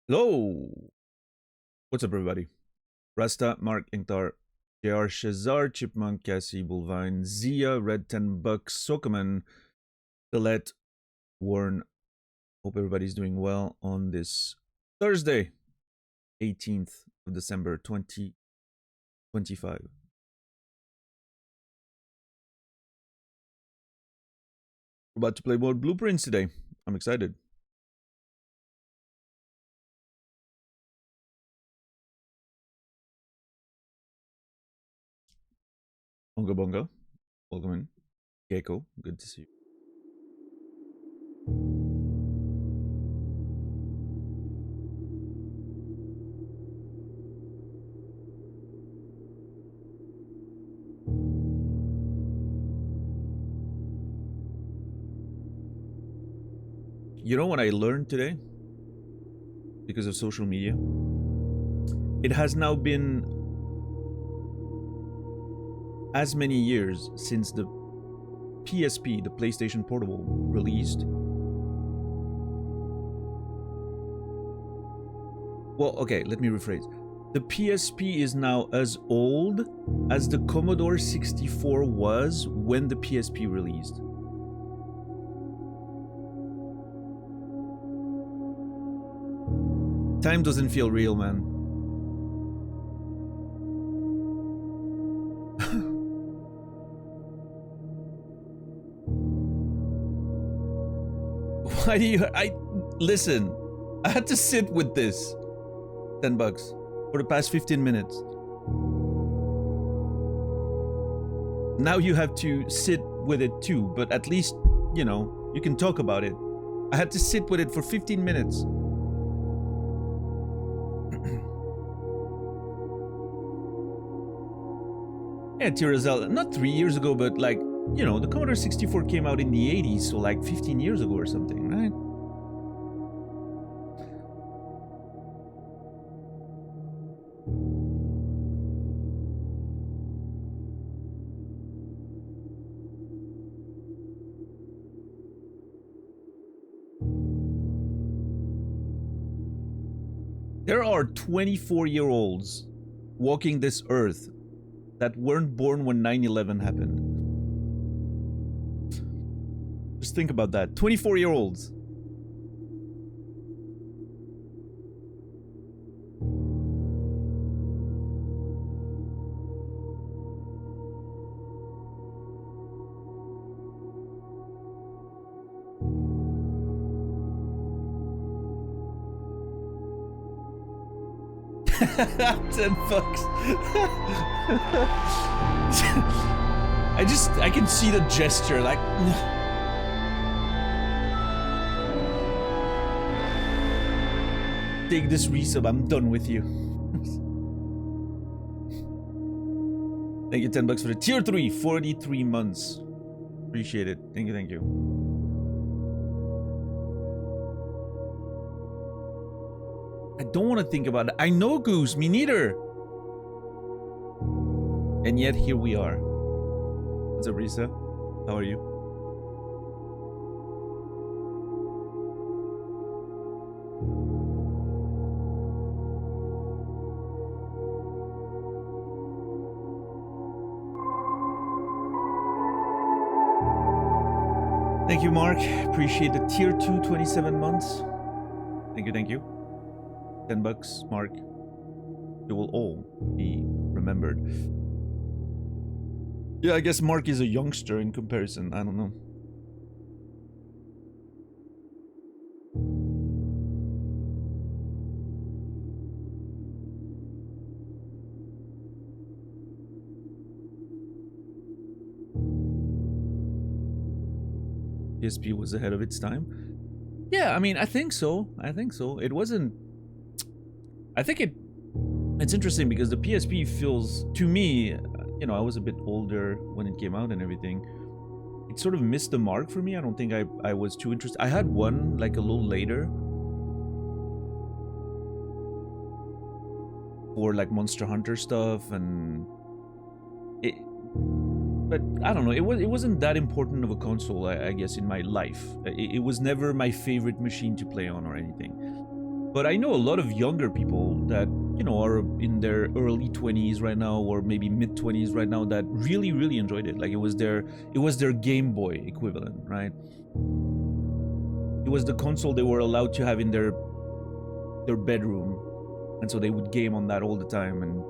Hello! What's up, everybody? Rasta, Mark, Inktar, JR, Shazar, Chipmunk, Cassie, Bullvine, Zia, Red 10 Bucks, Sokoman, Gillette, Warren. Hope everybody's doing well on this Thursday, 18th of December, 2025. We're about to play more Blueprints today. I'm excited. Bonga Bonga, welcome in. Gecko, good to see you. You know what I learned today? Because of social media? It has now been as many years since the PSP, the PlayStation Portable, released. Well, okay, let me rephrase. The PSP is now as old as the Commodore 64 was when the PSP released. Time doesn't feel real, man. Why do you... Listen, I had to sit with this. $10 for the past 15 minutes. Now you have to sit with it too, but at least, you know, you can talk about it. I had to sit with it for 15 minutes. Yeah, Tyrazel, not 3 years ago, but like, you know, the Commodore 64 came out in the 80s, so like 15 years ago or something, right? There are 24-year-olds walking this earth that weren't born when 9/11 happened. Just think about that. 24-year-olds. $10. I can see the gesture, like... Take this resub, I'm done with you. Thank you, $10 for the tier 3, 43 months. Appreciate it. Thank you, thank you. I don't want to think about it. I know, Goose, me neither. And yet, here we are. What's up, Risa? How are you? Thank you, Mark. Appreciate the tier 2, 27 months. Thank you, thank you. $10, Mark. You will all be remembered. Yeah, I guess Mark is a youngster in comparison. I don't know. PSP was ahead of its time. Yeah, I mean, I think so. I think so. It wasn't... I think it's interesting because the PSP feels, to me, you know, I was a bit older when it came out and everything. It sort of missed the mark for me. I don't think I was too interested. I had one like a little later for like Monster Hunter stuff, and it... But I don't know, it wasn't that important of a console, I guess, in my life. It was never my favorite machine to play on or anything. But I know a lot of younger people that, you know, are in their early 20s right now, or maybe mid 20s right now, that really enjoyed it. Like it was their Game Boy equivalent, right? It was the console they were allowed to have in their bedroom, and so they would game on that all the time. And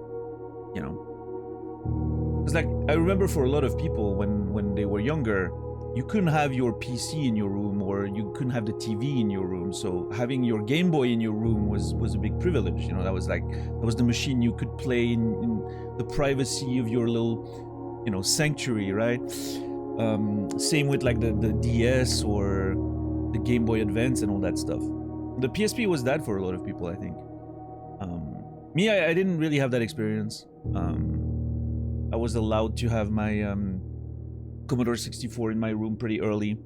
you know, it's like, I remember for a lot of people when they were younger, you couldn't have your PC in your room, or you couldn't have the TV in your room. So having your Game Boy in your room was a big privilege. You know, that was the machine you could play in the privacy of your little, you know, sanctuary, right? Same with like the DS or the Game Boy Advance and all that stuff. The PSP was that for a lot of people, I think. Me, I didn't really have that experience. I was allowed to have my Commodore 64 in my room pretty early.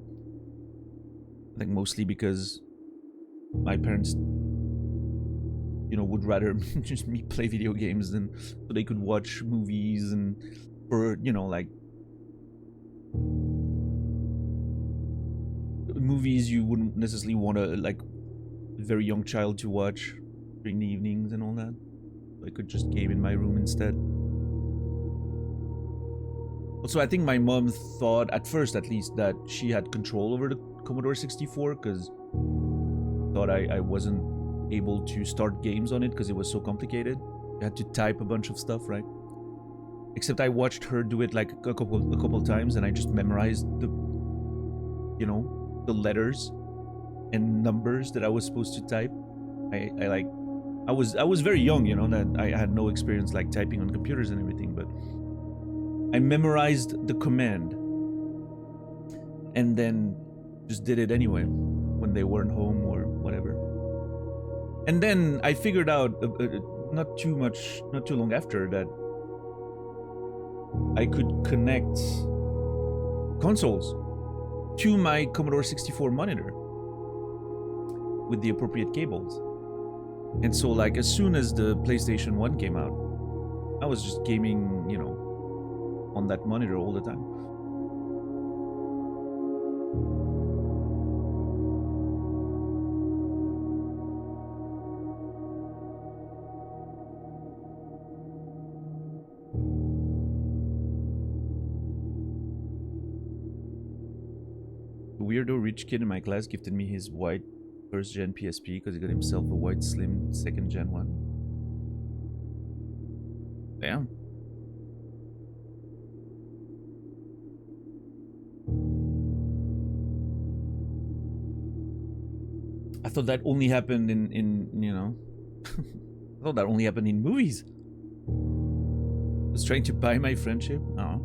I think mostly because my parents, you know, would rather just me play video games than so they could watch movies, and for, you know, like movies you wouldn't necessarily want a like very young child to watch during the evenings and all that. I could just game in my room instead. Also, I think my mom thought, at first at least, that she had control over the Commodore 64, because thought I wasn't able to start games on it because it was so complicated. You had to type a bunch of stuff, right? Except I watched her do it like a couple times, and I just memorized the, you know, the letters and numbers that I was supposed to type. I was very young, you know, that I had no experience like typing on computers and everything, but I memorized the command and then just did it anyway when they weren't home or whatever. And then I figured out not too long after that I could connect consoles to my Commodore 64 monitor with the appropriate cables. And so, like, as soon as the PlayStation 1 came out, I was just gaming, you know, on that monitor all the time. The weirdo rich kid in my class gifted me his white first gen PSP because he got himself a white slim second gen one. Damn. I thought that only happened in you know, I thought that only happened in movies. I was trying to buy my friendship. Oh.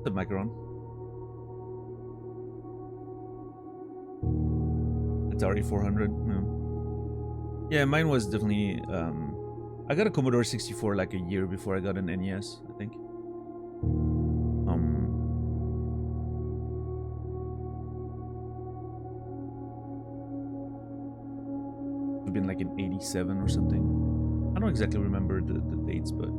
The macaron. Atari 400. No. Yeah, mine was definitely. I got a Commodore 64 like a year before I got an NES, I think. It'd been like in 87 or something. I don't exactly remember the dates, but.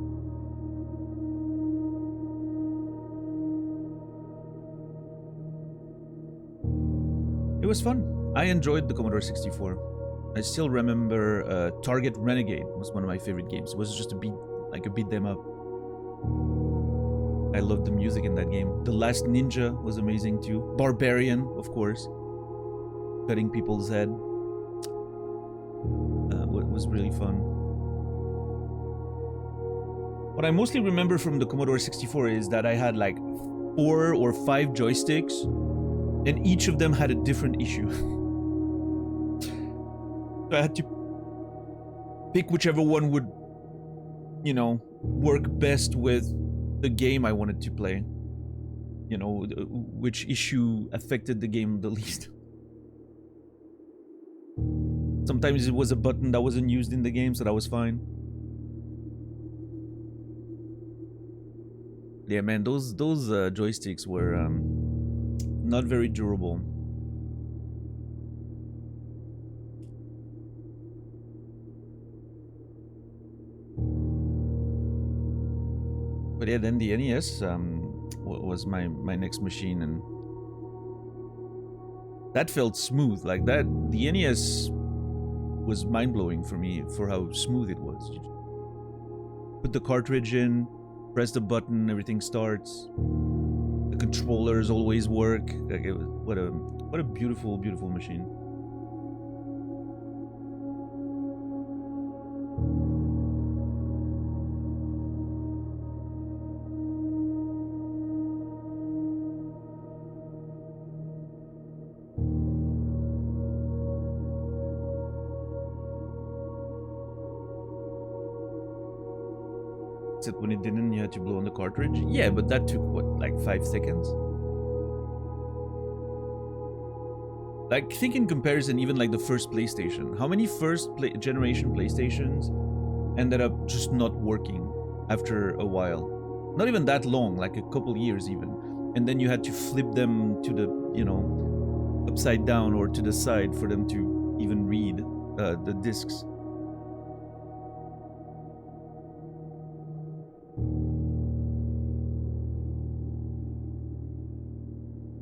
It was fun. I enjoyed the Commodore 64. I still remember Target Renegade was one of my favorite games. It was just a beat them up. I loved the music in that game. The Last Ninja was amazing too. Barbarian, of course. Cutting people's head. Was really fun. What I mostly remember from the Commodore 64 is that I had like 4 or 5 joysticks, and each of them had a different issue. So I had to pick whichever one would, you know, work best with the game I wanted to play. You know, which issue affected the game the least. Sometimes it was a button that wasn't used in the game, so that was fine. Yeah, man, those joysticks were not very durable. But yeah, then the NES was my next machine, and that felt smooth. Like that, the NES was mind-blowing for me for how smooth it was. You put the cartridge in, press the button, everything starts. The controllers always work. Like what a beautiful, beautiful machine. When it didn't, you had to blow on the cartridge. Yeah, but that took what, like 5 seconds? Like, think in comparison, even like the first PlayStation. How many generation PlayStations ended up just not working after a while? Not even that long, like a couple years even. And then you had to flip them to the, you know, upside down or to the side for them to even read the discs.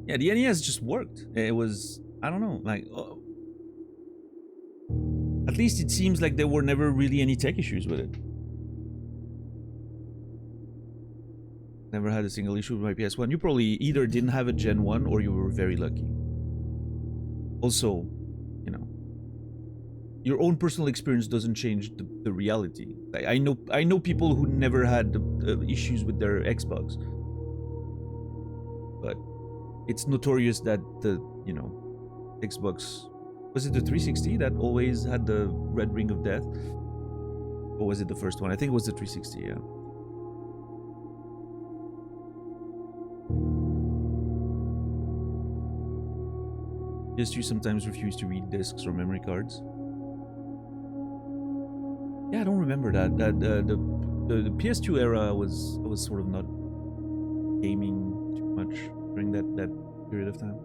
Yeah, the NES just worked. It was, I don't know, like, at least it seems like there were never really any tech issues with it. Never had a single issue with my PS1. You probably either didn't have a Gen 1 or you were very lucky. Also, you know, your own personal experience doesn't change the reality. Like, I know people who never had issues with their Xbox. But it's notorious that the, you know, Xbox, was it the 360 that always had the red ring of death? Or was it the first one? I think it was the 360, yeah. PS2 sometimes refuse to read discs or memory cards. Yeah, I don't remember that. The PS2 era I was sort of not gaming too much during that period of time.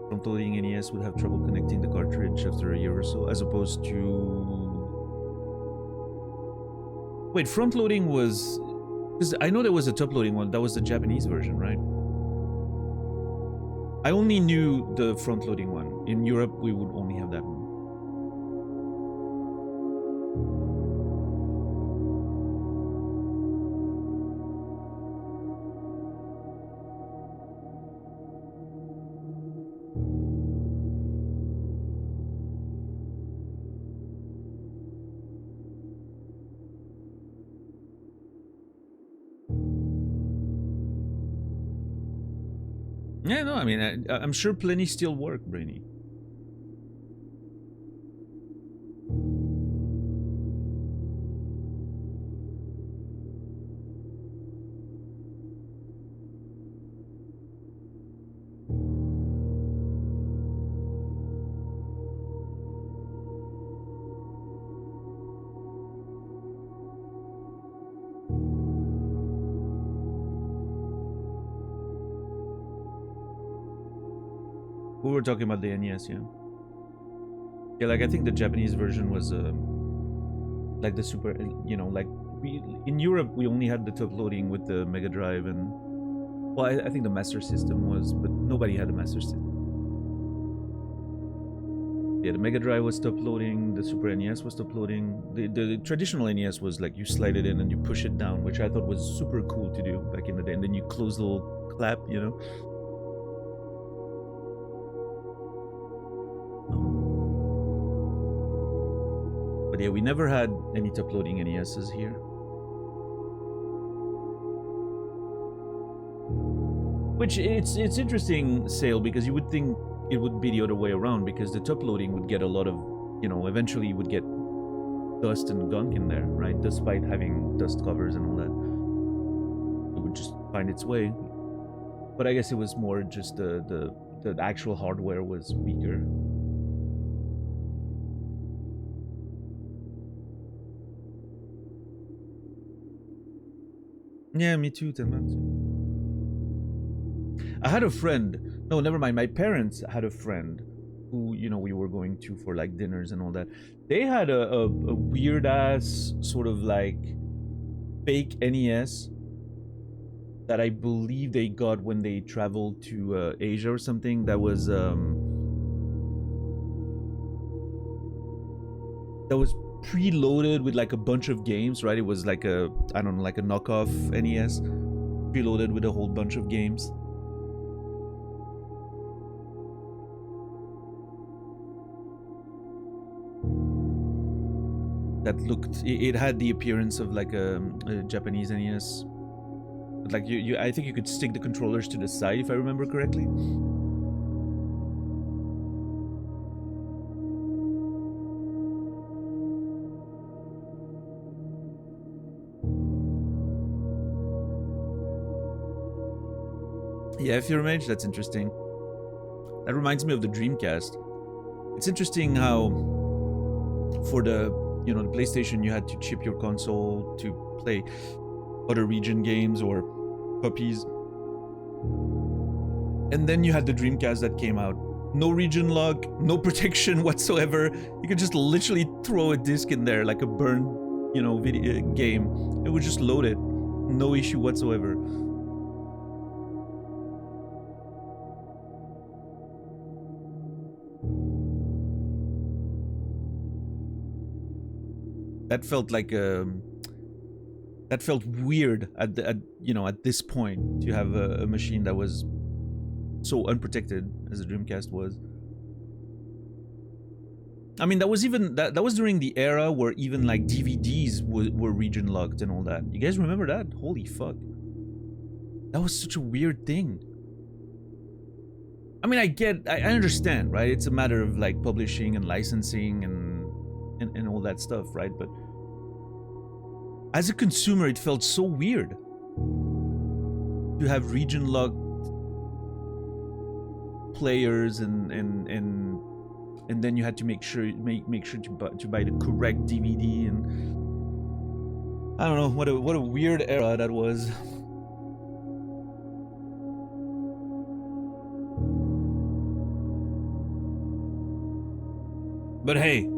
Front-loading NES would have trouble connecting the cartridge after a year or so, as opposed to... Wait, front-loading was... Because I know there was a top-loading one. That was the Japanese version, right? I only knew the front-loading one. In Europe, we would only have that one. Yeah, no, I mean, I'm sure plenty still work, Brainy. We were talking about the NES, yeah. Yeah, like, I think the Japanese version was, like the super, you know, like, in Europe, we only had the top loading with the Mega Drive and... Well, I think the Master System was, but nobody had a Master System. Yeah, the Mega Drive was top loading, the Super NES was top loading. The traditional NES was like, you slide it in and you push it down, which I thought was super cool to do back in the day. And then you close the little clap, you know? But yeah, we never had any top loading NESs here. Which it's interesting, Sale, because you would think it would be the other way around, because the top loading would get a lot of, you know, eventually you would get dust and gunk in there, right? Despite having dust covers and all that. It would just find its way. But I guess it was more just the actual hardware was weaker. Yeah, me too, Tenmatsu. I had a friend. No, never mind. My parents had a friend who we were going to for like dinners and all that. They had a weird ass sort of like fake NES that I believe they got when they traveled to Asia or something. That was preloaded with like a bunch of games, right? It was like a, I don't know, like a knockoff NES, preloaded with a whole bunch of games. That looked, it had the appearance of like a Japanese NES. But like I think you could stick the controllers to the side if I remember correctly. Yeah, if you're a mage, that's interesting. That reminds me of the Dreamcast. It's interesting how for the the PlayStation you had to chip your console to play other region games or puppies. And then you had the Dreamcast that came out. No region lock, no protection whatsoever. You could just literally throw a disc in there like a burned, video game. It would just load it. No issue whatsoever. That felt like that felt weird at this point to have a machine that was so unprotected as the Dreamcast was. I mean, that was during the era where even like DVDs were region locked and all that. You guys remember that? Holy fuck. That was such a weird thing. I mean, I understand, right? It's a matter of like publishing and licensing and all that stuff, right? But as a consumer, it felt so weird to have region locked players and then you had to make sure to buy the correct DVD, and I don't know, what a weird era that was. But hey,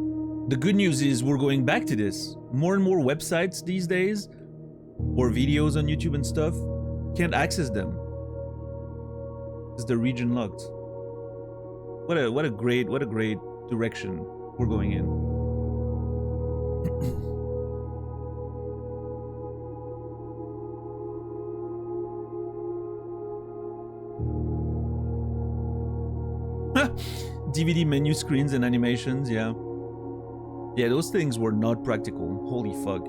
the good news is we're going back to this. More and more websites these days, or videos on YouTube and stuff, can't access them because they're region locked. What a great direction we're going in. DVD menu screens and animations, yeah. Yeah, those things were not practical. Holy fuck.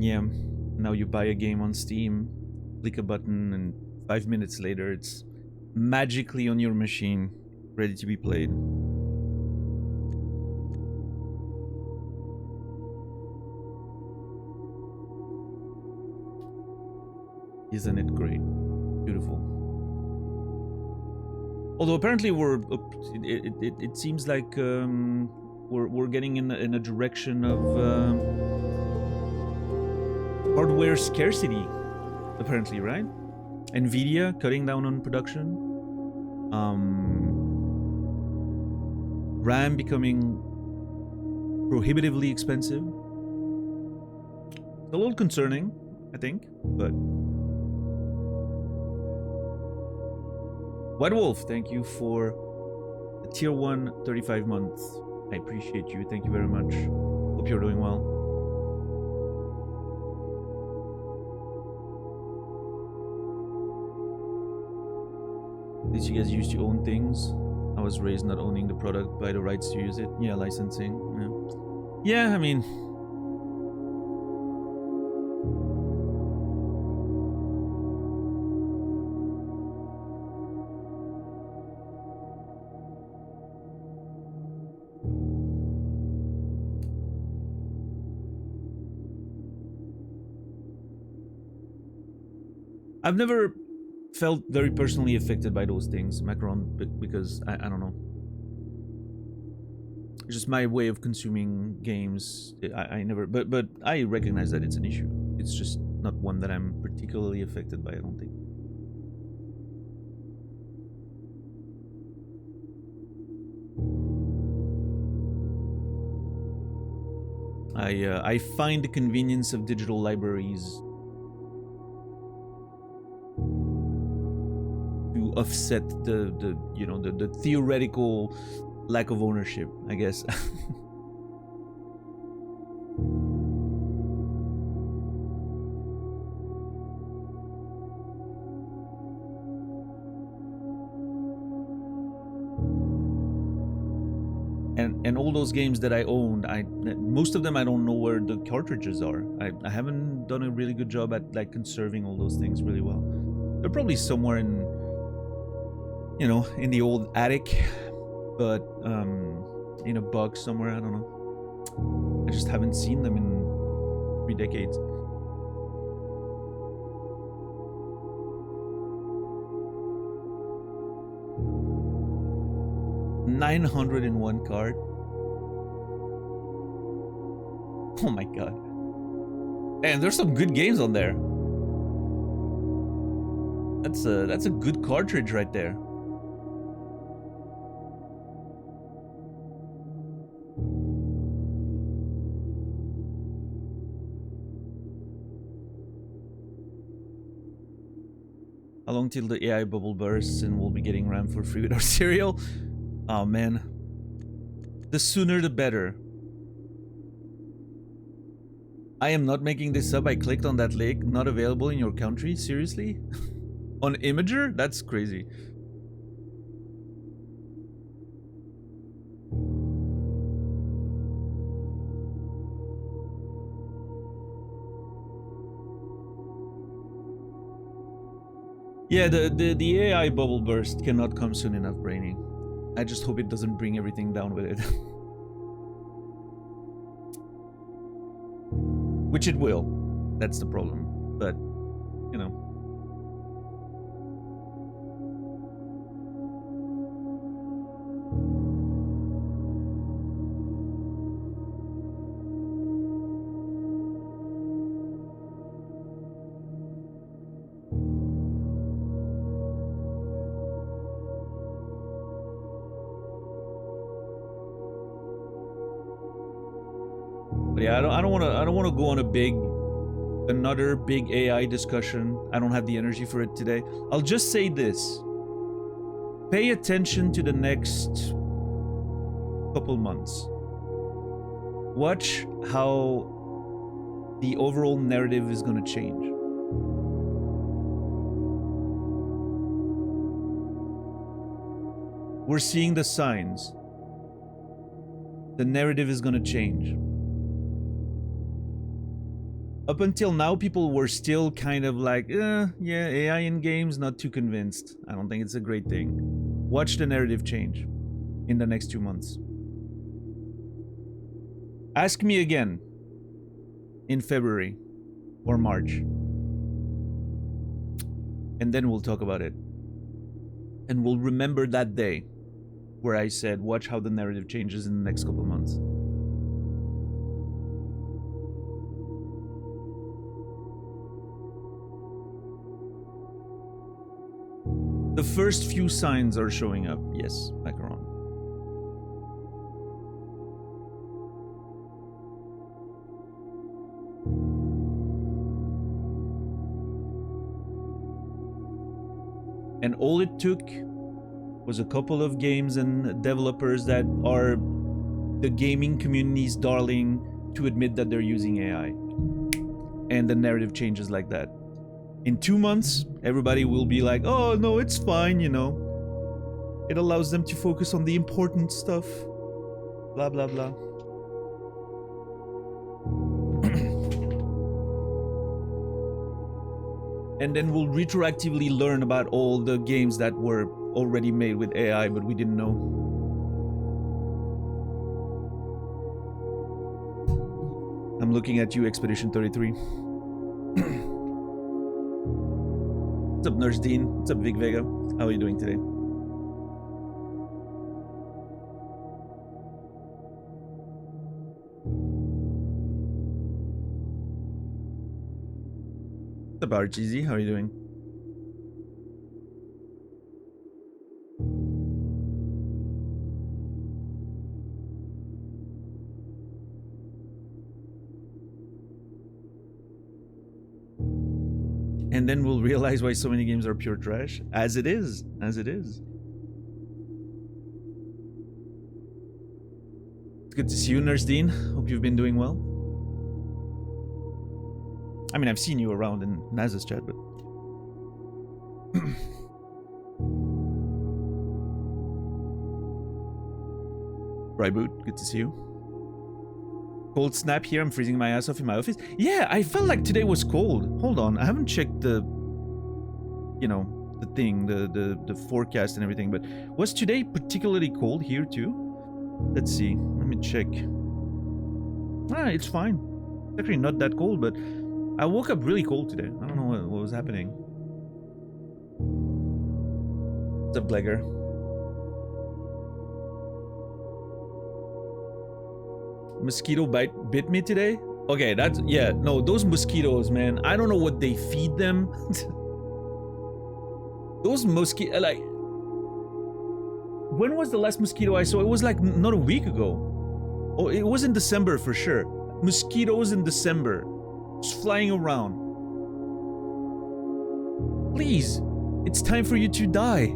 Yeah, now you buy a game on Steam, click a button, and 5 minutes later it's magically on your machine, ready to be played. Isn't it great? Beautiful. Although apparently it seems like we're getting in a direction of hardware scarcity, apparently, right? Nvidia cutting down on production, RAM becoming prohibitively expensive. It's a little concerning, I think, but White Wolf, thank you for the tier 1 35 months. I appreciate you. Thank you very much. Hope you're doing well. At least you guys used to own things. I was raised not owning the product, buy the rights to use it. Yeah, licensing. Yeah, I mean, I've never felt very personally affected by those things, Macron, because I don't know. It's just my way of consuming games. I never, but I recognize that it's an issue. It's just not one that I'm particularly affected by, I don't think. I find the convenience of digital libraries to offset the you know the theoretical lack of ownership, I guess. And all those games that I owned, most of them I don't know where the cartridges are. I haven't done a really good job at like conserving all those things really well. They're probably somewhere in, you know, in the old attic, but in a box somewhere, I don't know. I just haven't seen them in 3 decades. $901 card. Oh my god. And there's some good games on there. That's a good cartridge right there. How long till the AI bubble bursts and we'll be getting RAM for free with our cereal? Oh man. The sooner the better. I am not making this up. I clicked on that link. Not available in your country? Seriously? On Imager? That's crazy. Yeah, the AI bubble burst cannot come soon enough, Brainy. I just hope it doesn't bring everything down with it. Which it will. That's the problem. But, you know. But yeah, I don't want to go on another big AI discussion. I don't have the energy for it today. I'll just say this. Pay attention to the next couple months. Watch how the overall narrative is going to change. We're seeing the signs. The narrative is going to change. Up until now, people were still kind of like, yeah, AI in games, not too convinced. I don't think it's a great thing. Watch the narrative change in the next 2 months. Ask me again in February or March. And then we'll talk about it. And we'll remember that day where I said, watch how the narrative changes in the next couple of months. The first few signs are showing up, yes, Macaron. And all it took was a couple of games and developers that are the gaming community's darling to admit that they're using AI. And the narrative changes like that. In 2 months, everybody will be like, oh, no, it's fine, you know. It allows them to focus on the important stuff. Blah, blah, blah. And then we'll retroactively learn about all the games that were already made with AI, but we didn't know. I'm looking at you, Expedition 33. What's up, Nurse Dean? What's up, Vic Vega? How are you doing today? What's up, RGZ? How are you doing? And then we'll realize why so many games are pure trash. As it is. As it is. It's good to see you, Nurse Dean. Hope you've been doing well. I mean, I've seen you around in Naz's chat, but... Ryboot, good to see you. Cold snap here, I'm freezing my ass off in my office. Yeah, I felt like today was cold. Hold on, I haven't checked the... You know, the thing, the forecast and everything, but... Was today particularly cold here too? Let's see, let me check. Ah, it's fine. It's actually not that cold, but... I woke up really cold today. I don't know what was happening. What's up, Glegger? Mosquito bit me today? Okay, that's... Yeah, no, those mosquitoes, man. I don't know what they feed them. Those mosquito... Like... When was the last mosquito I saw? It was like not a week ago. Oh, it was in December for sure. Mosquitoes in December. Just flying around. Please, it's time for you to die.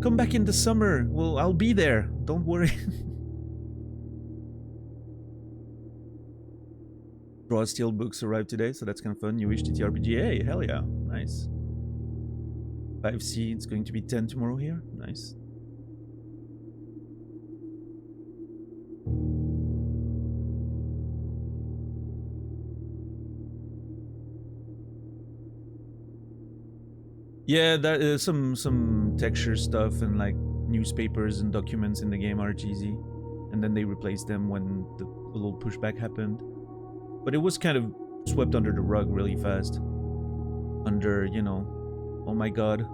Come back in the summer. Well, I'll be there. Don't worry. Draw Steel books arrived today, so that's kind of fun. Newish TTRPG. Hey, hell yeah. Nice. 5C, it's going to be 10 tomorrow here. Nice. Yeah, that is some texture stuff and like newspapers and documents in the game are cheesy, and then they replaced them when the little pushback happened. But it was kind of swept under the rug really fast. Under, you know, oh my god,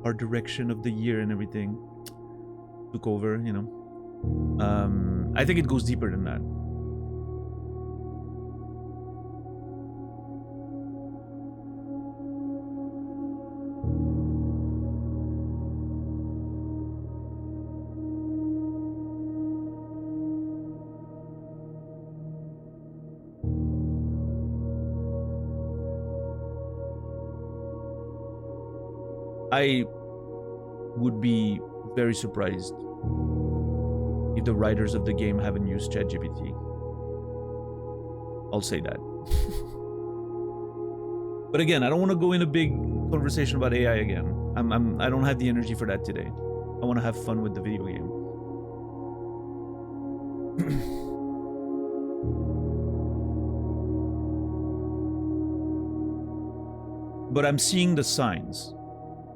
our direction of the year and everything took over, you know. I think it goes deeper than that. I would be very surprised if the writers of the game haven't used ChatGPT. I'll say that. But again, I don't want to go in a big conversation about AI again. I don't have the energy for that today. I want to have fun with the video game. But I'm seeing the signs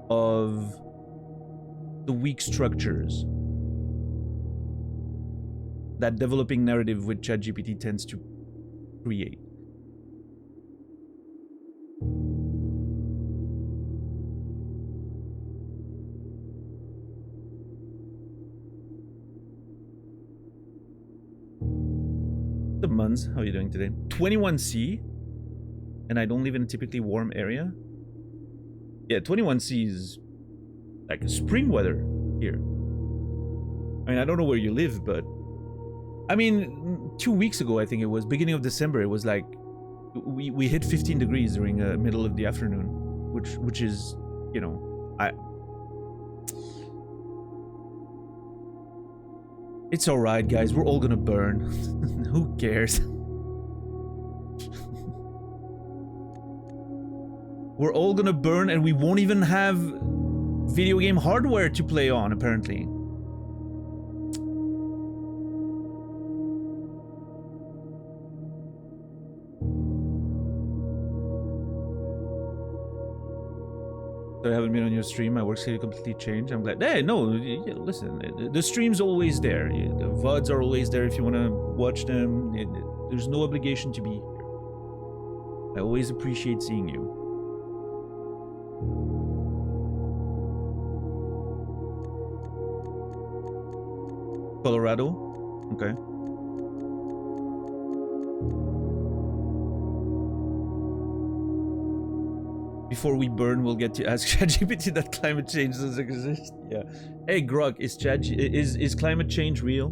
of the weak structures that developing narrative with ChatGPT tends to create. The Muns, how are you doing today? 21C, and I don't live in a typically warm area. Yeah, 21C is like spring weather here. I mean, I don't know where you live, but I mean, 2 weeks ago, I think it was beginning of December. It was like we hit 15 degrees during the middle of the afternoon, which is, you know, it's all right, guys. We're all gonna burn. Who cares? We're all gonna burn, and we won't even have video game hardware to play on, apparently. I haven't been on your stream. My work schedule completely changed. I'm glad. Hey, no, listen, the stream's always there. The VODs are always there if you want to watch them. There's no obligation to be here. I always appreciate seeing you. Colorado? Okay. Before we burn, we'll get to ask ChatGPT that climate change doesn't exist. Yeah. Hey, Grok, is climate change real?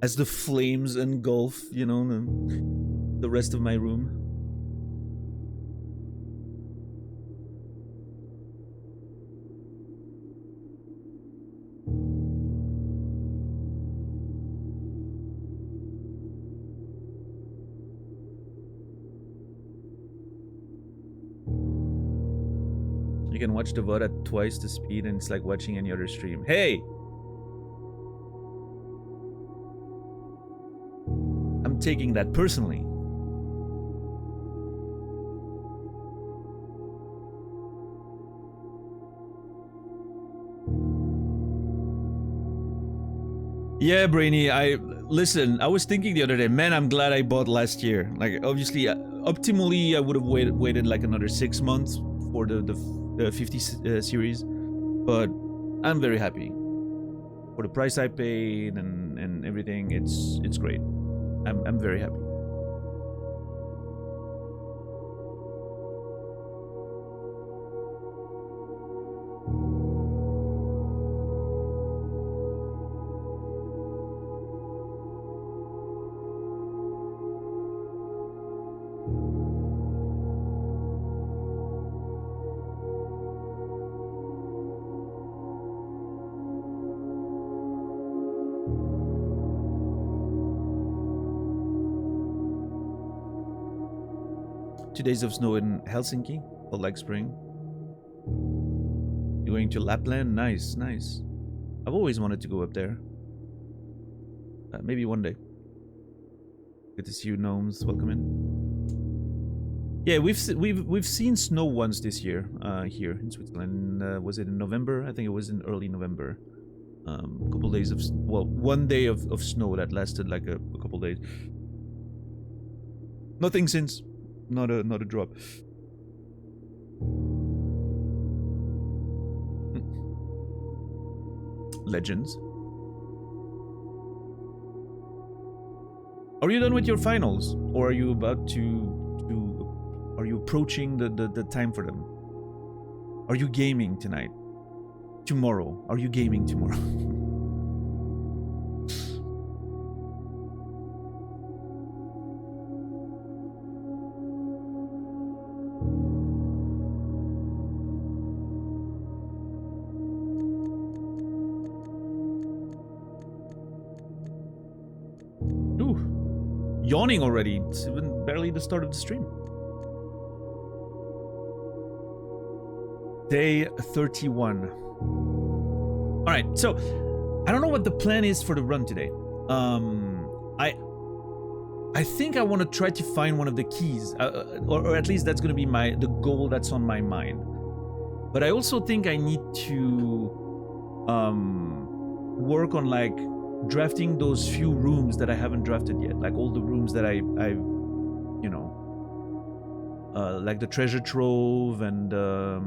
As the flames engulf, you know, the rest of my room. You can watch the VOD at twice the speed and it's like watching any other stream. Hey! I'm taking that personally. Yeah, Brainy, listen, I was thinking the other day, man, I'm glad I bought last year. Like, obviously, optimally, I would have waited like another 6 months for the 50 series, but I'm very happy for the price I paid and everything. It's great. I'm very happy. Days of snow in Helsinki, felt like spring. You're going to Lapland? Nice, nice. I've always wanted to go up there. Maybe one day. Good to see you, gnomes. Welcome in. Yeah, we've seen snow once this year here in Switzerland. Was it in November? I think it was in early November. A couple days of, well, one day of snow that lasted like a couple days. Nothing since. Not a drop. Legends. Are you done with your finals, or are you about to are you approaching the time for them? Are you gaming tonight? Tomorrow? Are you gaming tomorrow? Yawning already. It's even barely the start of the stream. Day 31. Alright, so I don't know what the plan is for the run today. I think I want to try to find one of the keys, or at least that's going to be the goal that's on my mind. But I also think I need to work on like drafting those few rooms that I haven't drafted yet, like all the rooms that I you know, like the treasure trove and the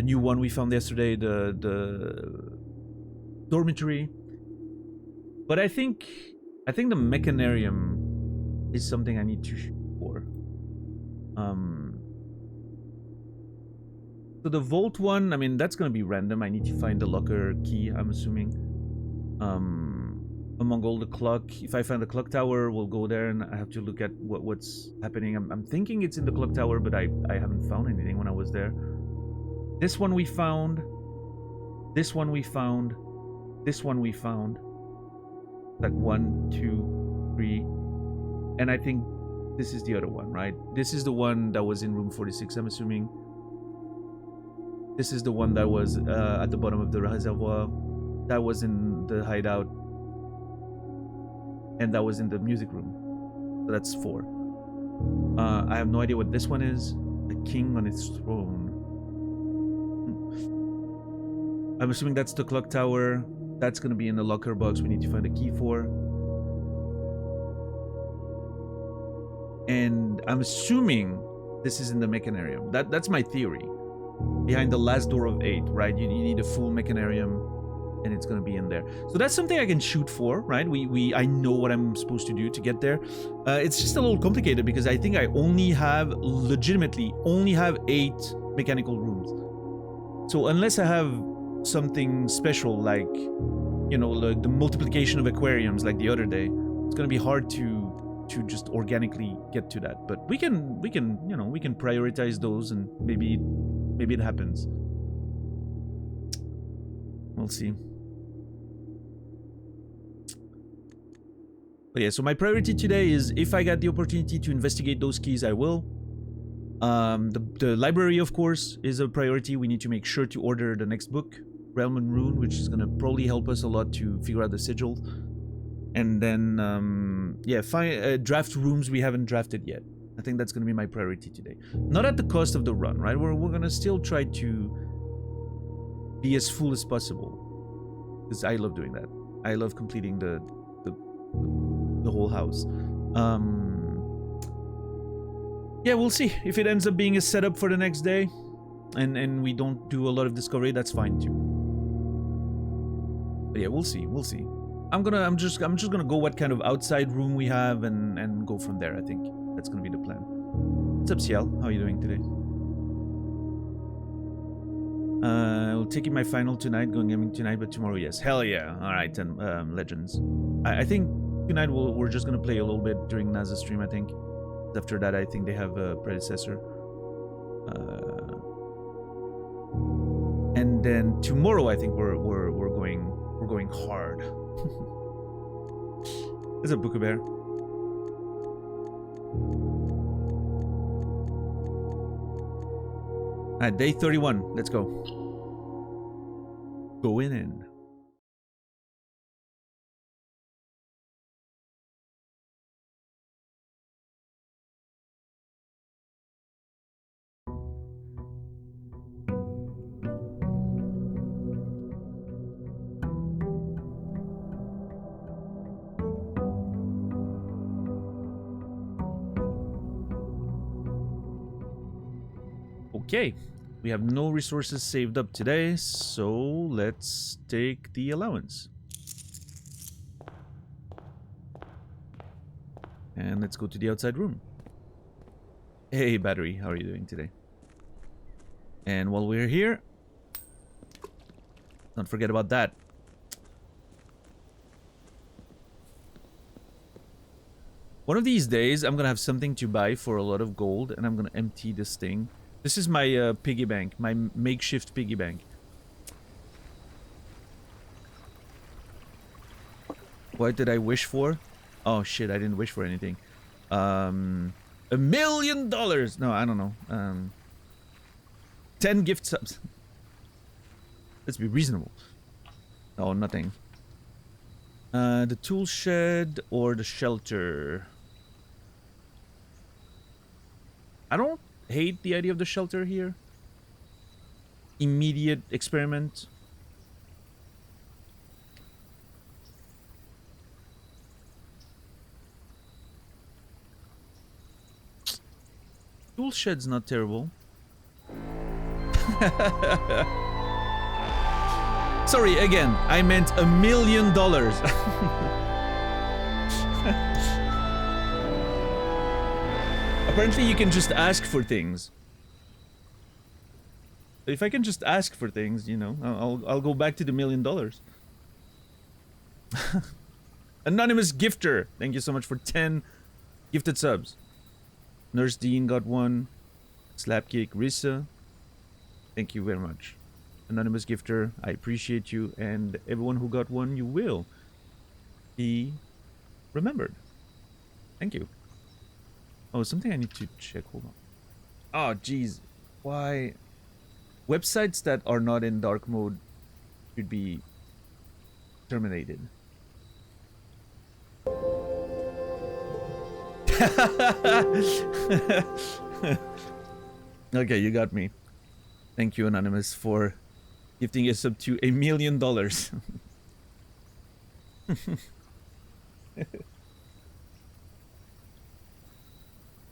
new one we found yesterday, the dormitory. But I think the mechanarium is something I need to shoot for. So the vault one, I mean, that's gonna be random. I need to find the locker key, I'm assuming. Among all the clock, if I find the clock tower, we'll go there and I have to look at what's happening. I'm thinking it's in the clock tower, but I haven't found anything when I was there. This one we found. This one we found. This one we found. Like 1, 2, 3. And I think this is the other one, right? This is the one that was in room 46, I'm assuming. This is the one that was at the bottom of the reservoir. That was in the hideout. and that was in the music room. So that's 4. I have no idea what this one is. A king on its throne. I'm assuming that's the clock tower. That's gonna be in the locker box we need to find a key for. And I'm assuming this is in the mechanarium. That's my theory. Behind the last door of 8, right? You need a full mechanarium, and it's gonna be in there. So that's something I can shoot for, right? I know what I'm supposed to do to get there. It's just a little complicated because I think I legitimately only have 8 mechanical rooms. So unless I have something special like, you know, like the multiplication of aquariums like the other day, it's gonna be hard to just organically get to that. But we can prioritize those, and maybe it happens. We'll see. But yeah, so my priority today is, if I got the opportunity to investigate those keys, I will. The library, of course, is a priority. We need to make sure to order the next book, Realm and Rune, which is going to probably help us a lot to figure out the sigil. And then, draft rooms we haven't drafted yet. I think that's going to be my priority today. Not at the cost of the run, right? We're going to still try to be as full as possible, because I love doing that. I love completing the whole house. Yeah, we'll see. If it ends up being a setup for the next day, and we don't do a lot of discovery, that's fine too. But yeah, we'll see. I'm just gonna go what kind of outside room we have, and go from there. I think that's gonna be the plan. What's up, Ciel? How are you doing today? I'll take my final tonight, going gaming tonight, but tomorrow, yes. Hell yeah. Alright, then, Legends. I think tonight we're just gonna play a little bit during Naza's stream, I think. After that, I think they have a predecessor. And then tomorrow, I think we're going hard. There's a Booker Bear. Alright, day 31. Let's go. Going in. Okay, we have no resources saved up today, so let's take the allowance. And let's go to the outside room. Hey, Battery, how are you doing today? And while we're here, don't forget about that. One of these days, I'm gonna have something to buy for a lot of gold, and I'm gonna empty this thing. This is my piggy bank, my makeshift piggy bank. What did I wish for? Oh shit, I didn't wish for anything. $1 million! No, I don't know. 10 gift subs. Let's be reasonable. Oh, nothing. The tool shed or the shelter? I don't hate the idea of the shelter here. Immediate experiment. Tool shed's not terrible. Sorry, again, I meant $1 million. Apparently you can just ask for things. If I can just ask for things, you know, I'll go back to the $1 million. Anonymous gifter, thank you so much for 10 gifted subs. Nurse Dean got one. Slapcake Rissa, thank you very much. Anonymous gifter, I appreciate you, and everyone who got one, you will be remembered. Thank you. Oh, something I need to check. Hold on. Oh, jeez. Why? Websites that are not in dark mode should be terminated. Okay, you got me. Thank you, Anonymous, for gifting us up to $1 million.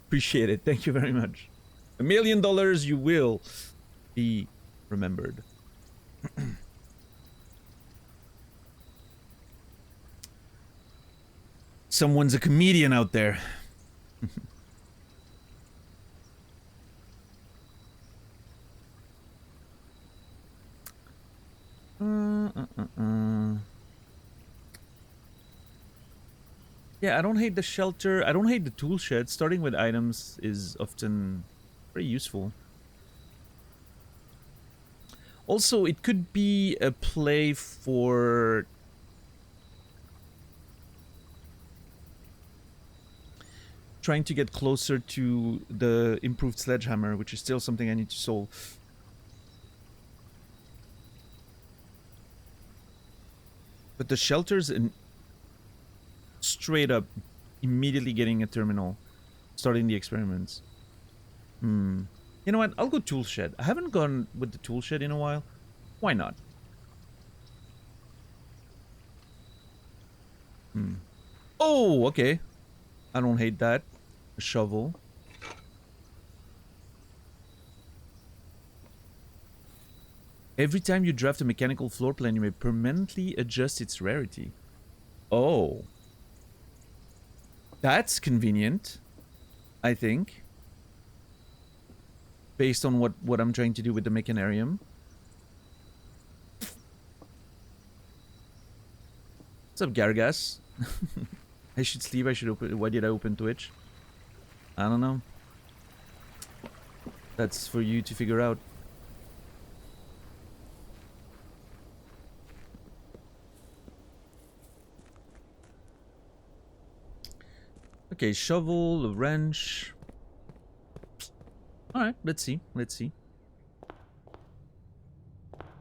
Appreciate it. Thank you very much. $1 million, you will be remembered. Someone's a comedian out there. Yeah, I don't hate the shelter. I don't hate the tool shed. Starting with items is often very useful. Also, it could be a play for trying to get closer to the improved sledgehammer, which is still something I need to solve. But the shelter's straight up immediately getting a terminal, starting the experiments. You know what? I'll go tool shed. I haven't gone with the tool shed in a while. Why not? Oh, okay. I don't hate that. A shovel. Every time you draft a mechanical floor plan, you may permanently adjust its rarity. Oh. That's convenient, I think. Based on what I'm trying to do with the Mechanarium. What's up, Gargas? I should sleep, I should open... Why did I open Twitch? I don't know. That's for you to figure out. Okay, shovel, a wrench. Alright, let's see. Let's see.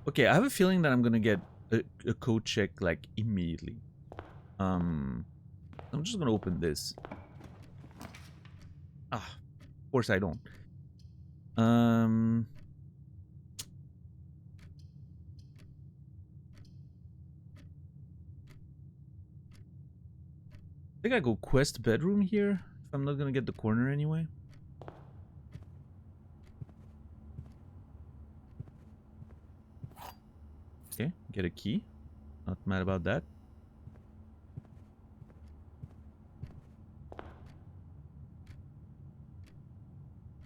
Okay, I have a feeling that I'm gonna get a code check, like, immediately. I'm just gonna open this. Ah, of course I don't. I think I go quest bedroom here, if I'm not gonna get the corner anyway. Okay, get a key. Not mad about that.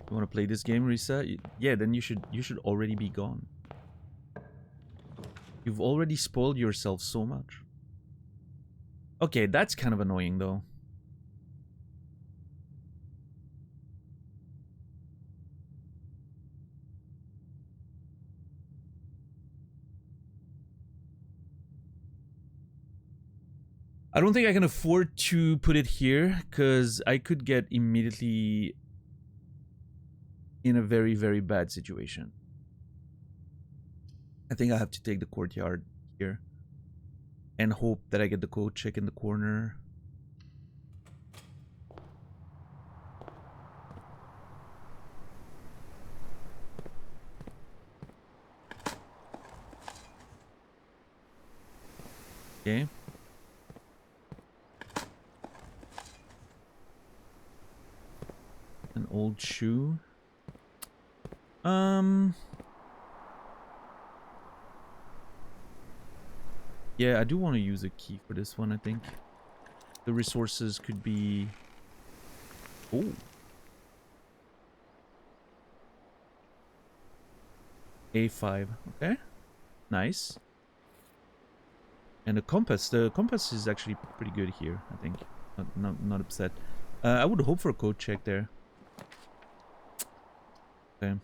You wanna play this game, Risa? Yeah, then you should already be gone. You've already spoiled yourself so much. Okay, that's kind of annoying though. I don't think I can afford to put it here, because I could get immediately in a very, very bad situation. I think I have to take the courtyard here. And hope that I get the code check in the corner. Okay. An old shoe. Yeah, I do want to use a key for this one, I think. The resources could be... Oh. A5. Okay. Nice. And the compass. The compass is actually pretty good here, I think. Not upset. I would hope for a code check there. Okay.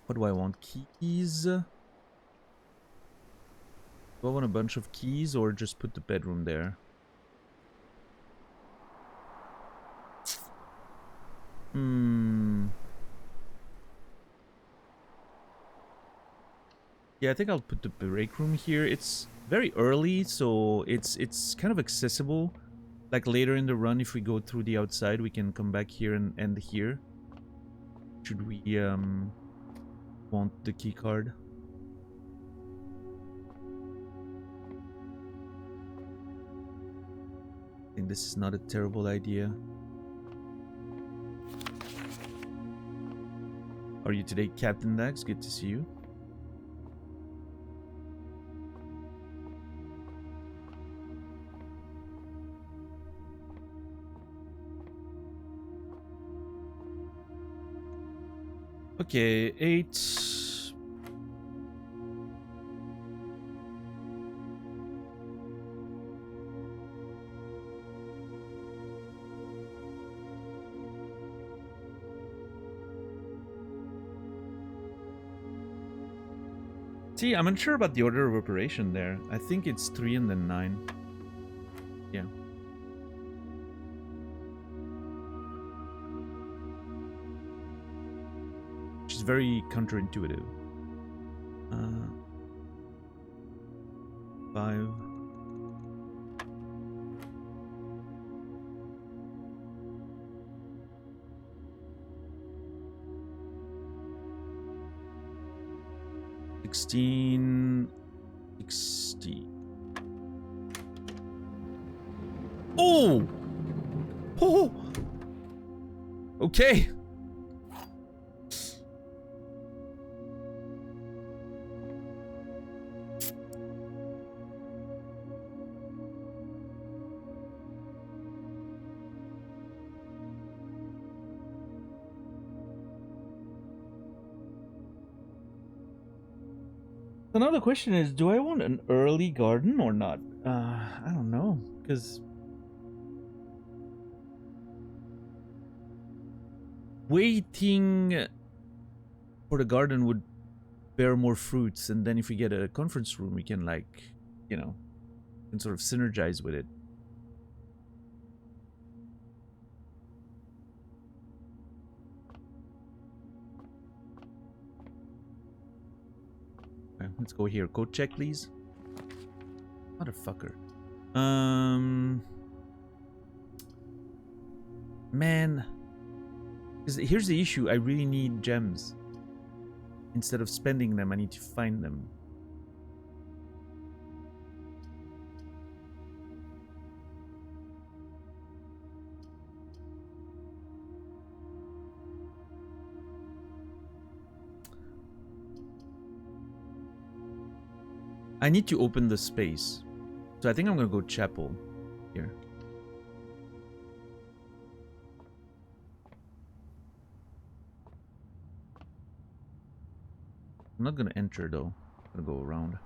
What do I want? Keys? Do I want a bunch of keys or just put the bedroom there? Yeah, I think I'll put the break room here. It's very early, so it's kind of accessible. Like later in the run, if we go through the outside, we can come back here and end here. Should we want the key card? I think this is not a terrible idea. Are you today, Captain Dax? Good to see you. Okay, 8. See, I'm unsure about the order of operation there. I think it's 3 and then 9. Yeah. Which is very counterintuitive. 5. $16, 60. Oh! Oh! Okay. Another question is, do I want an early garden or not? I don't know, because waiting for the garden would bear more fruits, and then if we get a conference room, we can, like, you know, can sort of synergize with it. Okay, let's go here. Code check, please. Motherfucker. Man. Because here's the issue. I really need gems. Instead of spending them, I need to find them. I need to open the space. So I think I'm gonna go chapel here. I'm not gonna enter though. I'm gonna go around.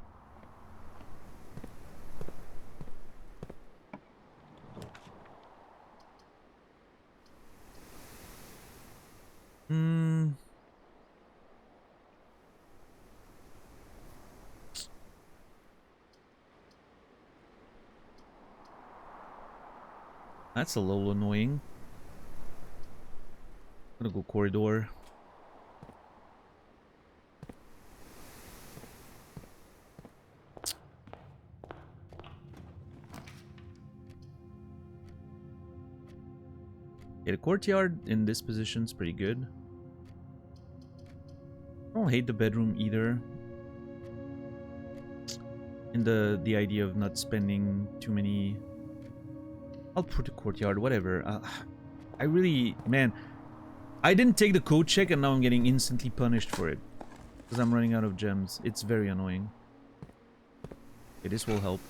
That's a little annoying. I'm gonna go corridor. Yeah, the courtyard in this position is pretty good. I don't hate the bedroom either. And the idea of not spending too many... I'll put the courtyard, whatever. I really... Man, I didn't take the code check and now I'm getting instantly punished for it. Because I'm running out of gems. It's very annoying. Okay, this will help.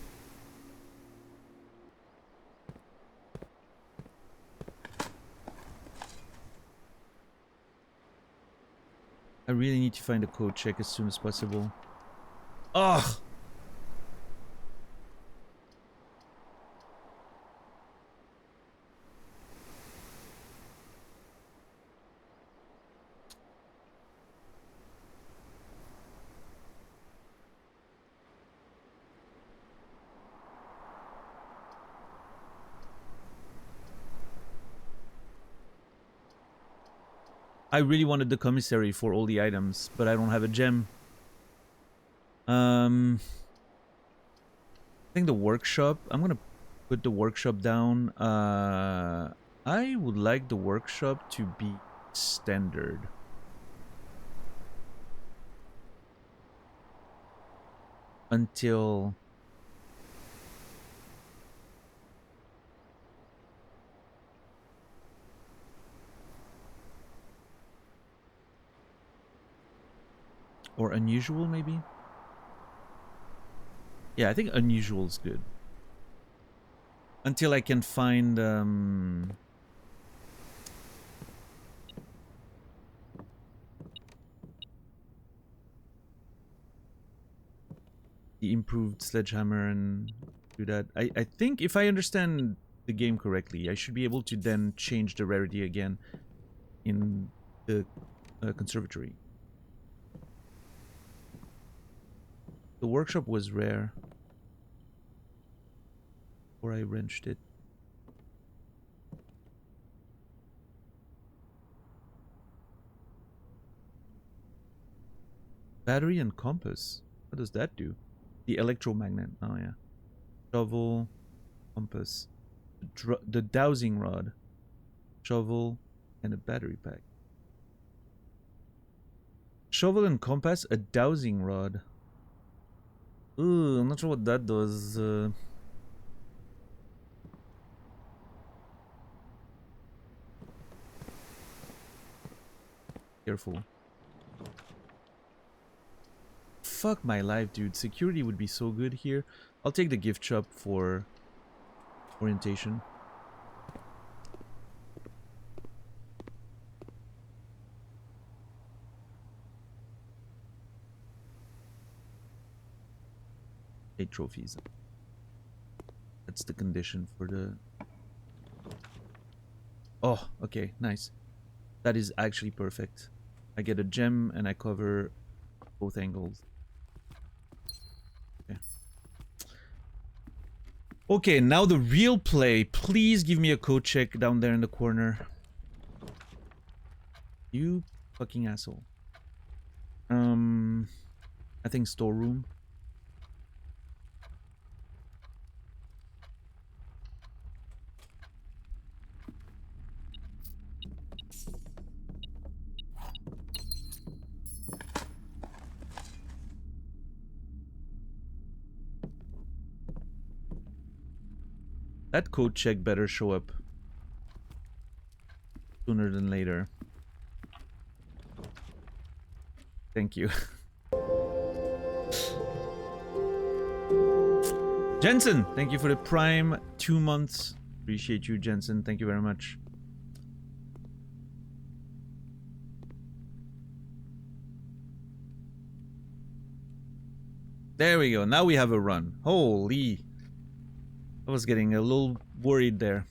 I really need to find a code check as soon as possible. Ugh! I really wanted the commissary for all the items, but I don't have a gem. I think the workshop, I'm gonna put the workshop down. I would like the workshop to be standard. Until... Or unusual, maybe? Yeah, I think unusual is good. Until I can find... the improved sledgehammer and do that. I think if I understand the game correctly, I should be able to then change the rarity again in the conservatory. The workshop was rare. Or I wrenched it. Battery and compass. What does that do? The electromagnet. Oh, yeah. Shovel, compass. The dowsing rod. Shovel, and a battery pack. Shovel and compass, a dowsing rod. Ooh, I'm not sure what that does. Careful. Fuck my life, dude. Security would be so good here. I'll take the gift shop for orientation. Eight trophies. That's the condition for the... Oh, okay, nice. That is actually perfect. I get a gem and I cover both angles. Okay. Okay, now the real play. Please give me a code check down there in the corner. You fucking asshole. I think storeroom. That code check better show up sooner than later. Thank you. Jensen, thank you for the prime 2 months. Appreciate you, Jensen. Thank you very much. There we go. Now we have a run. Holy. I was getting a little worried there.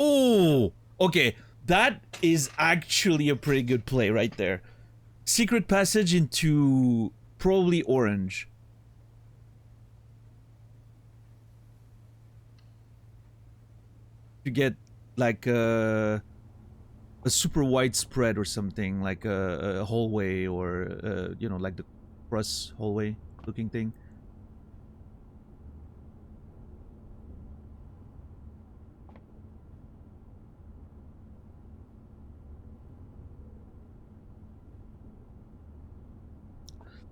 Oh, okay. That is actually a pretty good play right there. Secret passage into probably orange. To get like a super wide spread or something, like a hallway or you know, like the cross hallway looking thing.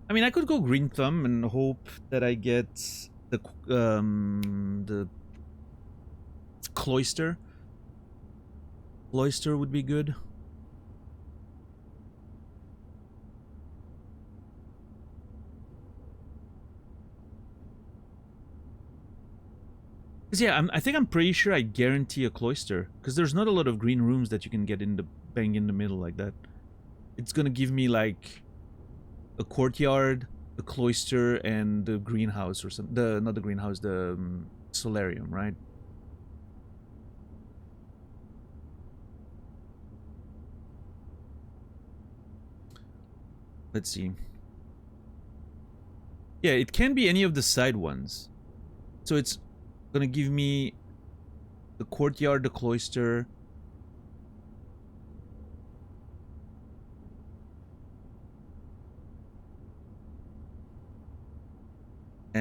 I mean, I could go green thumb and hope that I get the cloister. Cloister would be good. Cause yeah, I think I'm pretty sure I guarantee a cloister. Because there's not a lot of green rooms that you can get in the bang in the middle like that. It's gonna give me like a courtyard, a cloister, and the greenhouse or something. Not the greenhouse, the solarium, right? Let's see. Yeah, it can be any of the side ones. So it's gonna give me the courtyard, the cloister.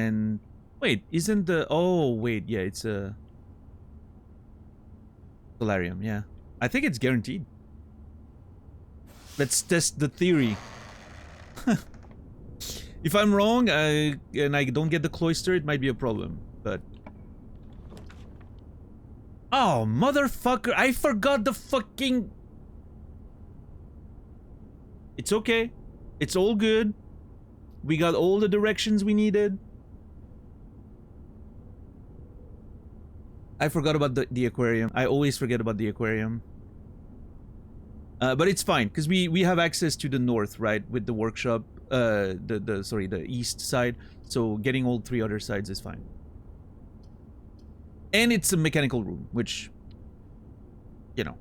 And wait, isn't the... Oh, wait, yeah, it's a solarium, yeah. I think it's guaranteed. Let's test the theory. If I'm wrong, and I don't get the cloister, it might be a problem, but... Oh, motherfucker, I forgot the fucking... It's okay. It's all good. We got all the directions we needed. I forgot about the aquarium. I always forget about the aquarium. But it's fine, because we have access to the north, right? With the workshop, the east side. So getting all 3 other sides is fine. And it's a mechanical room, which, you know.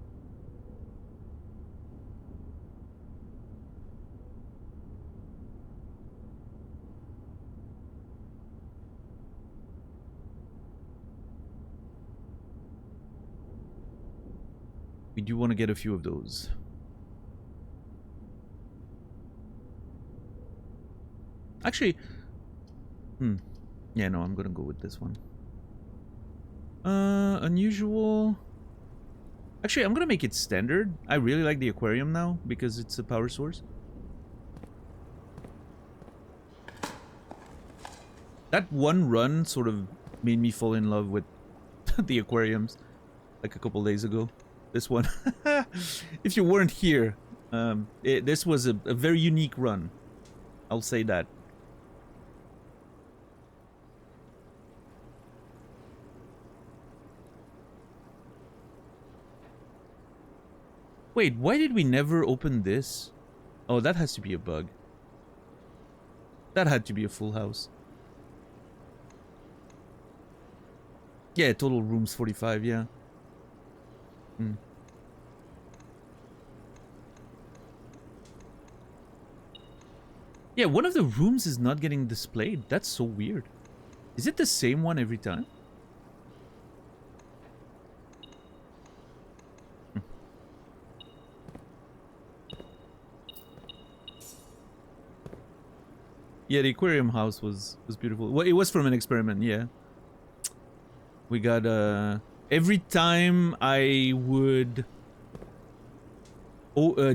We do want to get a few of those. Actually, yeah, no, I'm gonna go with this one. Unusual. Actually, I'm gonna make it standard. I really like the aquarium now because it's a power source. That one run sort of made me fall in love with the aquariums like a couple days ago. This one. If you weren't here, this was a very unique run. I'll say that. Wait, why did we never open this? Oh, that has to be a bug. That had to be a full house. Yeah, total rooms 45, yeah. Yeah, one of the rooms is not getting displayed. That's so weird. Is it the same one every time? Yeah, the aquarium house was beautiful. Well, it was from an experiment, yeah. We got every time I would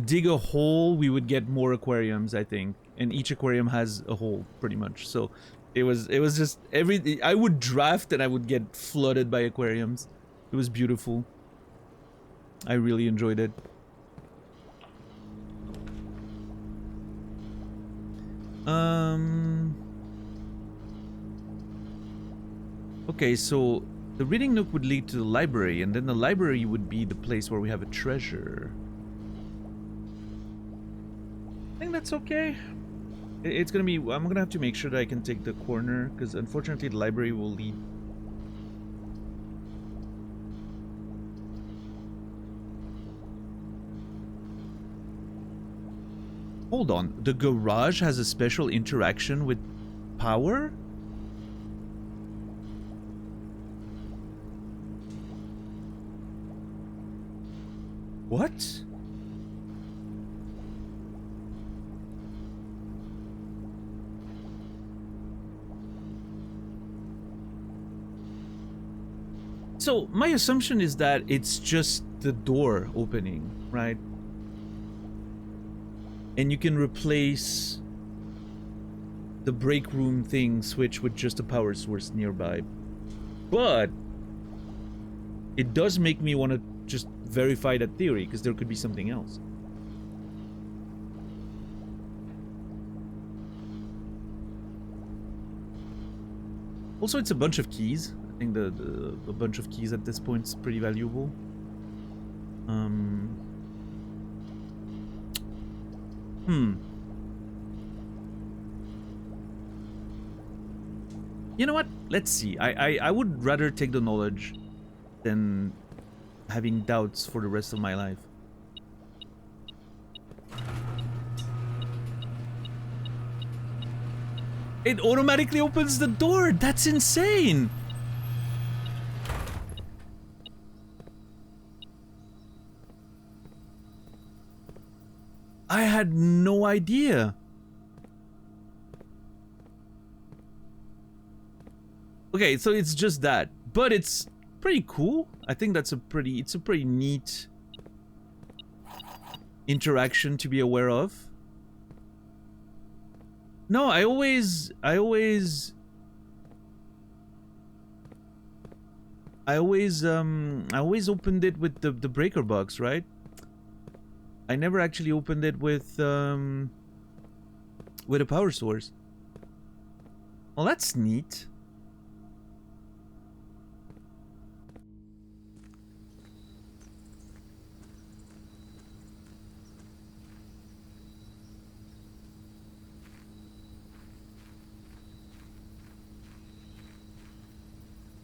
dig a hole, we would get more aquariums, I think. And each aquarium has a hole, pretty much. So it was just I would draft and I would get flooded by aquariums. It was beautiful. I really enjoyed it. Okay, so the reading nook would lead to the library, and then the library would be the place where we have a treasure. I think that's okay. It's gonna be... I'm gonna have to make sure that I can take the corner, because unfortunately the library will lead... Hold on, the garage has a special interaction with power? What? So, my assumption is that it's just the door opening, right? And you can replace the break room thing switch with just a power source nearby. But it does make me want to just verify that theory, because there could be something else. Also, it's a bunch of keys. I think a bunch of keys at this point is pretty valuable. You know what? Let's see. I would rather take the knowledge than having doubts for the rest of my life. It automatically opens the door! That's insane! I had no idea. Okay, so it's just that, but it's pretty cool. I think that's it's a pretty neat interaction to be aware of. No, I always opened it with the breaker box, right? I never actually opened it with a power source. Well, that's neat.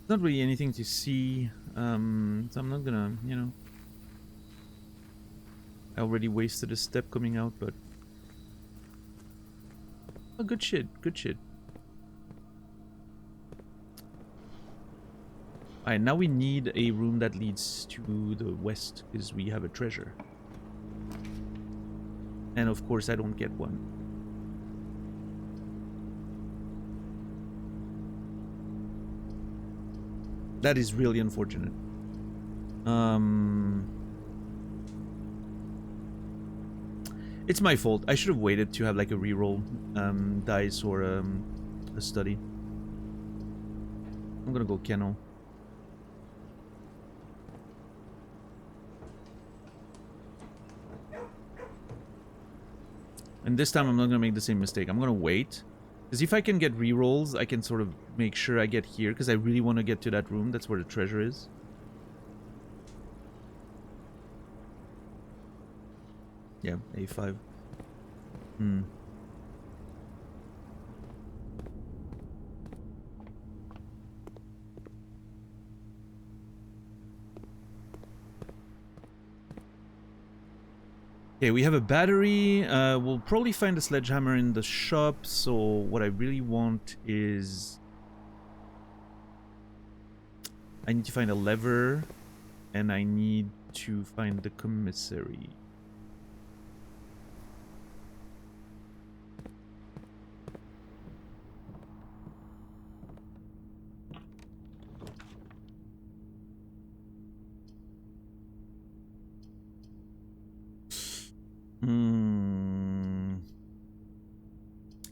Not really anything to see, so I'm not gonna, you know. I already wasted a step coming out, but oh, good shit, good shit. Alright, now we need a room that leads to the west, because we have a treasure. And of course I don't get one. That is really unfortunate. It's my fault. I should have waited to have like a reroll dice or a study. I'm gonna go Kennel. And this time I'm not gonna make the same mistake. I'm gonna wait. Because if I can get rerolls, I can sort of make sure I get here. Because I really want to get to that room. That's where the treasure is. Yeah, A5. Okay, we have a battery. We'll probably find a sledgehammer in the shop. So what I really want is... I need to find a lever. And I need to find the commissary.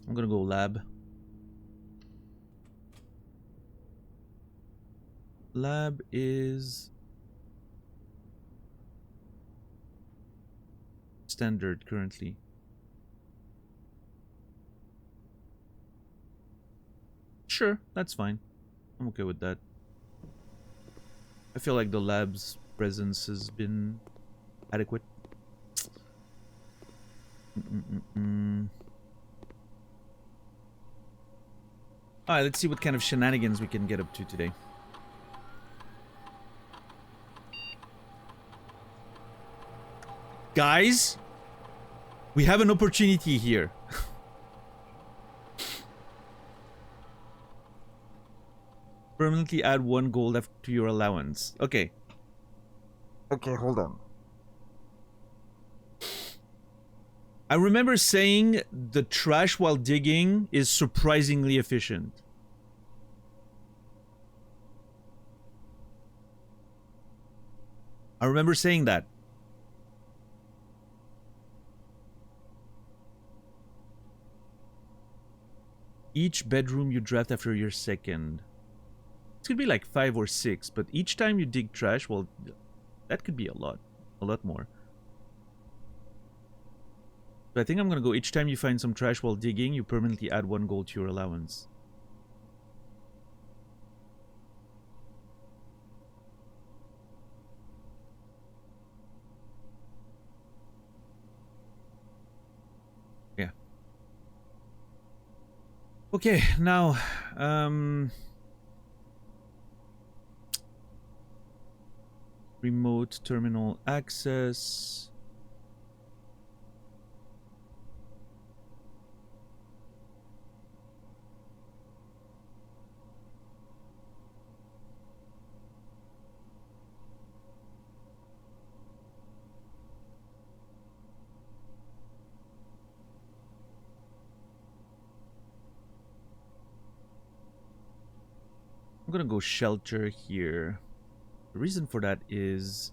I'm gonna go lab. Lab is standard currently. Sure, that's fine. I'm okay with that. I feel like the lab's presence has been adequate. Alright, let's see what kind of shenanigans we can get up to today. Guys, we have an opportunity here. Permanently add 1 gold to your allowance. Okay. Okay, hold on. I remember saying the trash while digging is surprisingly efficient. I remember saying that. Each bedroom you draft after your second. It could be like 5 or 6, but each time you dig trash, well, that could be a lot more. So I think I'm gonna go each time you find some trash while digging, you permanently add 1 gold to your allowance. Yeah. Okay, now, remote terminal access. I'm gonna go shelter here. The reason for that is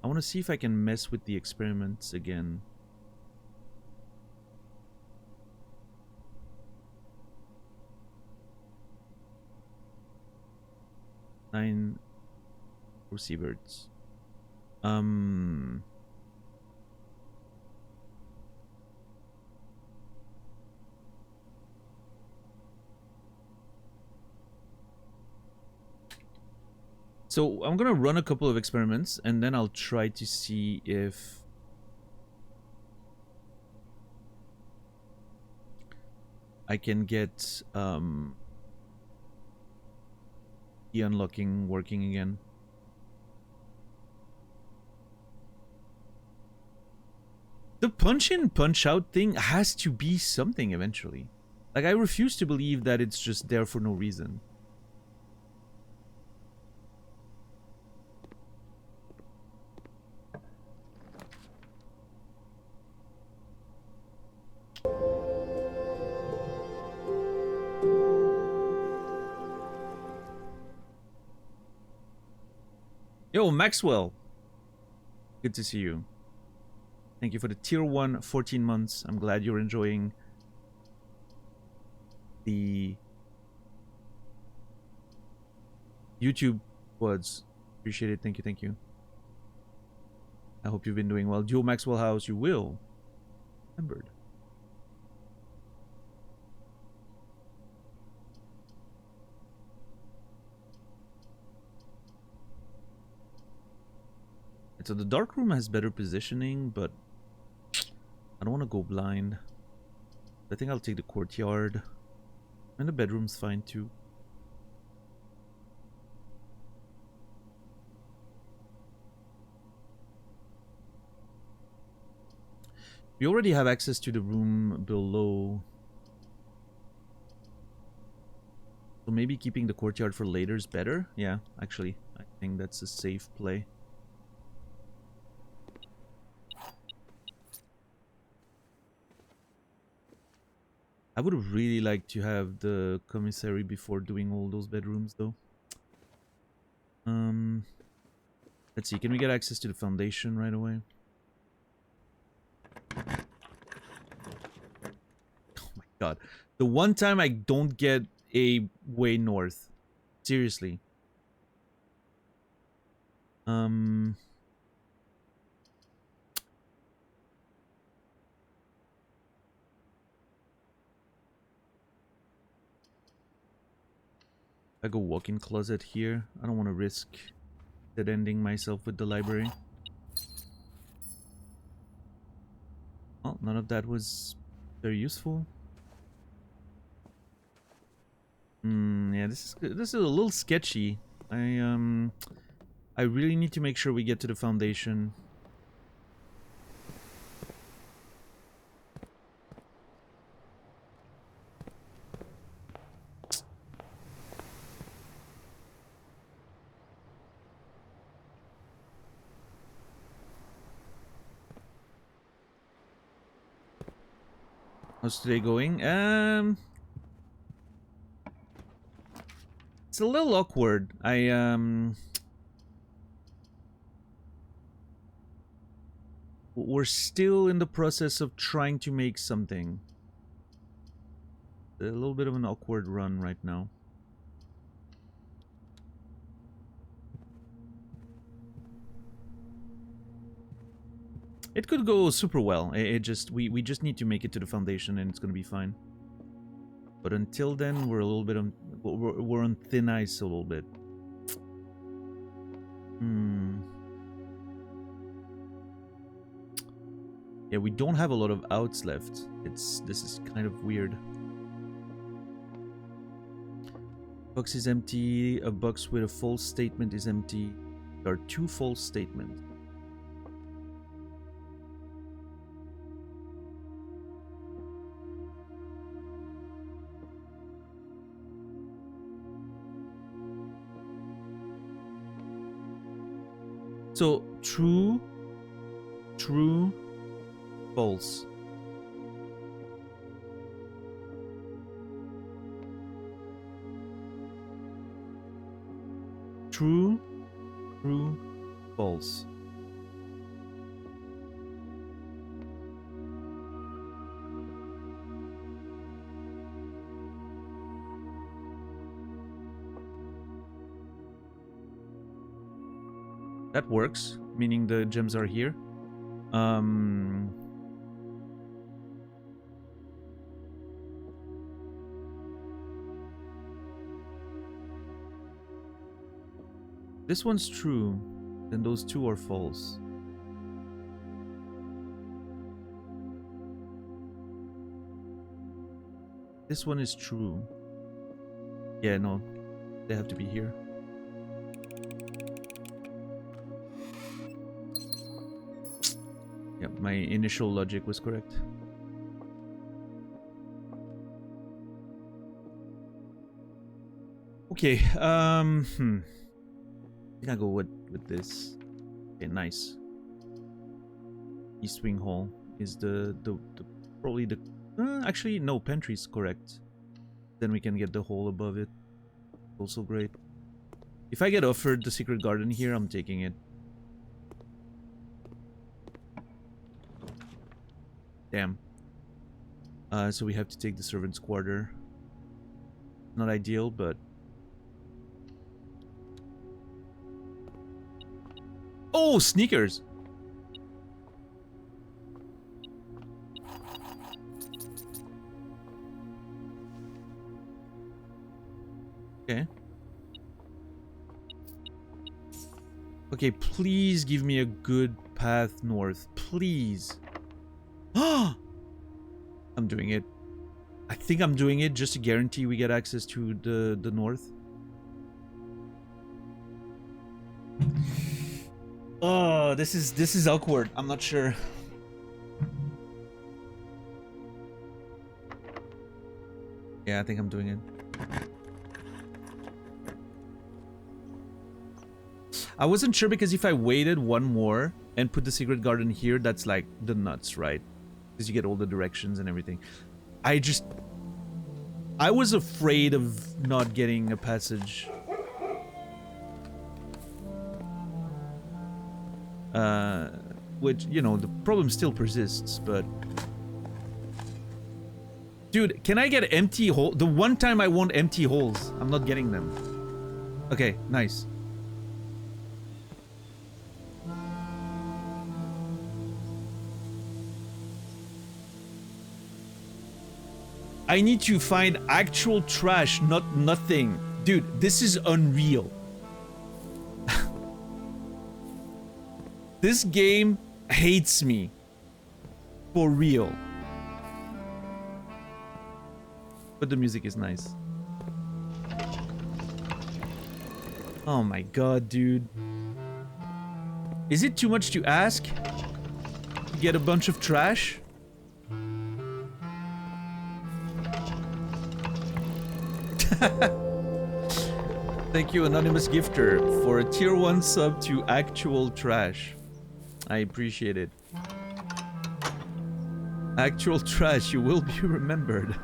I want to see if I can mess with the experiments again. Nine seabirds. So I'm gonna run a couple of experiments and then I'll try to see if I can get the unlocking working again. The punch in, punch out thing has to be something eventually. Like, I refuse to believe that it's just there for no reason. Yo, Maxwell. Good to see you. Thank you for the tier 1 14 months. I'm glad you're enjoying the YouTube words. Appreciate it. Thank you, thank you. I hope you've been doing well. Duo Maxwell House, you will. Remembered. So the dark room has better positioning, but I don't want to go blind. I think I'll take the courtyard. And the bedroom's fine too. We already have access to the room below. So maybe keeping the courtyard for later is better. Yeah, actually, I think that's a safe play. I would have really liked to have the commissary before doing all those bedrooms, though. Let's see. Can we get access to the foundation right away? Oh my god. The one time I don't get a way north. Seriously. I go walk-in closet here. I don't want to risk dead-ending myself with the library. Well, none of that was very useful. Yeah, this is a little sketchy. I really need to make sure we get to the foundation. How's today going? It's a little awkward. We're still in the process of trying to make something. A little bit of an awkward run right now. It could go super well. We just need to make it to the foundation and it's gonna be fine. But until then, we're a little bit on we're on thin ice a little bit. Yeah, we don't have a lot of outs left. This is kind of weird. Box is empty. A box with a false statement is empty. There are 2 false statements. So, true, false. true, true, false. That works, meaning the gems are here. This one's true, then those two are false. This one is true. Yeah, no, they have to be here. Yep, my initial logic was correct. Okay, I think I'll go with this. Okay, nice. East Wing Hall is the probably the actually no, Pentry's correct. Then we can get the hole above it. Also great. If I get offered the secret garden here, I'm taking it. Damn. So we have to take the servants' quarter. Not ideal, but... Oh, sneakers! Okay. Okay, please give me a good path north. Please. I'm doing it. I think I'm doing it just to guarantee we get access to the north. Oh, this is awkward. I'm not sure. Yeah, I think I'm doing it. I wasn't sure because if I waited one more and put the secret garden here, that's like the nuts, right? Because you get all the directions and everything. I was afraid of not getting a passage. Which, you know, the problem still persists, but... Dude, can I get empty hole? The one time I want empty holes, I'm not getting them. Okay, nice. I need to find actual trash, not nothing. Dude, this is unreal. This game hates me. For real. But the music is nice. Oh my god, dude. Is it too much to ask? To get a bunch of trash? Thank you, Anonymous Gifter, for a tier 1 sub to actual trash. I appreciate it. Actual trash, you will be remembered.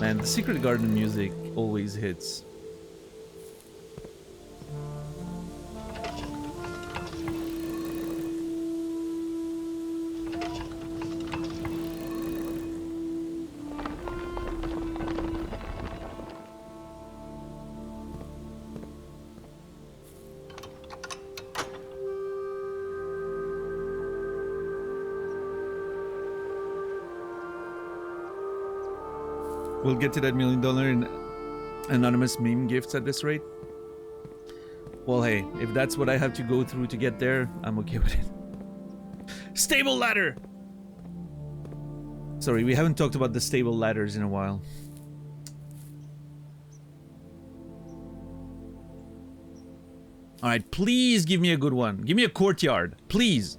Man, the Secret Garden music always hits. We'll get to that $1 million in anonymous meme gifts at this rate. Well, hey, if that's what I have to go through to get there, I'm okay with it. Stable ladder! Sorry, we haven't talked about the stable ladders in a while. Alright, please give me a good one. Give me a courtyard, please.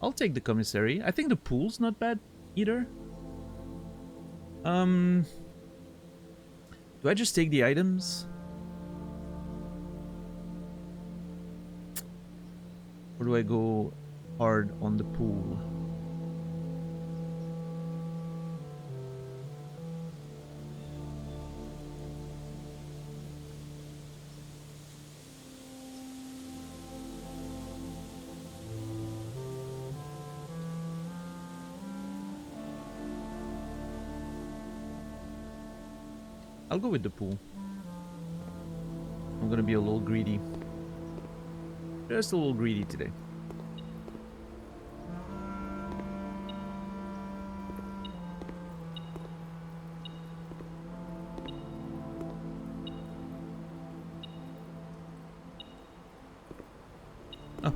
I'll take the commissary. I think the pool's not bad either. Do I just take the items? Or do I go hard on the pool? I'll go with the pool. I'm gonna be a little greedy. Just a little greedy today. Oh.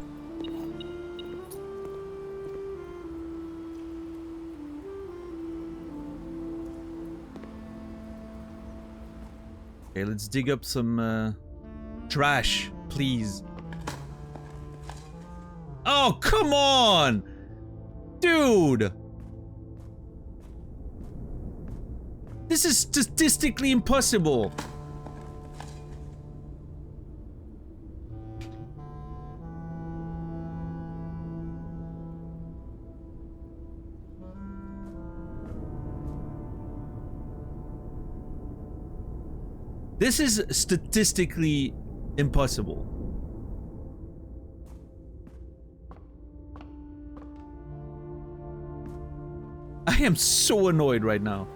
Okay, let's dig up some trash, please. Oh, come on! Dude! This is statistically impossible. This is statistically impossible. I am so annoyed right now.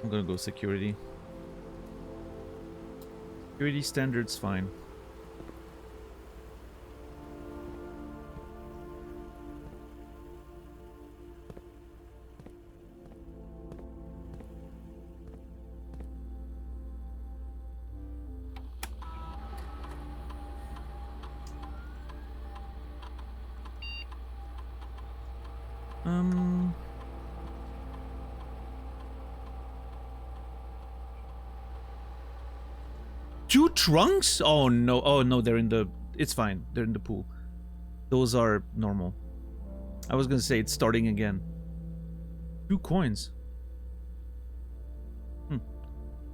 I'm gonna go security. Security standards, fine. Two trunks? Oh no, oh no, they're in the... It's fine, they're in the pool. Those are normal. I was gonna say it's starting again. 2 coins.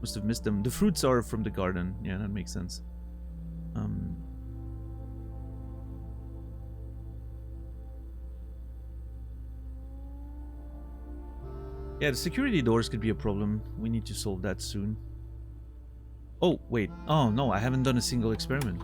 Must have missed them. The fruits are from the garden. Yeah, that makes sense. Yeah, the security doors could be a problem. We need to solve that soon. Oh, wait. Oh, no, I haven't done a single experiment.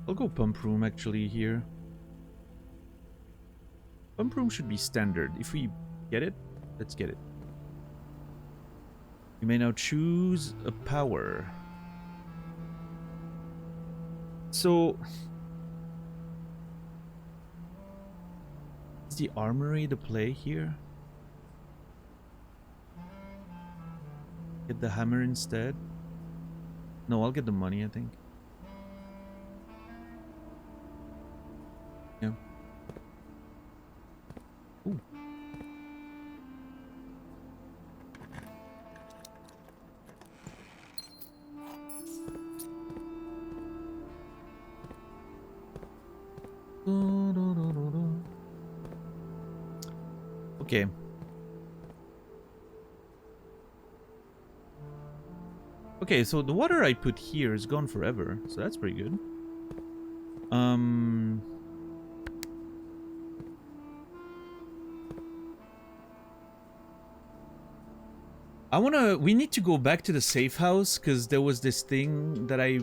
I'll go pump room actually here. Pump room should be standard. If we get it, let's get it. You may now choose a power. So... is the armory the play here? Get the hammer instead? No, I'll get the money, I think. Yeah. Ooh. Okay. Okay, so the water I put here is gone forever, so that's pretty good. We need to go back to the safe house, because there was this thing that I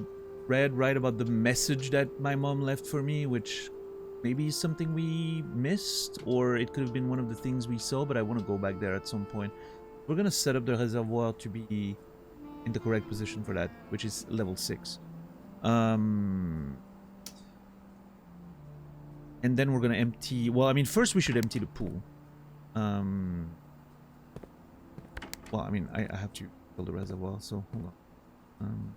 read right about the message that my mom left for me, which maybe something we missed, or it could have been one of the things we saw, but I want to go back there at some point. We're gonna set up the reservoir to be in the correct position for that, which is level 6. And then we're gonna empty... Well, I mean, first we should empty the pool. Well, I mean, I have to build a reservoir, so hold on.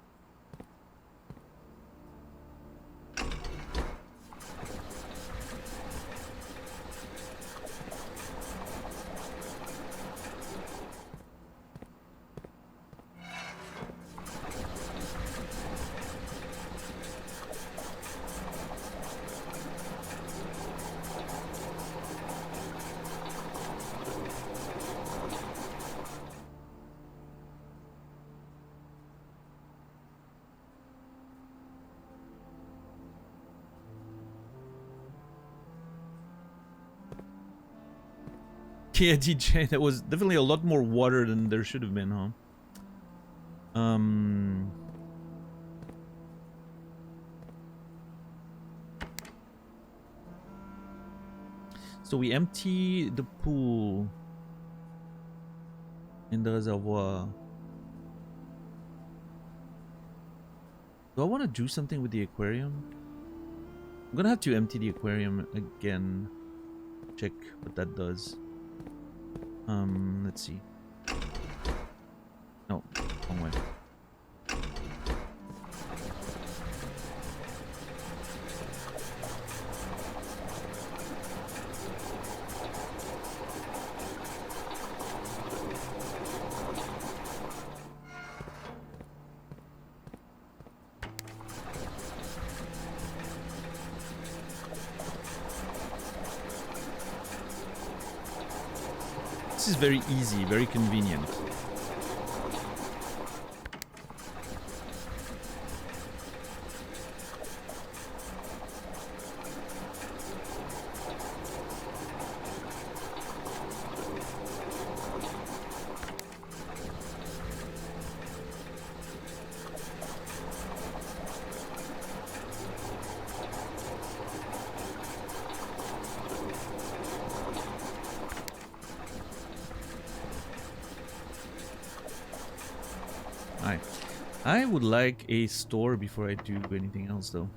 Yeah, DJ, that was definitely a lot more water than there should have been, huh? So we empty the pool in the reservoir. Do I want to do something with the aquarium? I'm gonna have to empty the aquarium again. Check what that does. Let's see. No, wrong way. This is very easy, very convenient. I would like a store before I do anything else, though.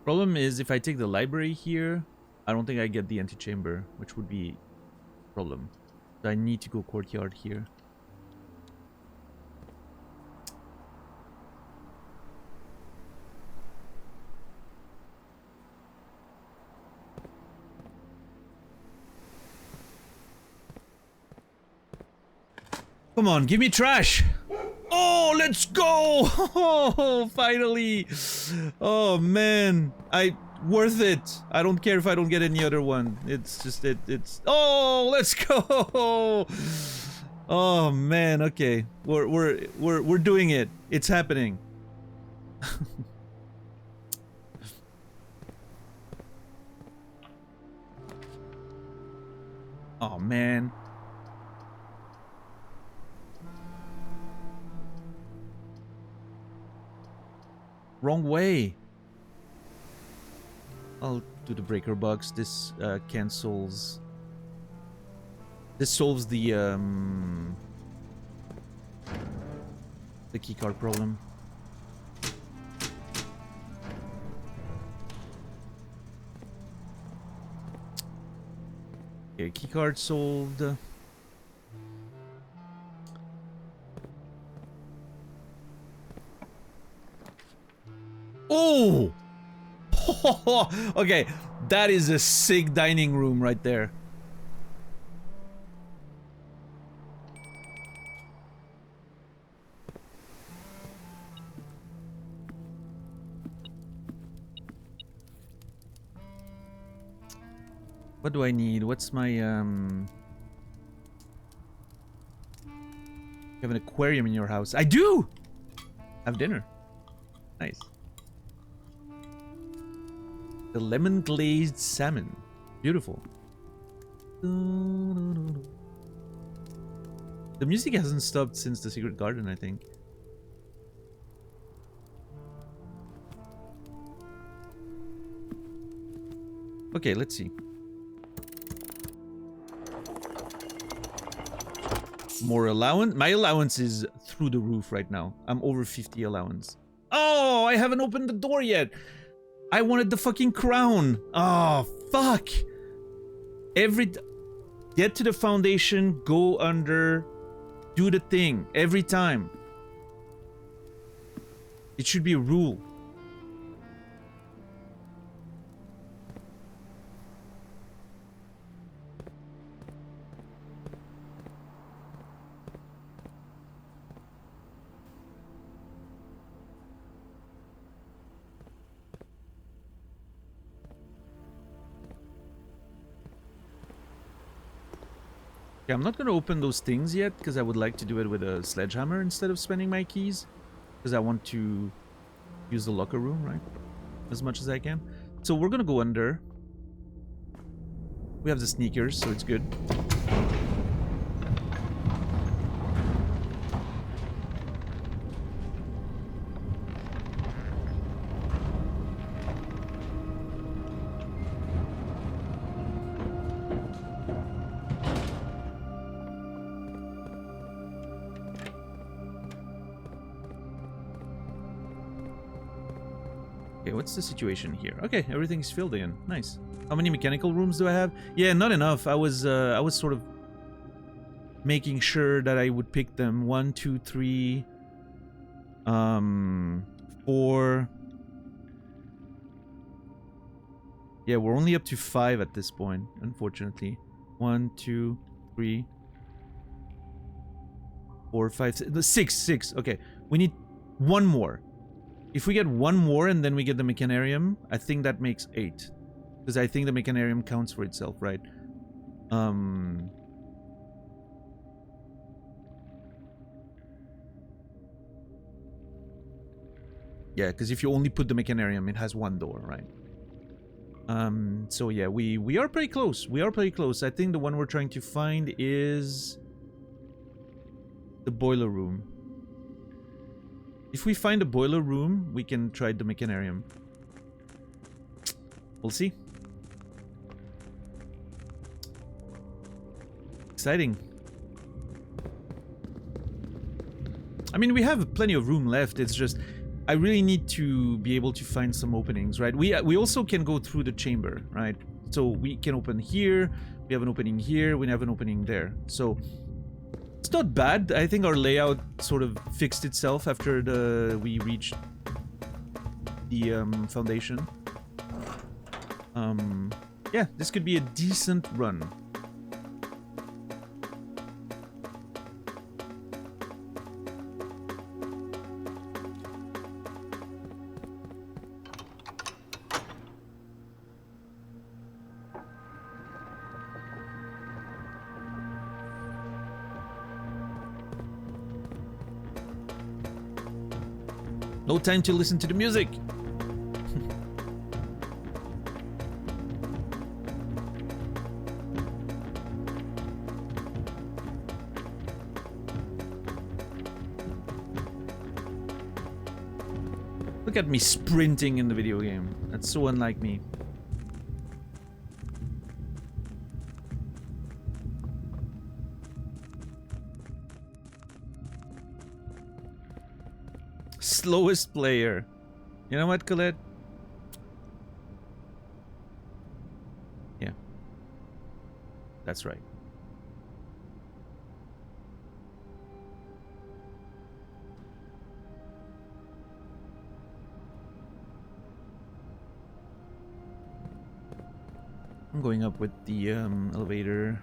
Problem is, if I take the library here, I don't think I get the antechamber, which would be a problem. I need to go courtyard here. Come on, give me trash! Oh, let's go! Oh, finally! Oh, man. Worth it. I don't care if I don't get any other one. It's just, it's... Oh, let's go! Oh, man, okay. We're doing it. It's happening. Oh, man. Wrong way. I'll do the breaker box. This cancels. This solves the keycard problem. Okay, keycard solved. Oh! Okay, that is a sick dining room right there. What do I need? What's my You have an aquarium in your house? I do! Have dinner. Nice. The lemon glazed salmon. Beautiful. The music hasn't stopped since the Secret Garden, I think. Okay, let's see. More allowance? My allowance is through the roof right now. I'm over 50 allowance. Oh, I haven't opened the door yet. I wanted the fucking crown. Oh, fuck. Get to the foundation, go under, do the thing every time. It should be a rule. Okay, I'm not going to open those things yet because I would like to do it with a sledgehammer instead of spending my keys. Because I want to use the locker room, right? As much as I can. So we're going to go under. We have the sneakers, so it's good. Okay, what's the situation here? Okay, everything's filled in. Nice. How many mechanical rooms do I have? Yeah, not enough. I was sort of making sure that I would pick them. 1, 2, 3, 4. Yeah, we're only up to 5 at this point, unfortunately. 1, 2, 3, 4, 5, 6. 6. Okay, we need one more. If we get one more and then we get the Mechanarium, I think that makes 8. Because I think the Mechanarium counts for itself, right? Yeah, because if you only put the Mechanarium, it has one door, right? So yeah, we are pretty close. We are pretty close. I think the one we're trying to find is the boiler room. If we find a boiler room, we can try the Mechanarium. We'll see. Exciting. I mean, we have plenty of room left. It's just I really need to be able to find some openings, right? We also can go through the chamber, right? So we can open here. We have an opening here. We have an opening there. So it's not bad. I think our layout sort of fixed itself after we reached the foundation. Yeah, this could be a decent run. No time to listen to the music. Look at me sprinting in the video game. That's so unlike me. Slowest player. You know what, Colette? Yeah. That's right. I'm going up with the elevator.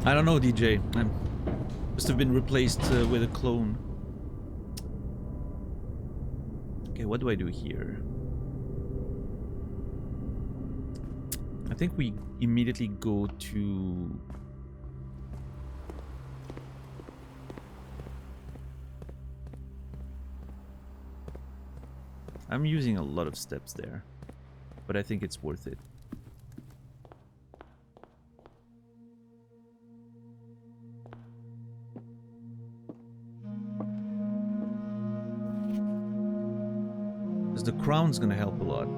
I don't know, DJ. I must have been replaced with a clone. Okay, what do I do here? I think we immediately go to I'm using a lot of steps there, but I think it's worth it. Because the crown's gonna help a lot.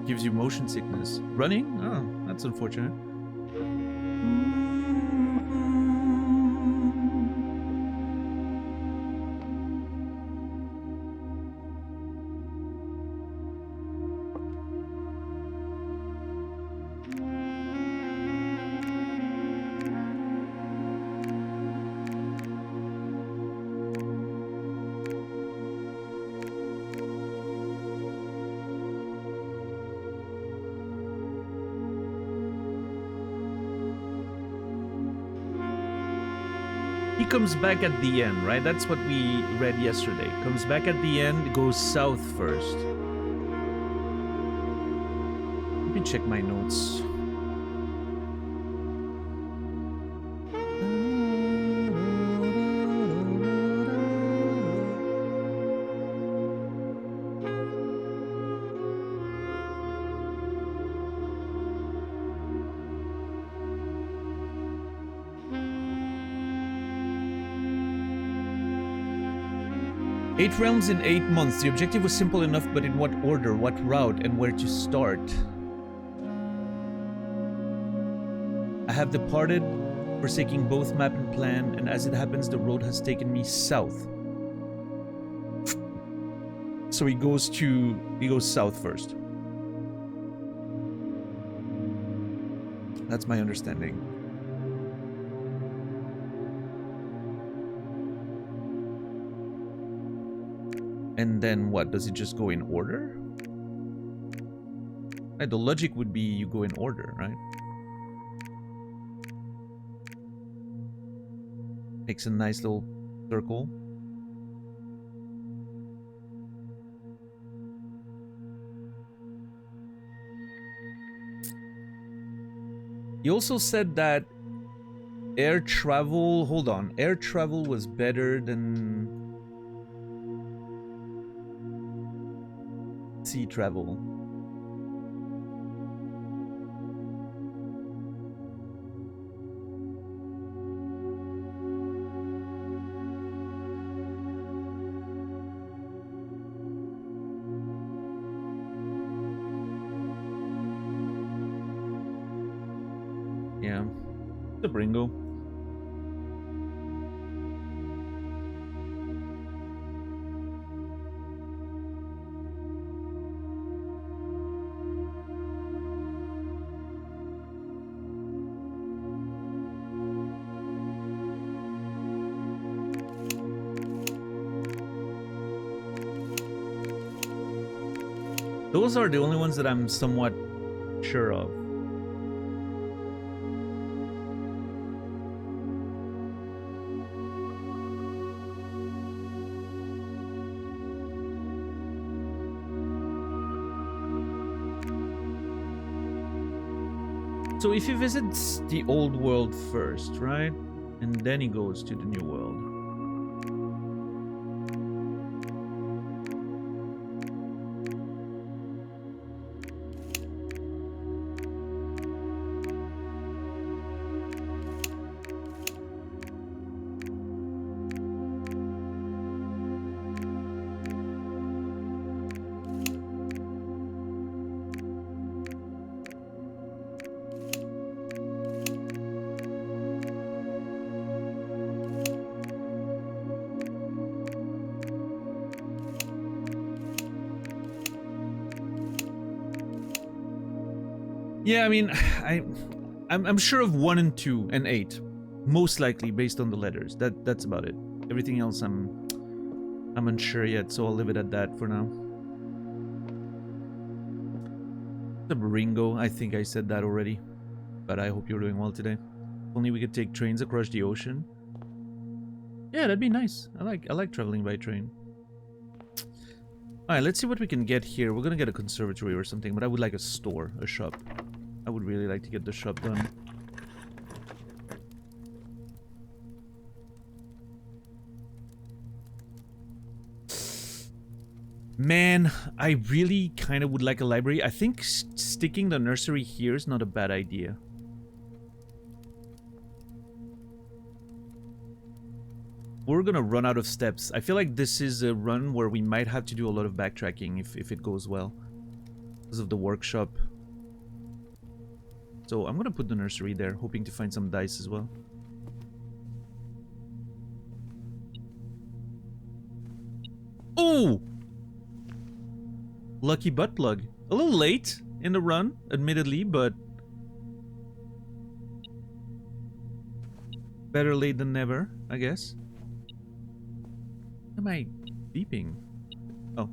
Gives you motion sickness. Running? Oh, that's unfortunate. 'He comes back at the end, right? That's what we read yesterday. Comes back at the end, goes south first. Let me check my notes. Eight realms in 8 months. The objective was simple enough, but in what order, what route, and where to start? I have departed, forsaking both map and plan, and as it happens, the road has taken me south. So he goes south first. That's my understanding. And then what? Does it just go in order? Right, the logic would be you go in order, right? Makes a nice little circle. He also said that air travel... Hold on. Air travel was better than... sea travel. Yeah, the Bringo. Those are the only ones that I'm somewhat sure of. So if he visits the old world first, right? And then he goes to the new world. Yeah, I mean, I'm sure of 1 and 2 and 8, most likely based on the letters. That's about it. Everything else I'm unsure yet, so I'll leave it at that for now. The Ringo, I think I said that already, but I hope you're doing well today. If only we could take trains across the ocean. Yeah, that'd be nice. I like traveling by train. Alright, let's see what we can get here. We're gonna get a conservatory or something, but I would like a store, a shop. I would really like to get the shop done. Man, I really kind of would like a library. I think sticking the nursery here is not a bad idea. We're gonna run out of steps. I feel like this is a run where we might have to do a lot of backtracking if it goes well. Because of the workshop. So I'm gonna put the nursery there, hoping to find some dice as well. Oh! Lucky butt plug. A little late in the run, admittedly, but better late than never, I guess. Am I beeping? Oh.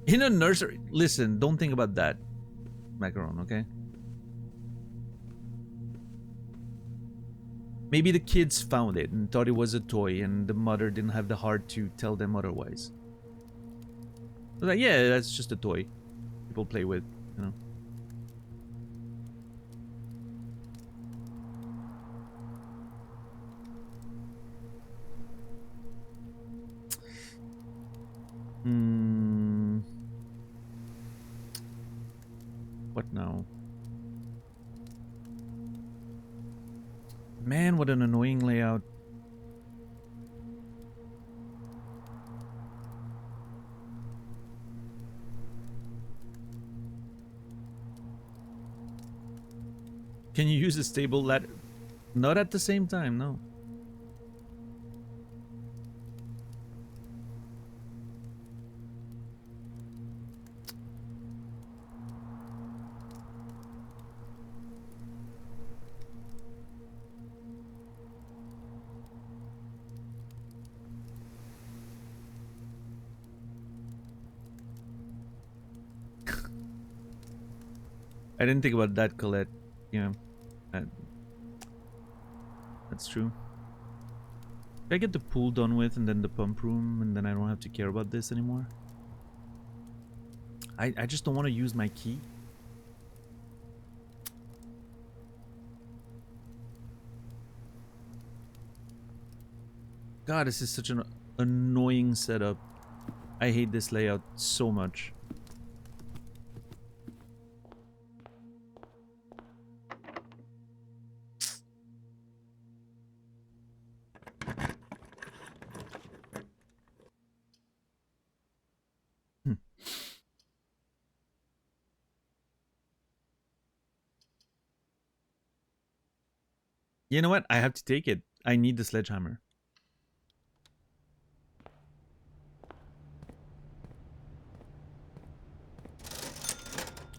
In a nursery. Listen, don't think about that, Macaron, okay? Maybe the kids found it and thought it was a toy and the mother didn't have the heart to tell them otherwise. Like, yeah, that's just a toy people play with, you know. What now? Man, what an annoying layout. Can you use a stable ladder? Not at the same time, no. I didn't think about that, Colette. Yeah, that's true. If I get the pool done with and then the pump room and then I don't have to care about this anymore. I just don't want to use my key. God, this is such an annoying setup. I hate this layout so much. You know what? I have to take it. I need the sledgehammer.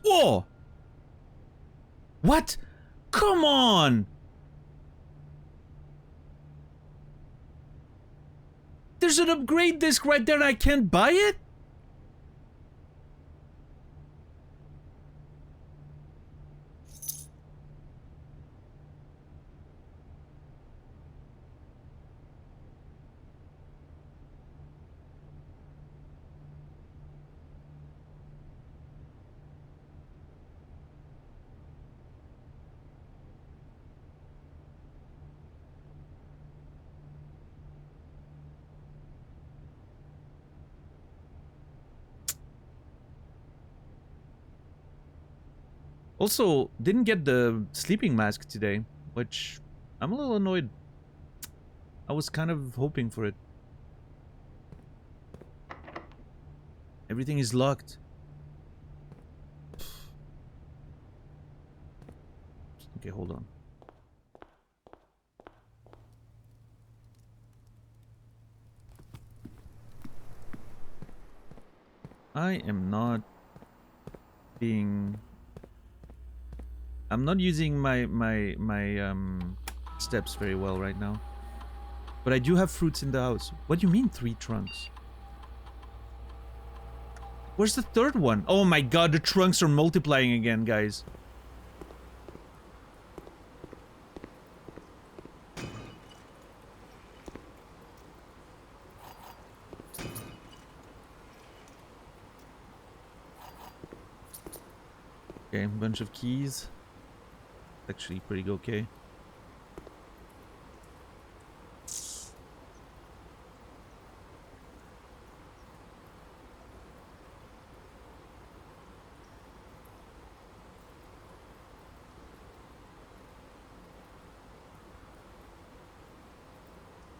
Whoa! What? Come on! There's an upgrade disc right there and I can't buy it? Also, didn't get the sleeping mask today, which I'm a little annoyed. I was kind of hoping for it. Everything is locked. Okay, hold on. I am not being... I'm not using my steps very well right now. But I do have fruits in the house. What do you mean 3 trunks? Where's the third one? Oh my god, the trunks are multiplying again, guys. Okay, bunch of keys. Actually pretty okay.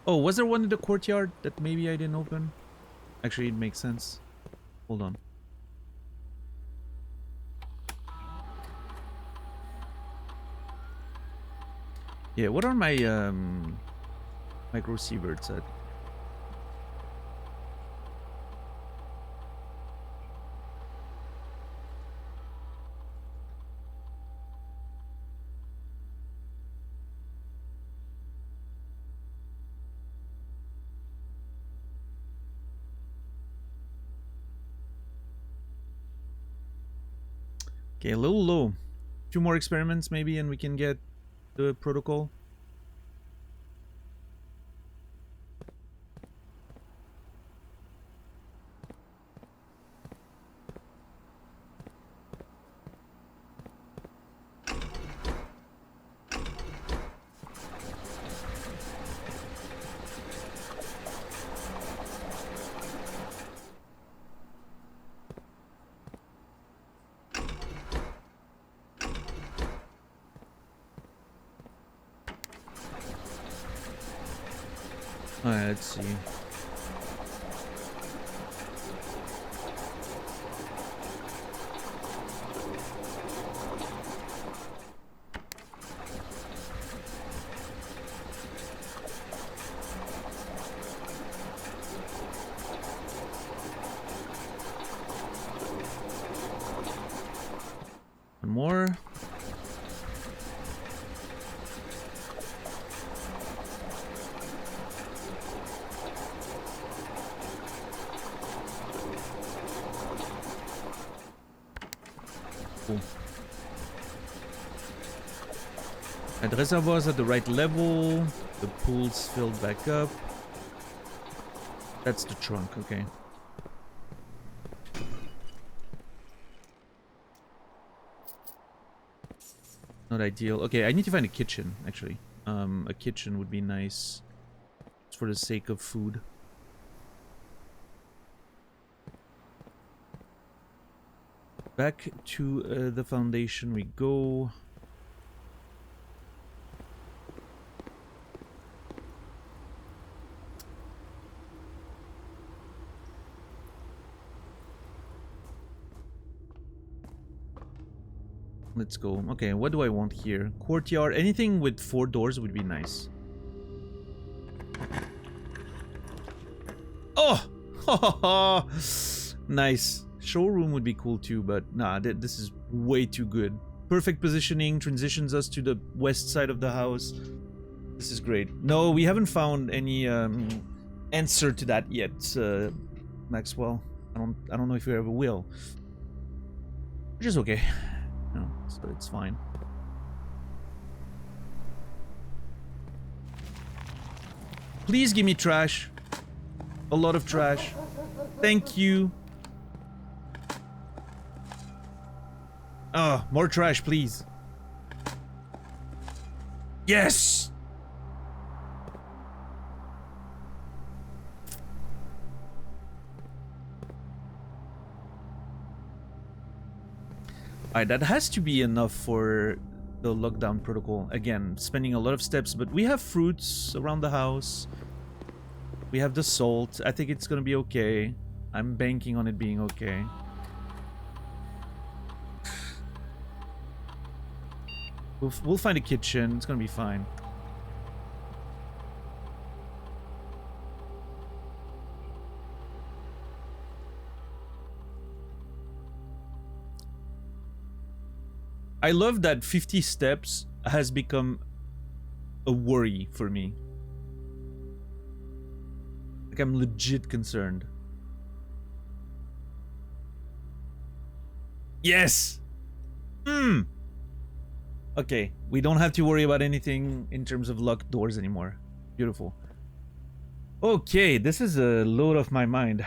Oh, was there one in the courtyard that maybe I didn't open? Actually, it makes sense. Hold on. Yeah, what are my micro seabirds at? Okay, a little low. 2 more experiments maybe and we can get the protocol. Alright, let's see. One more. Cool. And the reservoir's at the right level. The pool's filled back up. That's the trunk, okay. Not ideal. Okay, I need to find a kitchen, actually. A kitchen would be nice. Just for the sake of food. Back to the foundation we go. Let's go. Okay, what do I want here? Courtyard. Anything with 4 doors would be nice. Oh! Nice. Showroom would be cool too, but nah, this is way too good. Perfect positioning, transitions us to the west side of the house. This is great. No, we haven't found any answer to that yet, Maxwell. I don't know if we ever will. Which is okay. No, so it's fine. Please give me trash. A lot of trash. Thank you. Oh, more trash, please. Yes! Alright, that has to be enough for the lockdown protocol. Again, spending a lot of steps, but we have fruits around the house. We have the salt. I think it's gonna be okay. I'm banking on it being okay. We'll find a kitchen. It's gonna be fine. I love that 50 steps has become a worry for me. Like, I'm legit concerned. Yes! Okay, we don't have to worry about anything in terms of locked doors anymore. Beautiful. Okay, this is a load off my mind.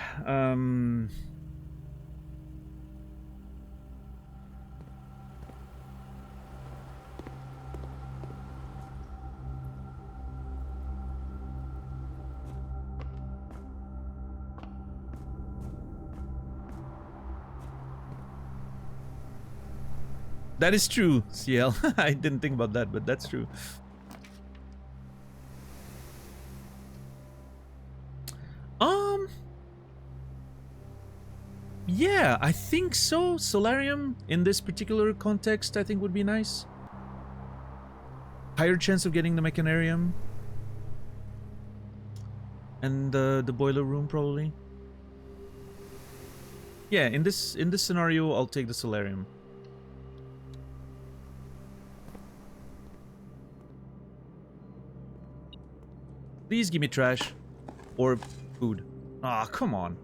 That is true, CL. I didn't think about that, but that's true. Yeah, I think so. Solarium in this particular context, I think would be nice. Higher chance of getting the Mechanarium. And the boiler room, probably. Yeah, in this scenario, I'll take the Solarium. Please give me trash. Or food. Ah, come on.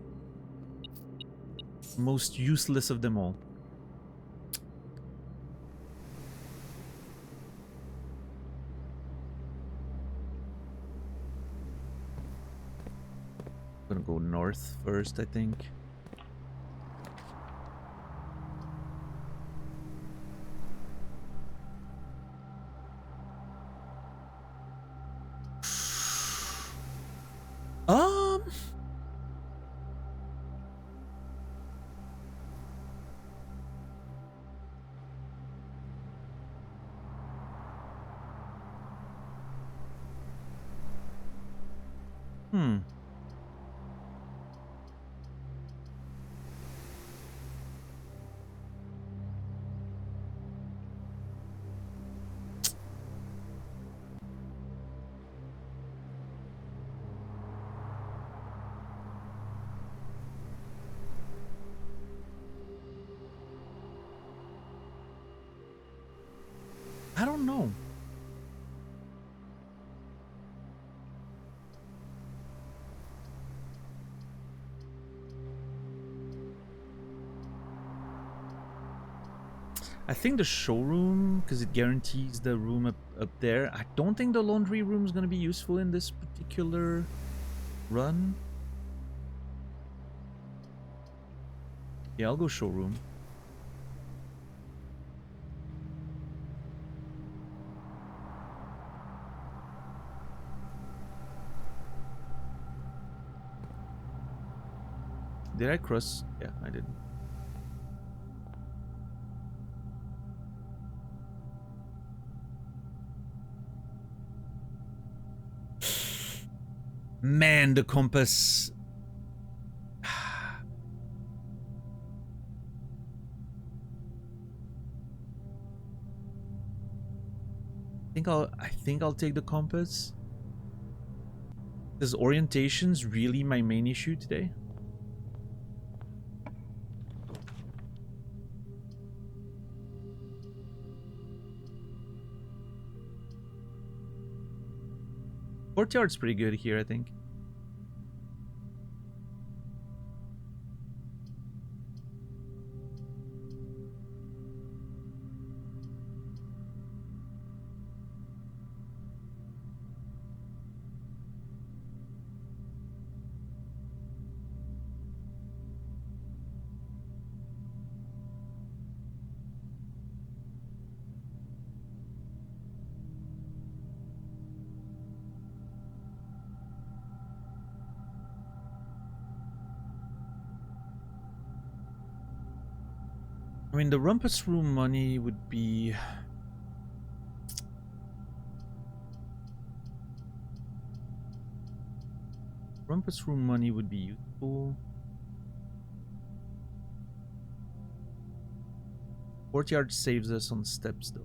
Most useless of them all. I'm gonna go north first, I think. I don't know. I think the showroom, because it guarantees the room up there. I don't think the laundry room is going to be useful in this particular run. Yeah, I'll go showroom. Did I cross? Yeah, I did. Man, the compass. I think I'll take the compass. Because orientation's really my main issue today. Courtyard's pretty good here, I think. I mean, the rumpus room money would be... Rumpus room money would be useful. Courtyard saves us on steps, though.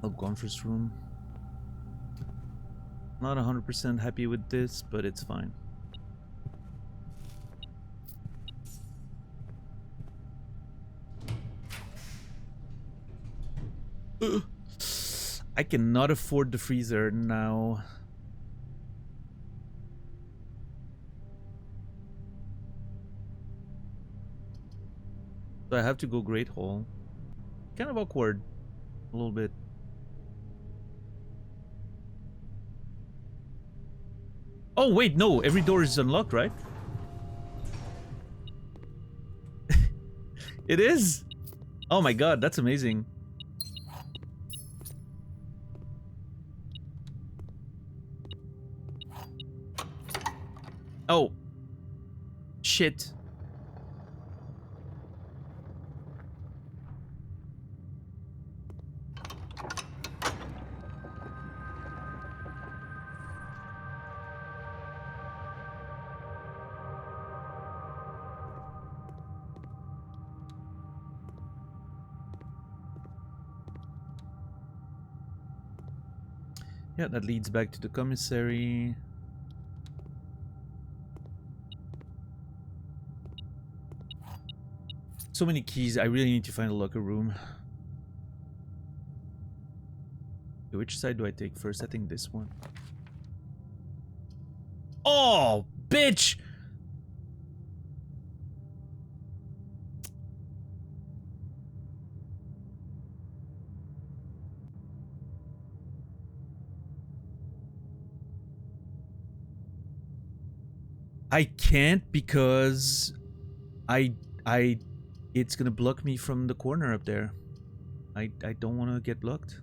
Oh, conference room. Not 100% happy with this, but it's fine. Ugh. I cannot afford the freezer now. So I have to go Great Hall. Kind of awkward. A little bit. Oh, wait, no. Every door is unlocked, right? It is? Oh my god, that's amazing. Oh. Shit. Yeah, that leads back to the commissary. So many keys. I really need to find a locker room. Which side do I take first? I think this one. Oh, bitch! I can't because I it's gonna block me from the corner up there. I don't want to get blocked.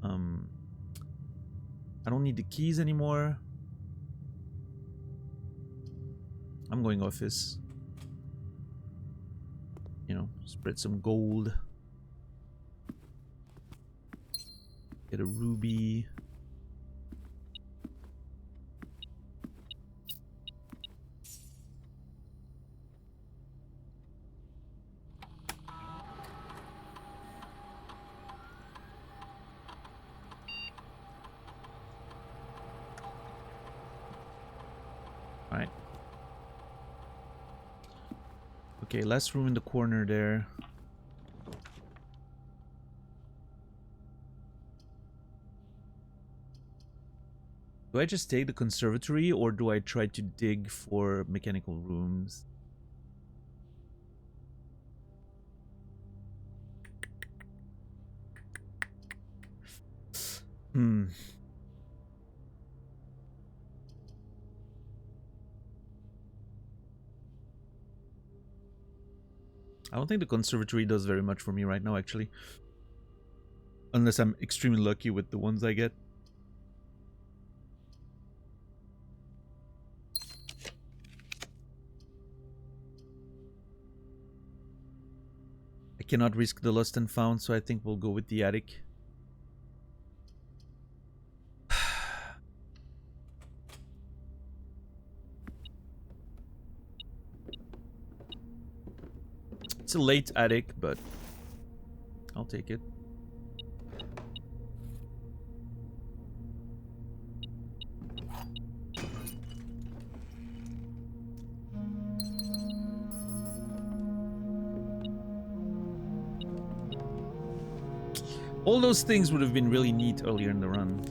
I don't need the keys anymore. I'm going office. You know, spread some gold. Get a ruby. Alright. Okay, last room in the corner there. Do I just take the conservatory or do I try to dig for mechanical rooms? I don't think the conservatory does very much for me right now, actually. Unless I'm extremely lucky with the ones I get. I cannot risk the lost and found, so I think we'll go with the attic. It's a late attic, but I'll take it. All those things would have been really neat earlier in the run.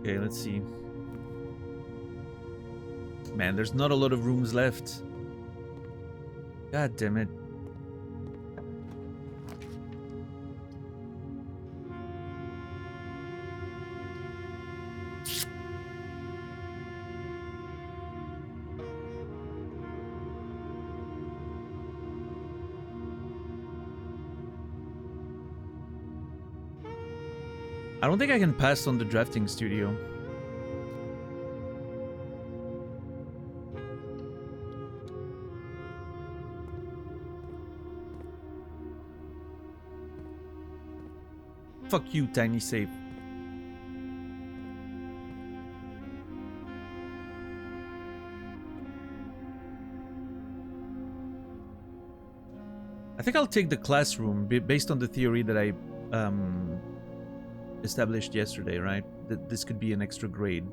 Okay, let's see. Man, there's not a lot of rooms left. God damn it. I don't think I can pass on the drafting studio. Fuck you, tiny safe. I think I'll take the classroom based on the theory that I established yesterday, right? That this could be an extra grade.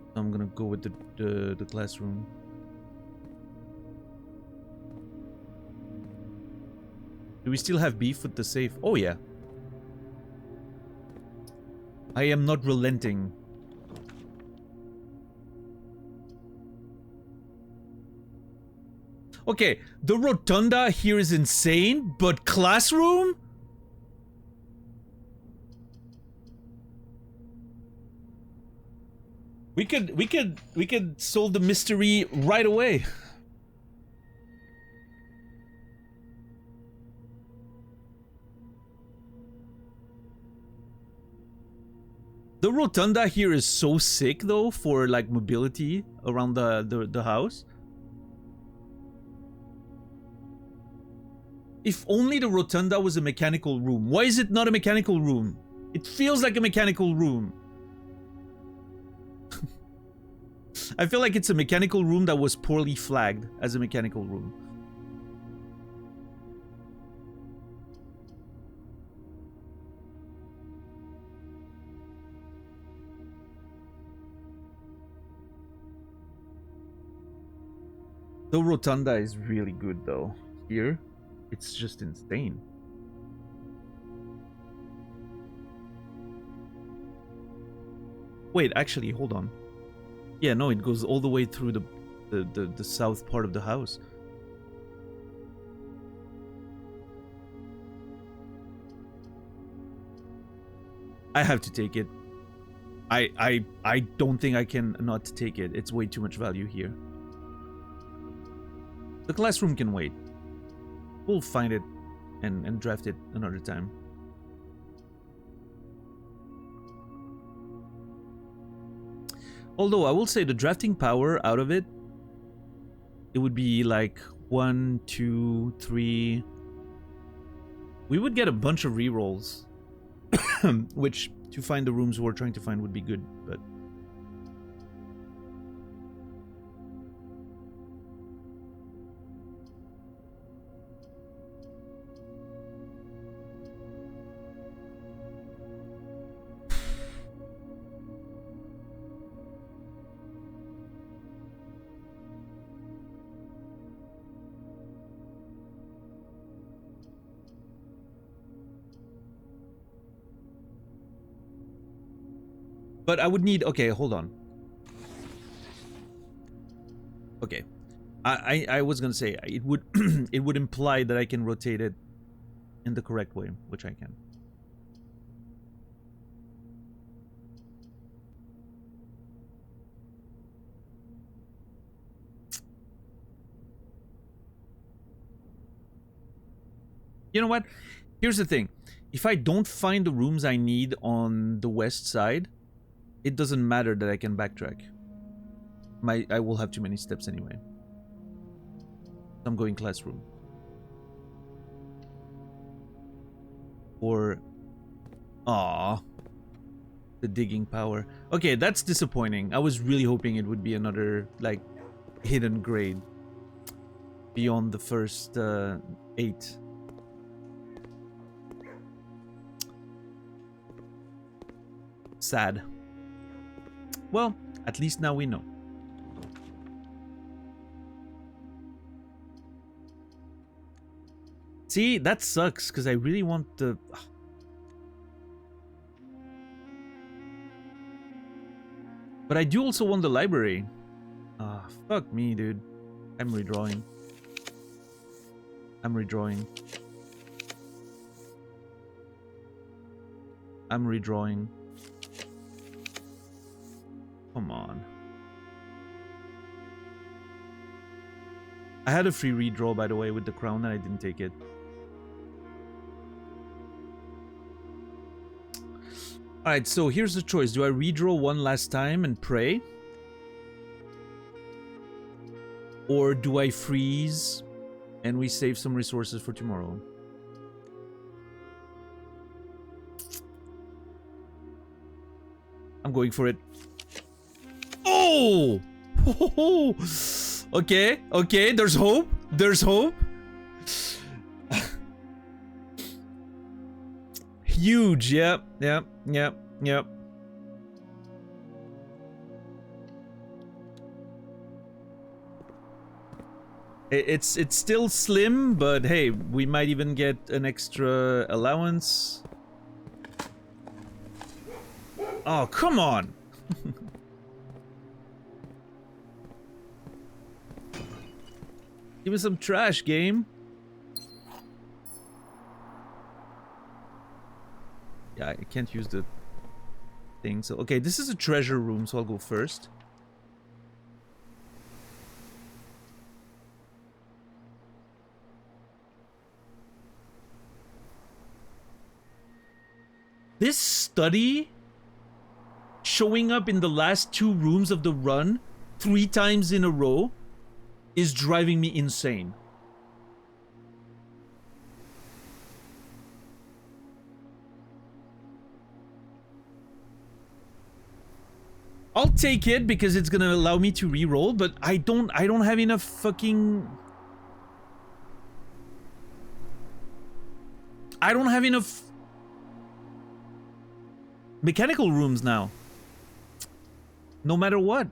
So I'm gonna go with the classroom. Do we still have beef with the safe? Oh yeah. I am not relenting. Okay, the rotunda here is insane, but classroom? We could solve the mystery right away. The rotunda here is so sick though for like mobility around the house. If only the rotunda was a mechanical room. Why is it not a mechanical room? It feels like a mechanical room. I feel like it's a mechanical room that was poorly flagged as a mechanical room. The rotunda is really good though. Here, it's just insane. Wait, actually, hold on. Yeah, no, it goes all the way through the south part of the house. I have to take it. I don't think I can not take it. It's way too much value here. The classroom can wait. We'll find it and draft it another time. Although I will say the drafting power out of it, it would be like 1, 2, 3. We would get a bunch of rerolls, which to find the rooms we're trying to find would be good, but I would need... Okay, hold on. Okay. I was gonna say, it would it would imply that I can rotate it in the correct way, which I can. You know what? Here's the thing. If I don't find the rooms I need on the west side, it doesn't matter that I can backtrack. I will have too many steps anyway. I'm going classroom. Or... Aww. The digging power. Okay, that's disappointing. I was really hoping it would be another, like, hidden grade. Beyond the first 8. Sad. Well, at least now we know. See, that sucks, because I really want the... But I do also want the library. Ah, fuck me, dude. I'm redrawing. I'm redrawing. I'm redrawing. Come on. I had a free redraw, by the way, with the crown, and I didn't take it. Alright, so here's the choice. Do I redraw one last time and pray? Or do I freeze and we save some resources for tomorrow? I'm going for it. Oh! Okay, okay, there's hope. There's hope. Huge, yep, yep, yep, yep. It's still slim, but hey, we might even get an extra allowance. Oh, come on! Give me some trash, game. Yeah, I can't use the thing, so... Okay, this is a treasure room, so I'll go first. This study showing up in the last 2 rooms of the run 3 times in a row is driving me insane. I'll take it because it's gonna allow me to reroll, but I don't have enough fucking... I don't have enough mechanical rooms now. No matter what.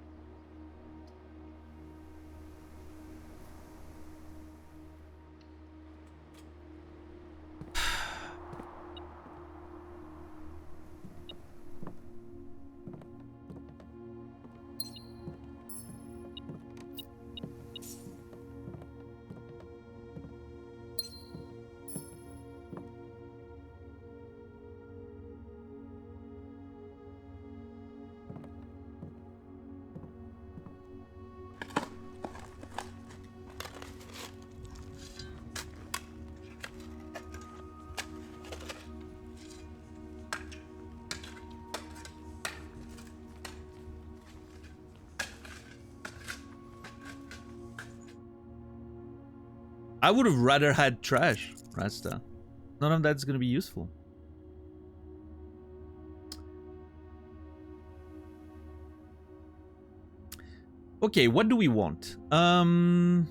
I would have rather had trash, Rasta. None of that's gonna be useful. Okay, what do we want? No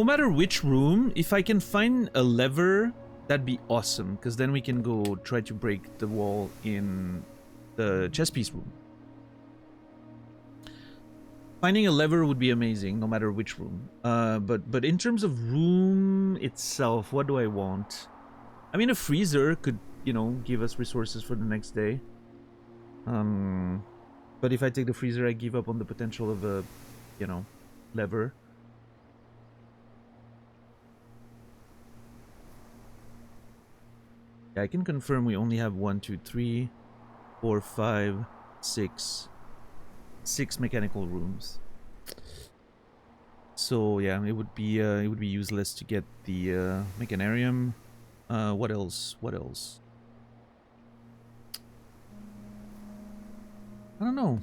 matter which room, if I can find a lever, that'd be awesome, because then we can go try to break the wall in the chess piece room. Finding a lever would be amazing, no matter which room. But in terms of room itself, what do I want? I mean, a freezer could, you know, give us resources for the next day. But if I take the freezer, I give up on the potential of a, you know, lever. Yeah, I can confirm we only have 1, 2, 3, 4, 5, 6 mechanical rooms. So yeah, it would be useless to get the mechanarium. What else? What else? I don't know.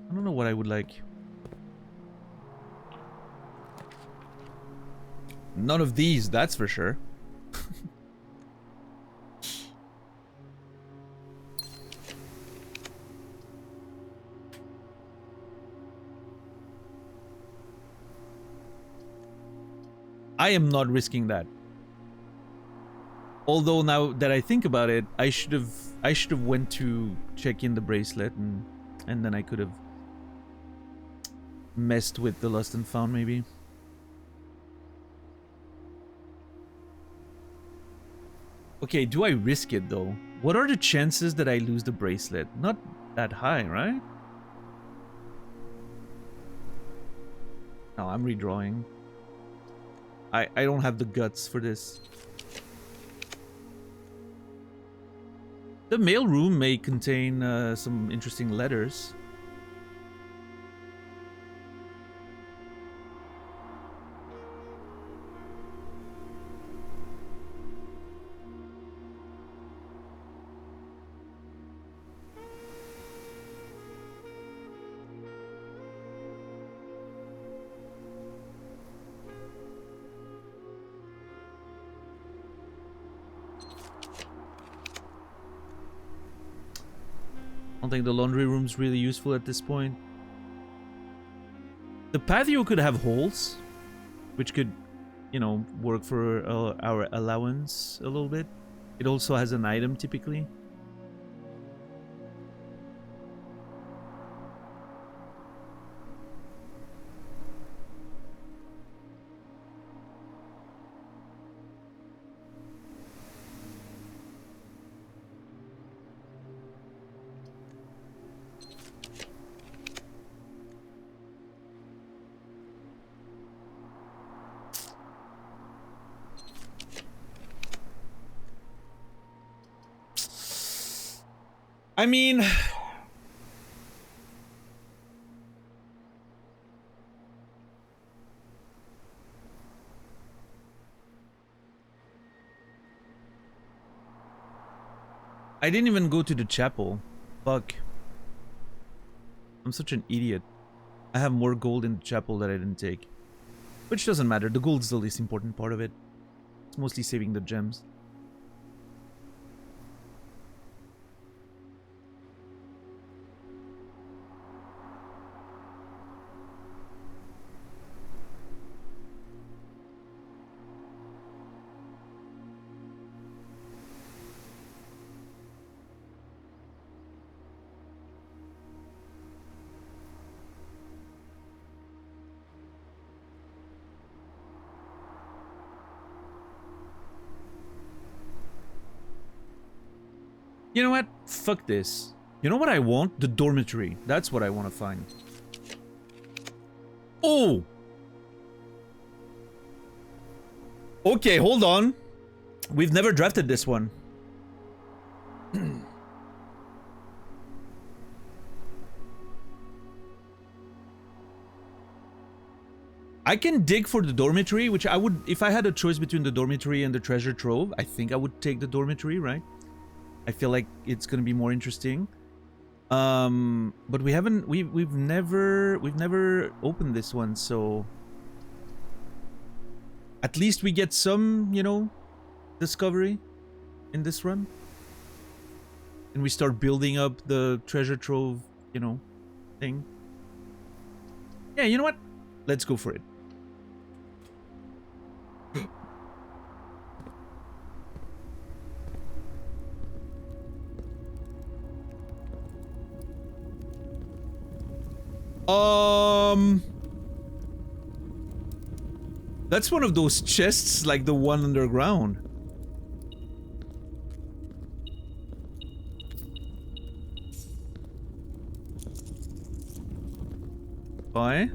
I don't know what I would like. None of these, that's for sure. I am not risking that. Although now that I think about it, I should have went to check in the bracelet and then I could have messed with the lost and found maybe. Okay, do I risk it though? What are the chances that I lose the bracelet? Not that high, right? No, I'm redrawing. I don't have the guts for this. The mail room may contain some interesting letters. I don't think the laundry room's really useful at this point. The patio could have holes, which could, you know, work for our allowance a little bit. It also has an item typically. I mean, I didn't even go to the chapel. Fuck. I'm such an idiot. I have more gold in the chapel that I didn't take. Which doesn't matter. The gold's the least important part of it. It's mostly saving the gems. You know what? Fuck this. You know what I want? The dormitory. That's what I want to find. Oh! Okay, hold on. We've never drafted this one. I can dig for the dormitory, which I would... If I had a choice between the dormitory and the treasure trove, I think I would take the dormitory, right? I feel like it's gonna be more interesting. But we haven't... We've never opened this one, so... At least we get some, you know, discovery in this run. And we start building up the treasure trove, you know, thing. Yeah, you know what? Let's go for it. That's one of those chests like the one underground. Why?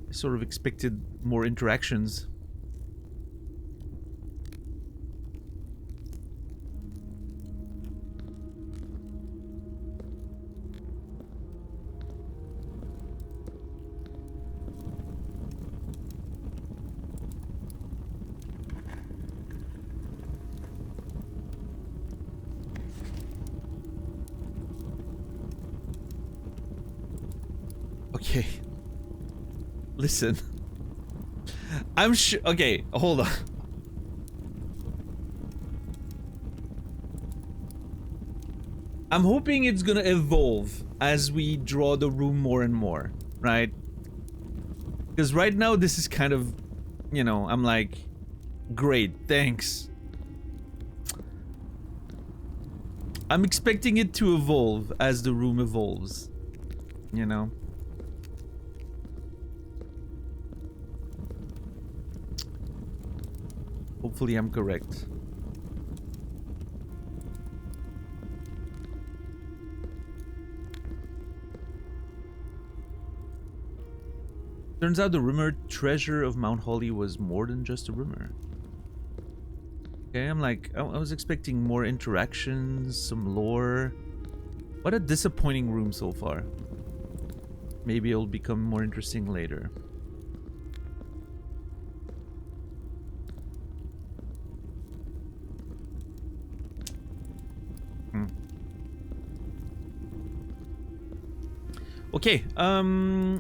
I sort of expected more interactions. Okay. Listen. I'm sure... Okay, hold on. I'm hoping it's gonna evolve as we draw the room more and more, right? Because right now this is kind of... You know, I'm like... Great, thanks. I'm expecting it to evolve as the room evolves. You know? Hopefully I'm correct. Turns out the rumored treasure of Mount Holly was more than just a rumor. Okay, I'm like, I was expecting more interactions, some lore. What a disappointing room so far. Maybe it'll become more interesting later. Okay, I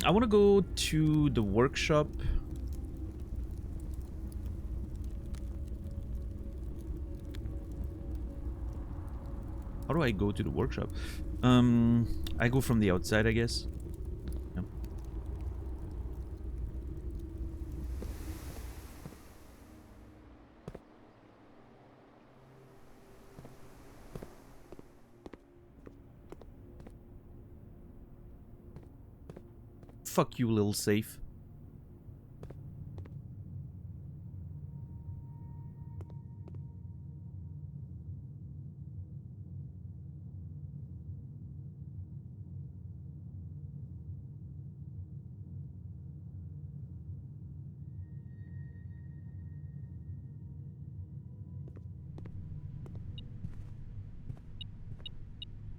want to go to the workshop. How do I go to the workshop? I go from the outside, I guess. Yeah. Fuck you, little safe.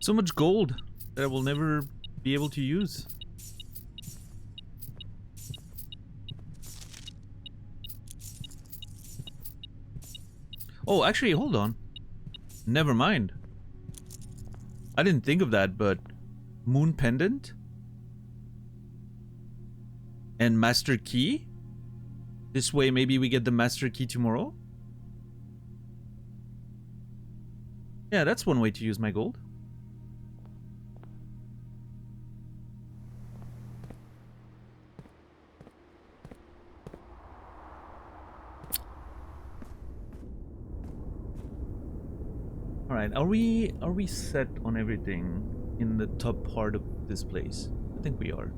So much gold that I will never be able to use. Oh, actually, hold on. Never mind. I didn't think of that, but Moon Pendant and Master Key? This way, maybe we get the Master Key tomorrow? Yeah, that's one way to use my gold. Alright, are we set on everything in the top part of this place? I think we are.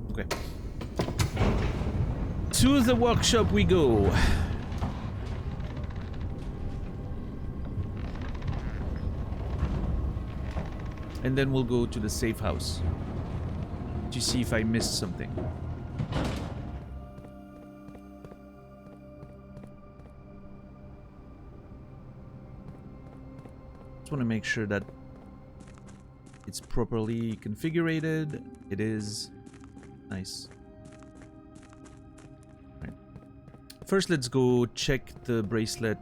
Okay. To the workshop we go. And then we'll go to the safe house to see if I missed something. Just want to make sure that it's properly configured. It is. Nice. Right. First, let's go check the bracelet.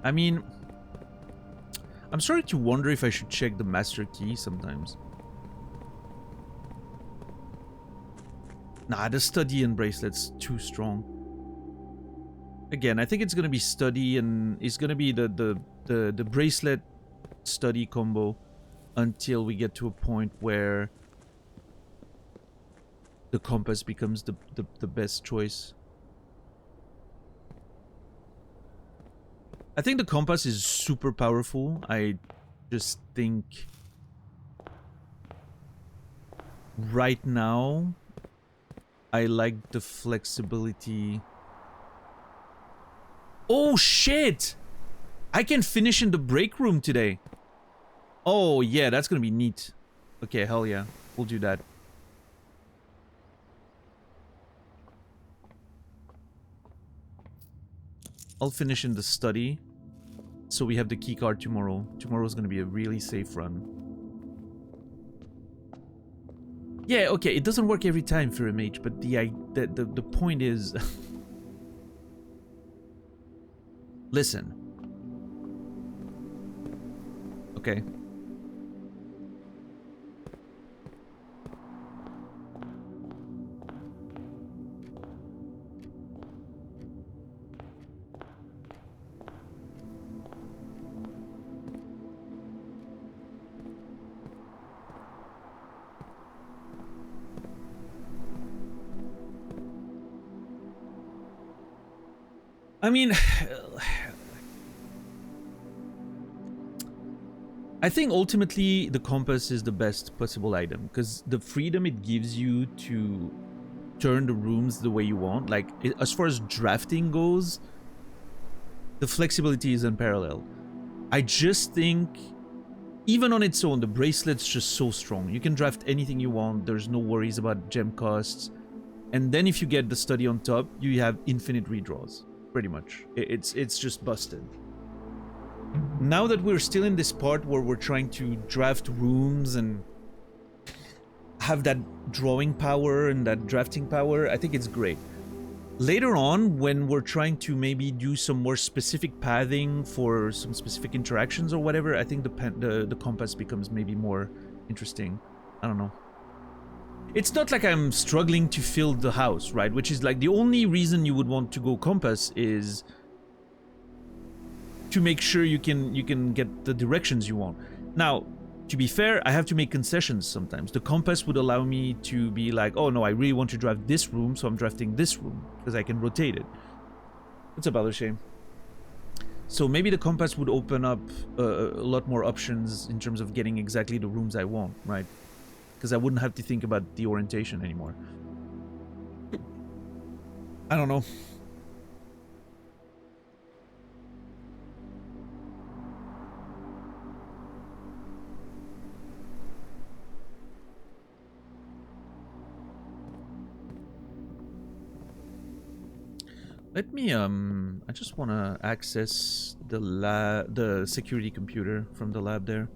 I mean, I'm starting to wonder if I should check the Master Key sometimes. Nah, the study and bracelet's too strong. Again, I think it's gonna be study and it's gonna be the bracelet study combo until we get to a point where the compass becomes the best choice. I think the compass is super powerful. I just think right now I like the flexibility. Oh shit! I can finish in the break room today. Oh yeah, that's gonna be neat. Okay, hell yeah. We'll do that. I'll finish in the study. So we have the keycard tomorrow. Tomorrow's gonna be a really safe run. Yeah, okay, it doesn't work every time for a mage, but the point is... Listen. Okay. I mean, I think ultimately the compass is the best possible item because the freedom it gives you to turn the rooms the way you want, like as far as drafting goes, the flexibility is unparalleled. I just think even on its own, the bracelet's just so strong. You can draft anything you want. There's no worries about gem costs. And then if you get the study on top, you have infinite redraws. Pretty much. It's just busted. Now that we're still in this part where we're trying to draft rooms and have that drawing power and that drafting power, I think it's great. Later on, when we're trying to maybe do some more specific pathing for some specific interactions or whatever, I think the compass becomes maybe more interesting. I don't know. It's not like I'm struggling to fill the house, right? Which is like the only reason you would want to go compass is to make sure you can get the directions you want. Now, to be fair, I have to make concessions sometimes. The compass would allow me to be like, oh no, I really want to drive this room, so I'm drafting this room, because I can rotate it. It's about a shame. So maybe the compass would open up a lot more options in terms of getting exactly the rooms I want, right? Because I wouldn't have to think about the orientation anymore. I don't know. Let me, I just want to access the security computer from the lab there.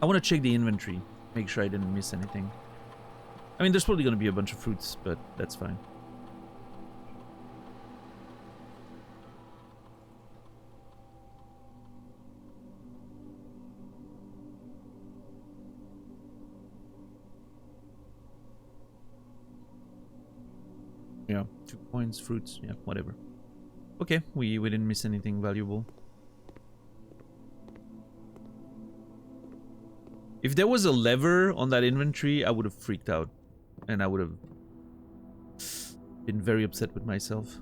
I want to check the inventory, make sure I didn't miss anything. I mean, there's probably going to be a bunch of fruits, but that's fine. Yeah, 2 points, fruits, yeah, whatever. Okay, we didn't miss anything valuable. If there was a lever on that inventory, I would have freaked out. And I would have been very upset with myself.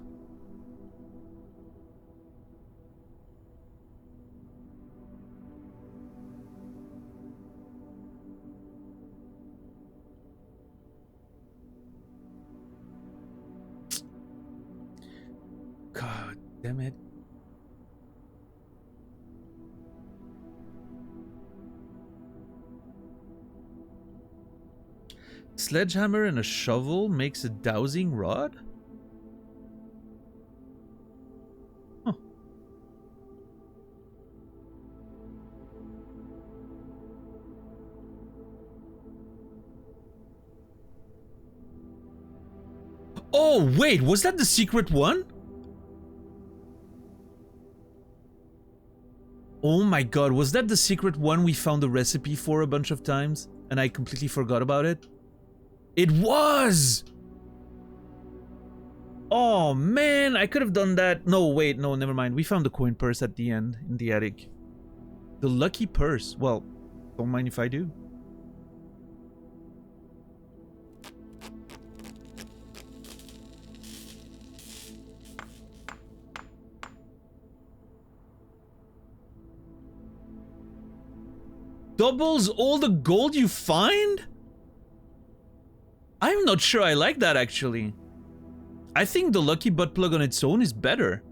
God damn it. Sledgehammer and a shovel makes a dowsing rod? Huh. Oh, wait, was that the secret one? Oh my god, was that the secret one we found the recipe for a bunch of times and I completely forgot about it? It was! Oh man, I could have done that. No, wait, no, never mind. We found the coin purse at the end in the attic. The lucky purse. Well, don't mind if I do. Doubles all the gold you find? I'm not sure I like that, actually. I think the lucky butt plug on its own is better.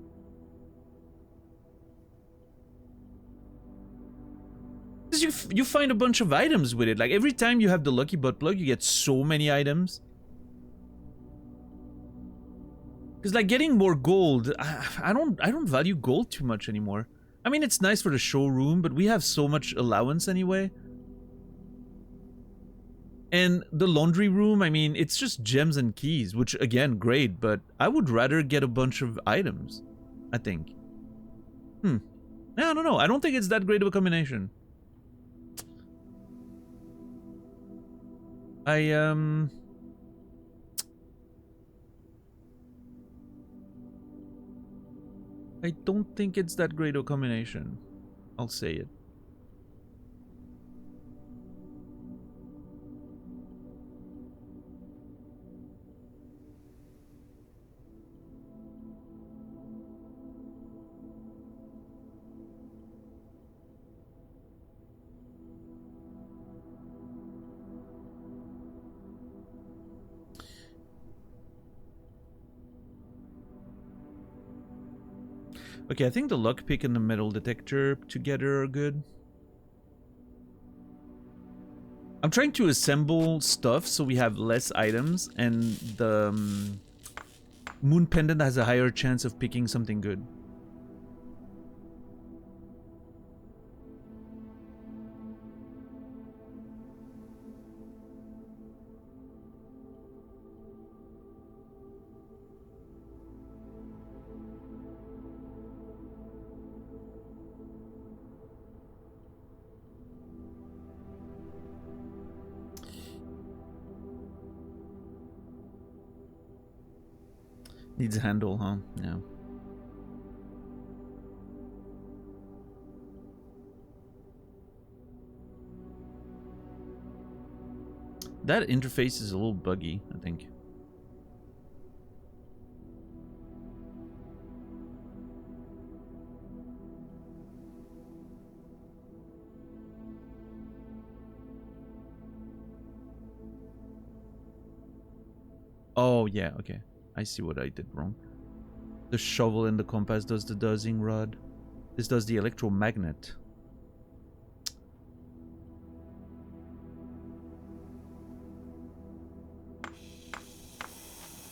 Because you find a bunch of items with it. Like, every time you have the lucky butt plug, you get so many items. Because, like, getting more gold, I don't value gold too much anymore. I mean, it's nice for the showroom, but we have so much allowance anyway. And the laundry room, I mean, it's just gems and keys, which, again, great, but I would rather get a bunch of items, I think. Yeah, I don't know. I don't think it's that great of a combination. I don't think it's that great of a combination. I'll say it. Okay, I think the lockpick and the metal detector together are good. I'm trying to assemble stuff so we have less items, and the moon pendant has a higher chance of picking something good. Needs a handle, huh? Yeah. That interface is a little buggy, I think. Oh, yeah, okay. I see what I did wrong. The shovel and the compass does the dowsing rod. This does the electromagnet.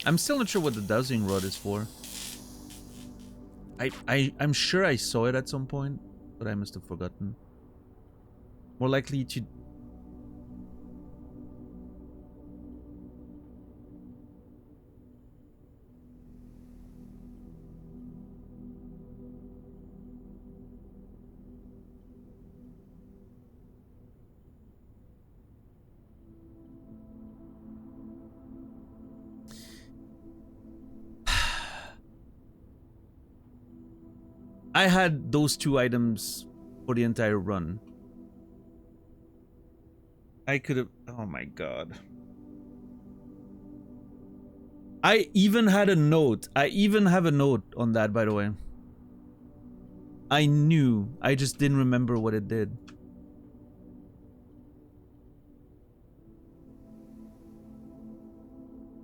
I'm still not sure what the dowsing rod is for. I'm sure I saw it at some point, but I must have forgotten. More likely to... I had those two items for the entire run. I could have... Oh my god. I even had a note. I even have a note on that, by the way. I knew. I just didn't remember what it did.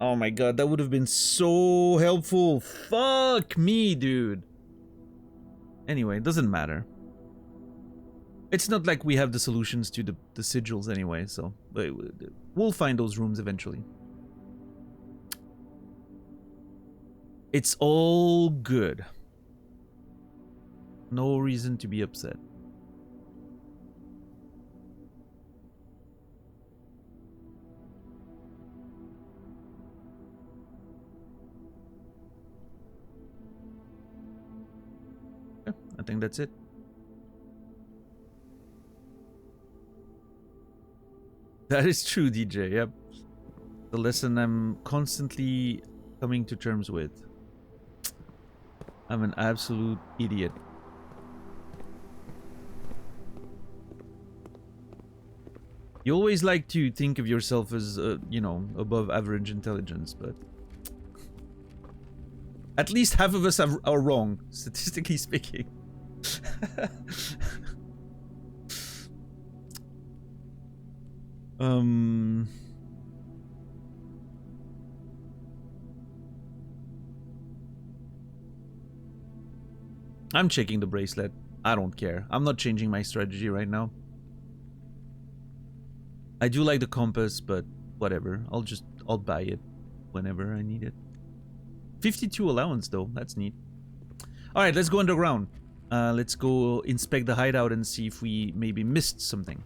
Oh my god, that would have been so helpful. Fuck me, dude. Anyway, it doesn't matter. It's not like we have the solutions to the sigils anyway, so we'll find those rooms eventually. It's all good. No reason to be upset. Yeah, I think that's it. That is true, DJ. Yep. The lesson I'm constantly coming to terms with. I'm an absolute idiot. You always like to think of yourself as, you know, above average intelligence, but... At least half of us are wrong, statistically speaking. I'm checking the bracelet. I don't care. I'm not changing my strategy right now. I do like the compass, but whatever. I'll buy it whenever I need it. 52 allowance though. That's neat. Alright, let's go underground. Let's go inspect the hideout and see if we maybe missed something.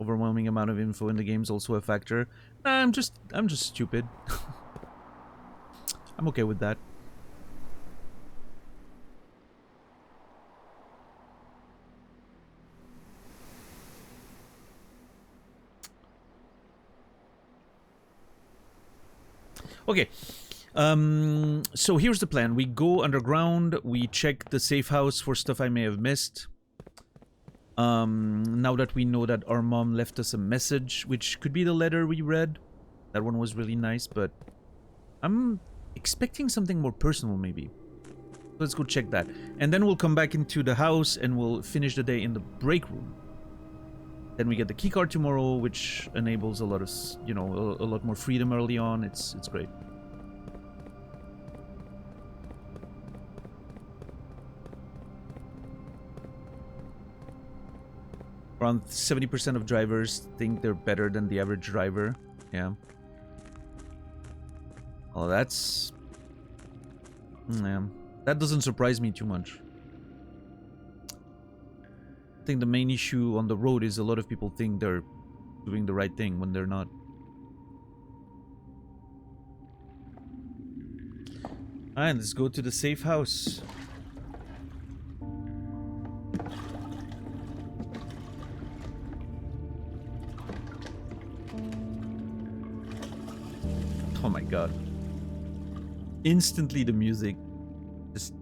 Overwhelming amount of info in the game is also a factor. I'm just stupid. I'm okay with that. Okay. So here's the plan. We go underground, we check the safe house for stuff I may have missed. Now that we know that our mom left us a message, which could be the letter we read. That one was really nice, but I'm expecting something more personal, maybe. Let's go check that. And then we'll come back into the house and we'll finish the day in the break room. Then we get the keycard tomorrow, which enables a lot of, you know, a lot more freedom early on. It's great. Around 70% of drivers think they're better than the average driver. Yeah. Oh, that's... Yeah. That doesn't surprise me too much. I think the main issue on the road is a lot of people think they're doing the right thing when they're not. Alright, let's go to the safe house. Instantly the music just...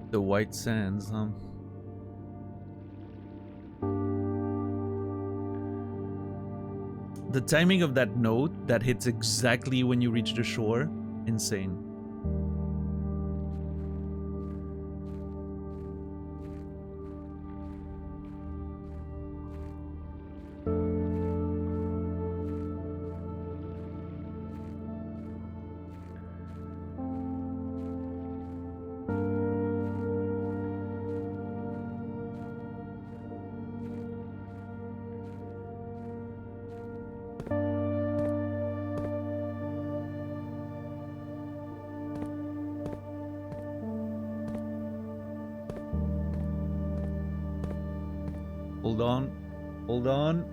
The white sands, huh? The timing of that note that hits exactly when you reach the shore, insane. Hold on. Hold on.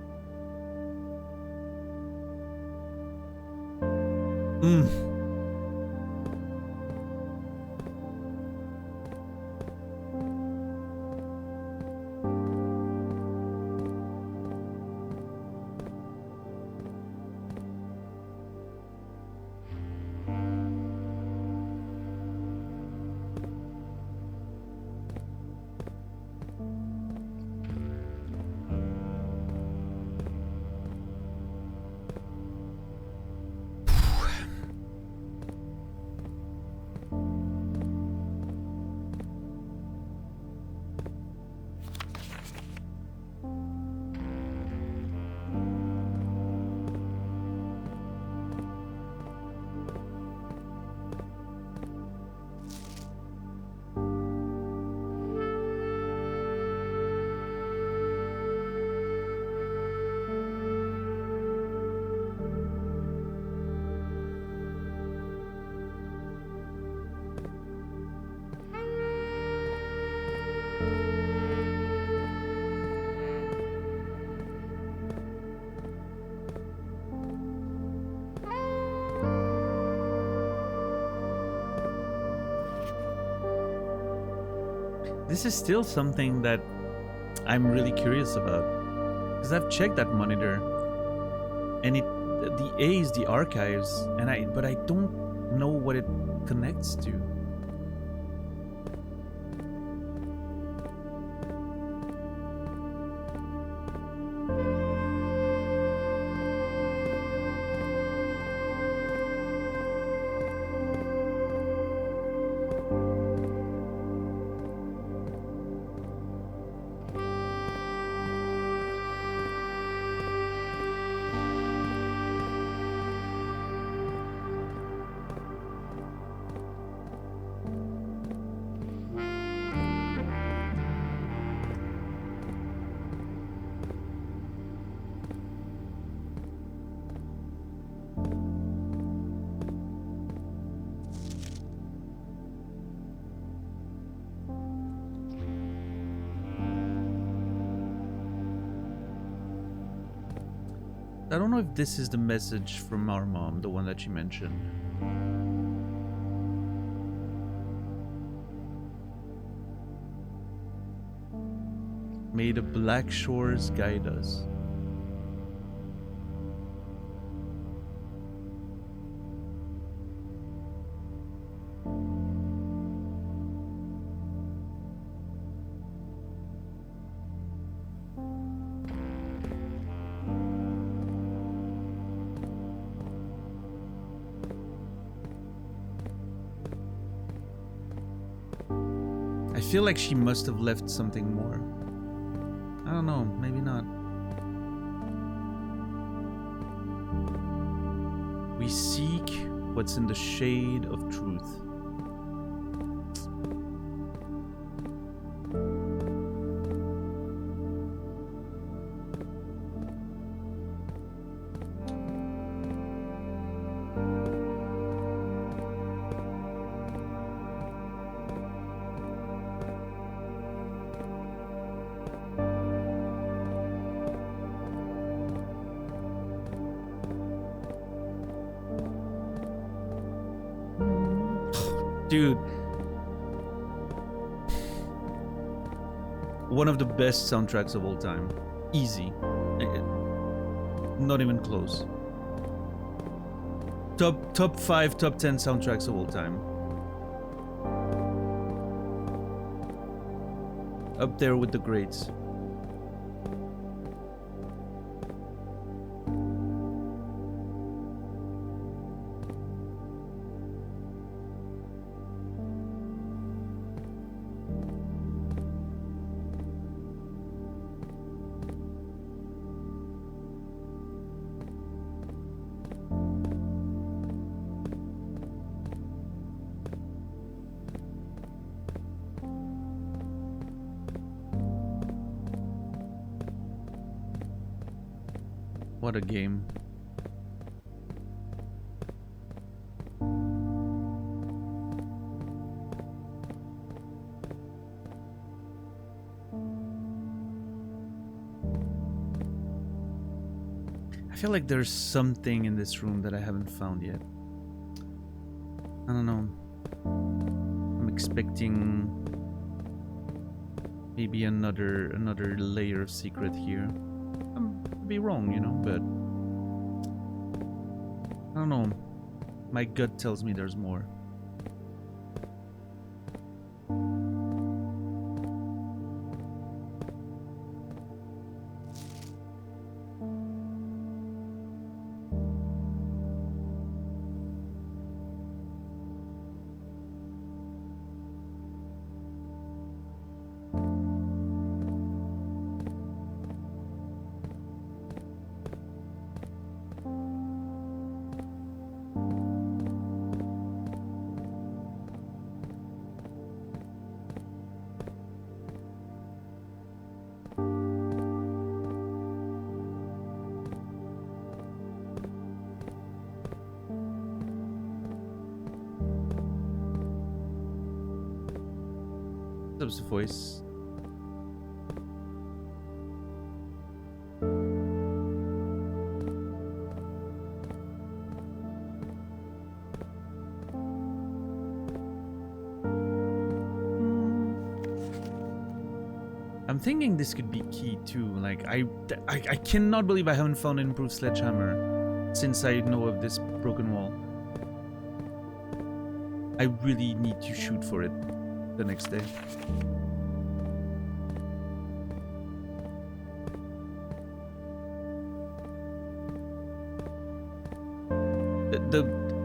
This is still something that I'm really curious about, because I've checked that monitor, and the A is the archives, but I don't know what it connects to. I don't know if this is the message from our mom, the one that she mentioned. May the black shores guide us. I feel like she must have left something more. I don't know, maybe not. We seek what's in the shade of truth. Dude, one of the best soundtracks of all time. Easy. Not even close. Top 5, top 10 soundtracks of all time. Up there with the greats. What a game. I feel like there's something in this room that I haven't found yet. I don't know. I'm expecting maybe another layer of secret here. Be wrong, you know, but I don't know. My gut tells me there's more. What's the voice? I'm thinking this could be key too. Like I cannot believe I haven't found an improved sledgehammer since I know of this broken wall. I really need to shoot for it the next day.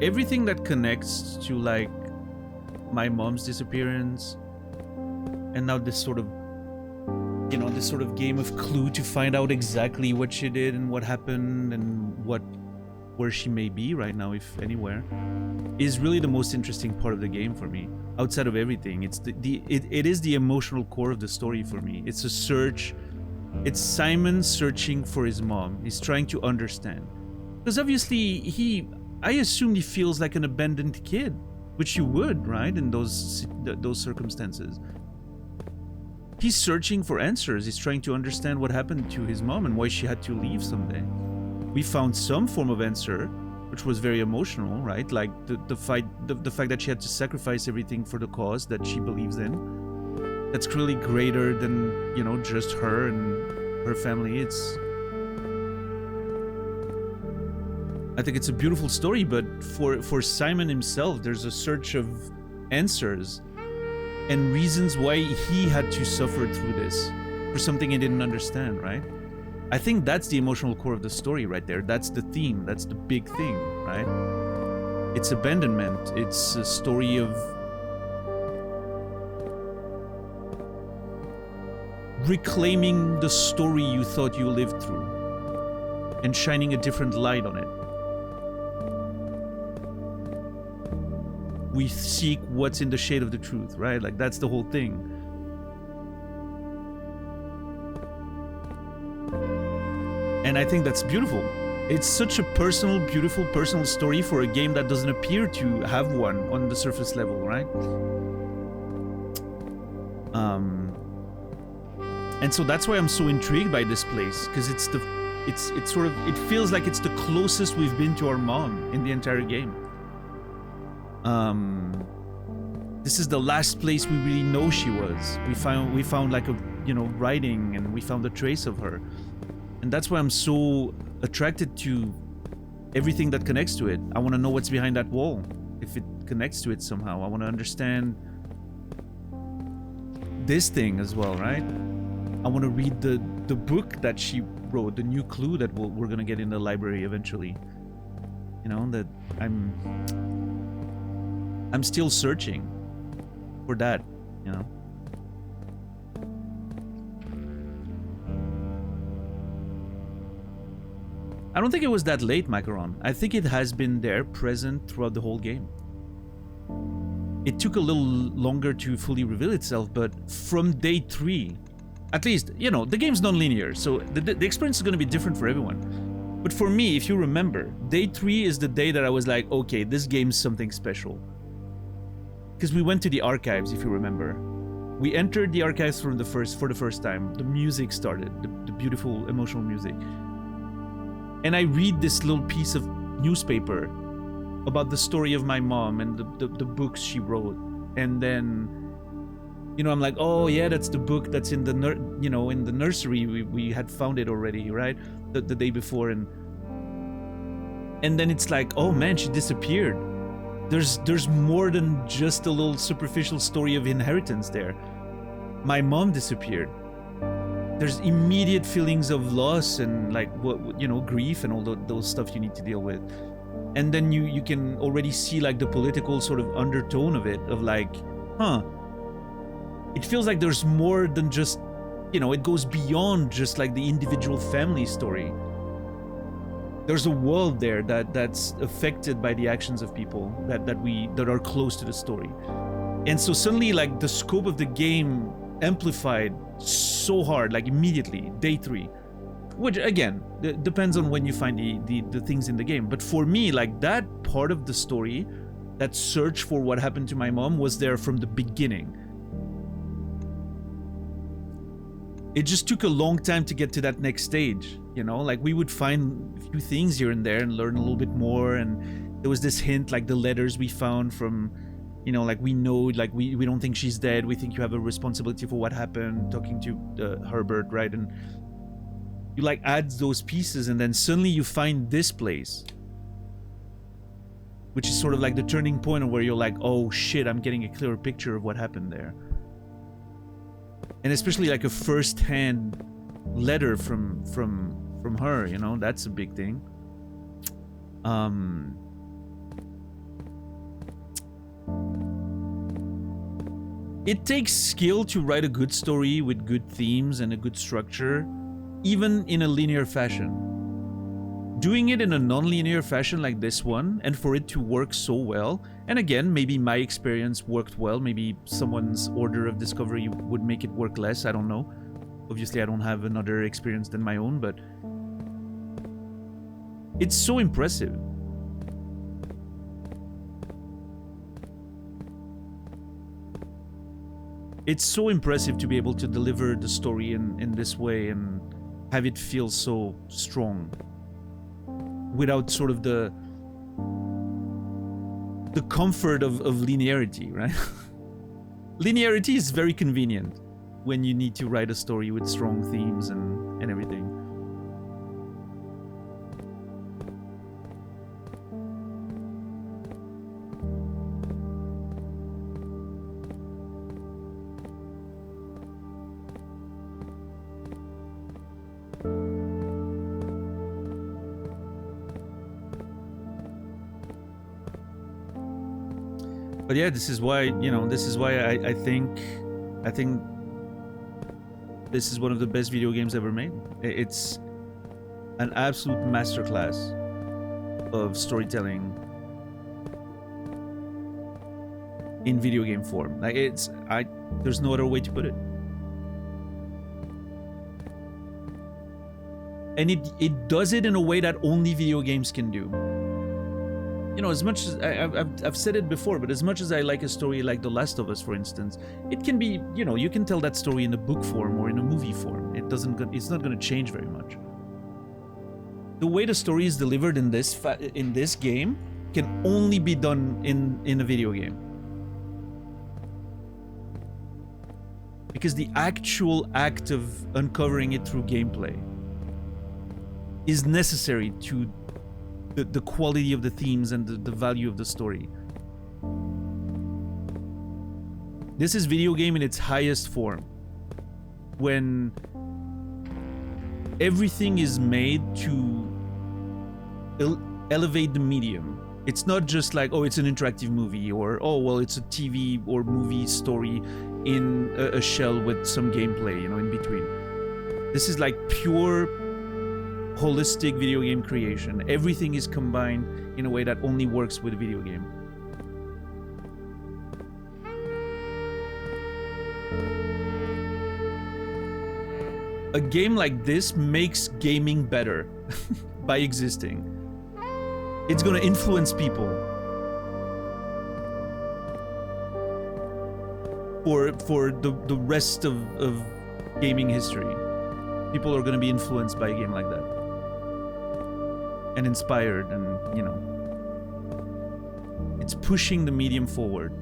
Everything that connects to like my mom's disappearance and now this sort of, you know, this sort of game of Clue to find out exactly what she did and what happened and where she may be right now, if anywhere, is really the most interesting part of the game for me. Outside of everything, it's it is the emotional core of the story for me. It's a search. It's Simon searching for his mom. He's trying to understand, because obviously I assumed he feels like an abandoned kid, which you would, right, in those circumstances. He's searching for answers. He's trying to understand what happened to his mom and why she had to leave someday. We found some form of answer, which was very emotional, right? Like the fact that she had to sacrifice everything for the cause that she believes in. That's clearly greater than, you know, just her and her family. I think it's a beautiful story, but for Simon himself, there's a search of answers and reasons why he had to suffer through this for something he didn't understand, right? I think that's the emotional core of the story right there. That's the theme. That's the big thing, right? It's abandonment. It's a story of reclaiming the story you thought you lived through and shining a different light on it. we seek what's in the shade of the truth, right? Like that's the whole thing. And I think that's beautiful. It's such a personal, beautiful, personal story for a game that doesn't appear to have one on the surface level, right? And so that's why I'm so intrigued by this place, because it's sort of, it feels like it's the closest we've been to our mom in the entire game. This is the last place we really know she was. We found like a, you know, writing, and we found a trace of her. And that's why I'm so attracted to everything that connects to it. I want to know what's behind that wall, if it connects to it somehow. I want to understand this thing as well, right? I want to read the book that she wrote, the new clue that we're gonna get in the library eventually. You know, that I'm still searching for that, you know. I don't think it was that late, Macaron. I think it has been there, present throughout the whole game. It took a little longer to fully reveal itself, but from day 3, at least, you know, the game's non-linear, so the experience is going to be different for everyone. But for me, if you remember, day 3 is the day that I was like, okay, this game's something special. Because we went to the archives, if you remember. We entered the archives for the first time. The music started, the beautiful emotional music. And I read this little piece of newspaper about the story of my mom and the books she wrote. And then, you know, I'm like, oh yeah, that's the book that's in the in the nursery. We had found it already, right? The day before, and then it's like, oh man, she disappeared. There's more than just a little superficial story of inheritance there. My mom disappeared. There's immediate feelings of loss and like what, you know, grief and all those stuff you need to deal with. And then you can already see like the political sort of undertone of it, of like, huh, it feels like there's more than just, you know, it goes beyond just like the individual family story. There's a world there that's affected by the actions of people that are close to the story. And so suddenly like the scope of the game amplified so hard, like immediately, day 3. Which again, depends on when you find the things in the game. But for me, like that part of the story, that search for what happened to my mom, was there from the beginning. It just took a long time to get to that next stage, you know? Like we would find a few things here and there and learn a little bit more, and there was this hint, like the letters we found from, you know, like we know, like we don't think she's dead, we think you have a responsibility for what happened, talking to Herbert, right? And you like add those pieces, and then suddenly you find this place, which is sort of like the turning point where you're like, oh shit, I'm getting a clearer picture of what happened there. And especially like a first-hand letter from her, you know, that's a big thing. It takes skill to write a good story with good themes and a good structure, even in a linear fashion. Doing it in a non-linear fashion like this one, and for it to work so well, and again, maybe my experience worked well, maybe someone's order of discovery would make it work less, I don't know. Obviously, I don't have another experience than my own, but it's so impressive. It's so impressive to be able to deliver the story in this way and have it feel so strong without sort of the comfort of linearity, right? Linearity is very convenient when you need to write a story with strong themes and everything. But yeah, this is why, you know, this is why I think this is one of the best video games ever made. It's an absolute masterclass of storytelling. in video game form. Like there's no other way to put it. And it does it in a way that only video games can do. You know, as much as I've said it before, but as much as I like a story like The Last of Us, for instance, it can be, you know, you can tell that story in a book form or in a movie form. It's not going to change very much. The way the story is delivered in this game can only be done in a video game. Because the actual act of uncovering it through gameplay is necessary to the quality of the themes and the value of the story. This is video game in its highest form, when everything is made to elevate the medium. It's not just like, oh, it's an interactive movie, or oh, well, it's a TV or movie story in a shell with some gameplay, you know, in between. This is like pure holistic video game creation. Everything is combined in a way that only works with a video game. A game like this makes gaming better by existing. It's gonna influence people for the rest of gaming history. People are gonna be influenced by a game like that. And inspired, and you know, it's pushing the medium forward.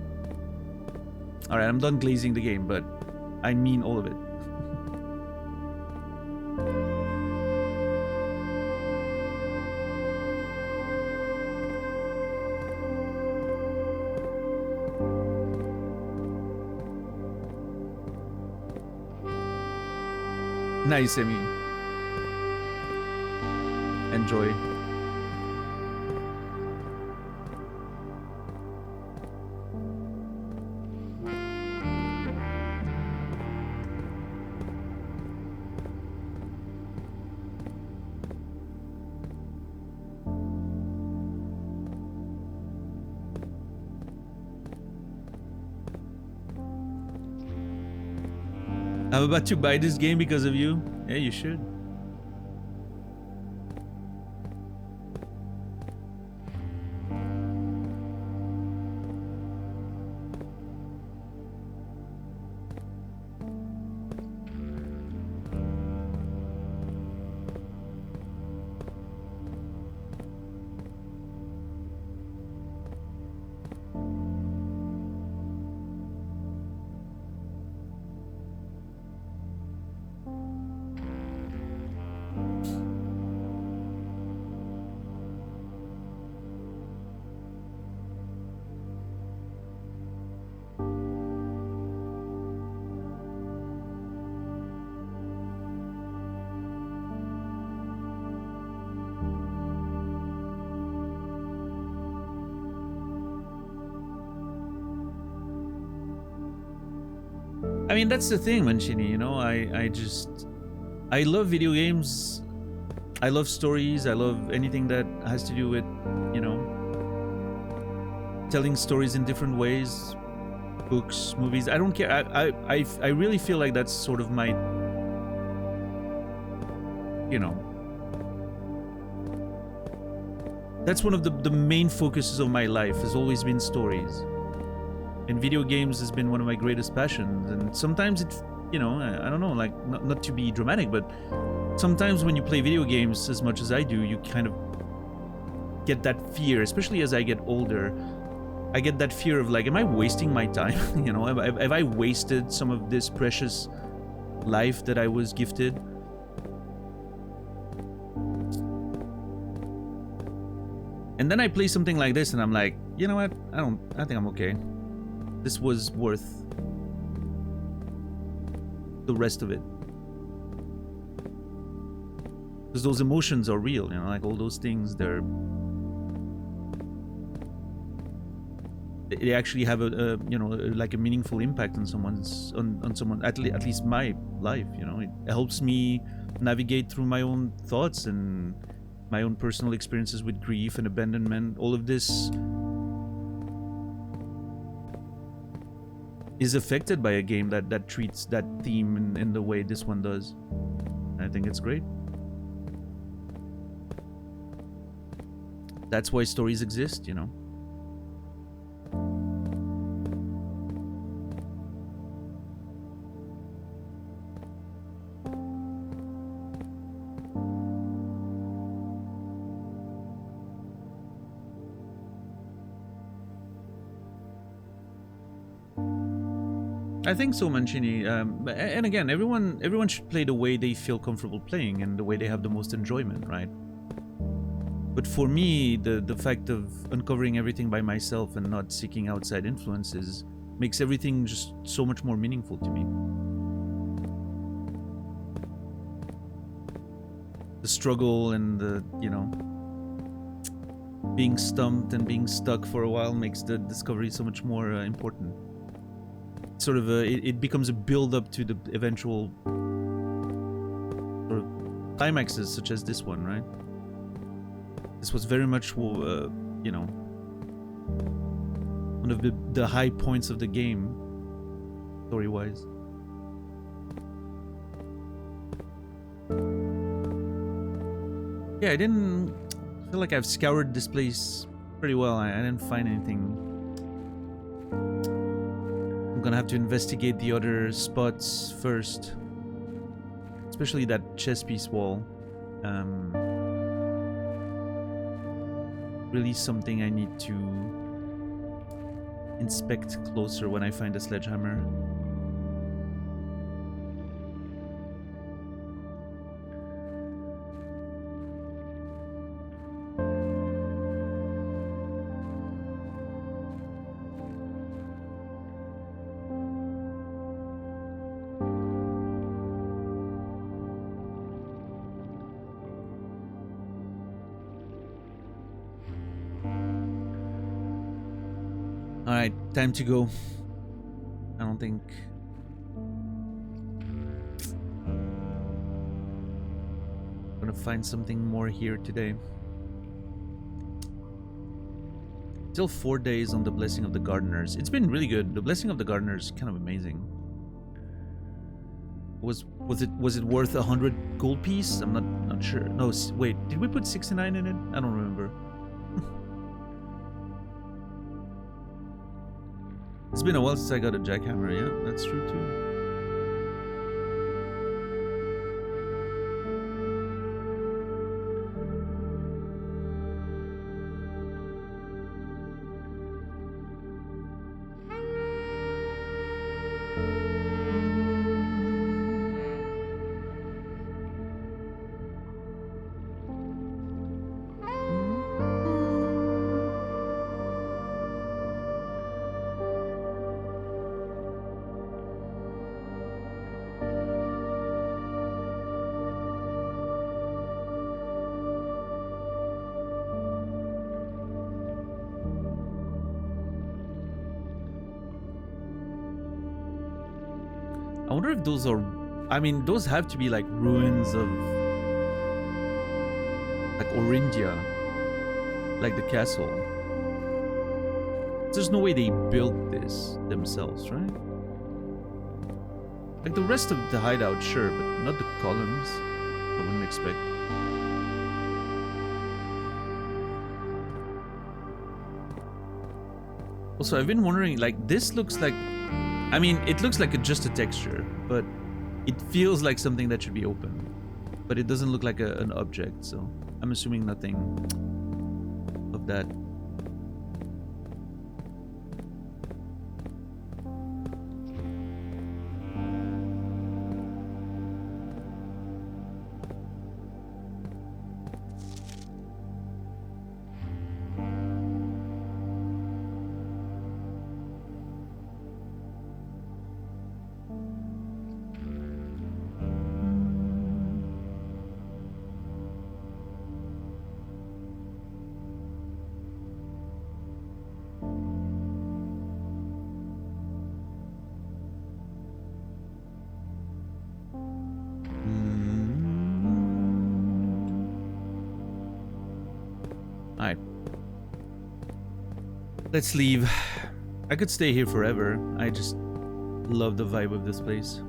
All right, I'm done glazing the game, but I mean all of it. Nice, Emmy. Enjoy. I'm about to buy this game because of you. Yeah, you should. I mean, that's the thing, Mancini, you know, I love video games. I love stories. I love anything that has to do with, you know, telling stories in different ways, books, movies. I don't care. I really feel like that's sort of my, you know, that's one of the main focuses of my life, has always been stories. And video games has been one of my greatest passions. And sometimes it, you know, I don't know, like, not to be dramatic, but sometimes when you play video games as much as I do, you kind of get that fear, especially as I get older. I get that fear of like, am I wasting my time? You know, have I wasted some of this precious life that I was gifted? And then I play something like this and I'm like, you know what? I think I'm okay. This was worth the rest of it. Because those emotions are real, you know, like all those things, they actually have a you know, like a meaningful impact on someone, at least my life, you know. It helps me navigate through my own thoughts and my own personal experiences with grief and abandonment. All of this is affected by a game that treats that theme in the way this one does. I think it's great. That's why stories exist, you know. I think so, Mancini. And again, everyone should play the way they feel comfortable playing and the way they have the most enjoyment, right? But for me, the fact of uncovering everything by myself and not seeking outside influences makes everything just so much more meaningful to me. The struggle and the, you know, being stumped and being stuck for a while makes the discovery so much more important. Sort of it becomes a build-up to the eventual sort of climaxes, such as this one, right? This was very much, you know, one of the high points of the game, story-wise. Yeah, I didn't feel like I've scoured this place pretty well. I didn't find anything. I'm gonna have to investigate the other spots first, especially that chess piece wall. Really something I need to inspect closer when I find a sledgehammer. Alright, time to go. I don't think... I'm gonna find something more here today. Still 4 days on the Blessing of the Gardeners. It's been really good. The Blessing of the Gardeners is kind of amazing. Was it worth 100 gold piece? I'm not sure. No, wait, did we put 69 in it? I don't remember. It's been a while since I got a jackhammer, yeah, that's true too. I wonder if those are... I mean, those have to be like ruins of... like Orindia. Like the castle. There's no way they built this themselves, right? Like the rest of the hideout, sure, but not the columns. I wouldn't expect. Also, I've been wondering, like, this looks like... I mean, it looks like just a texture, but it feels like something that should be open. But it doesn't look like an object, so I'm assuming nothing of that. Alright. Let's leave. I could stay here forever. I just Love the vibe of this place.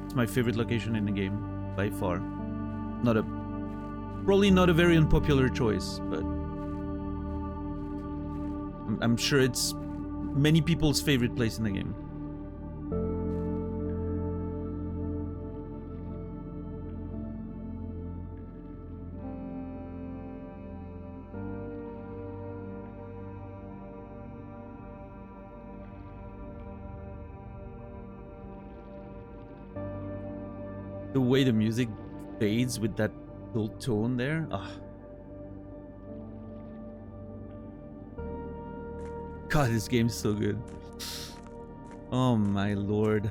It's my favorite location in the game, by far. Probably not a very unpopular choice, but I'm sure it's many people's favorite place in the game. The way the music fades with that little tone there. Ah. God, this game's so good. Oh my lord.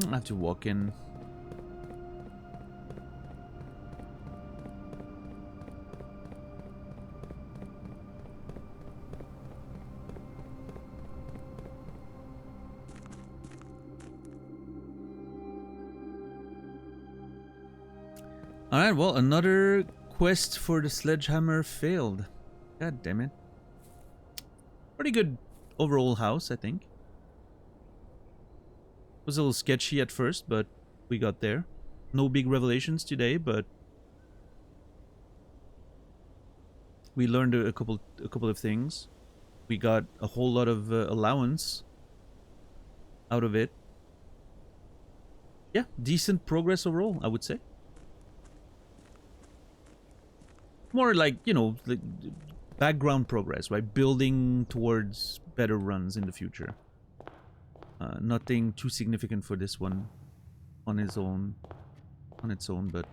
I have to walk in. Alright, well, another quest for the sledgehammer failed. God damn it. Pretty good overall house, I think. Was a little sketchy at first, but we got there. No big revelations today, but we learned a couple of things. We got a whole lot of allowance out of it. Yeah, decent progress overall, I would say. More like, you know, the background progress, right? Building towards better runs in the future. Nothing too significant for this one on its own, but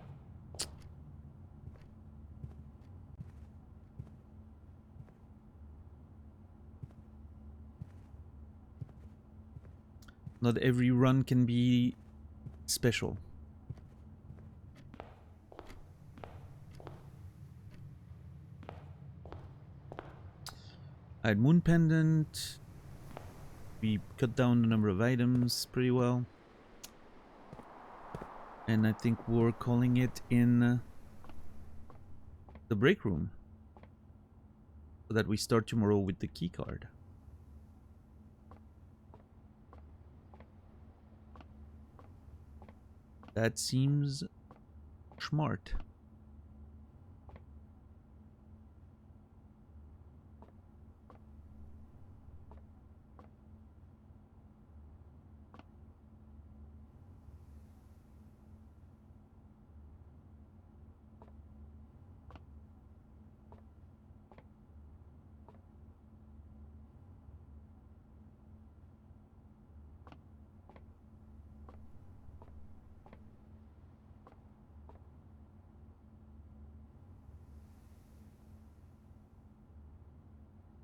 not every run can be special. I had Moon Pendant. We cut down the number of items pretty well. And I think we're calling it in the break room. So that we start tomorrow with the key card. That seems smart.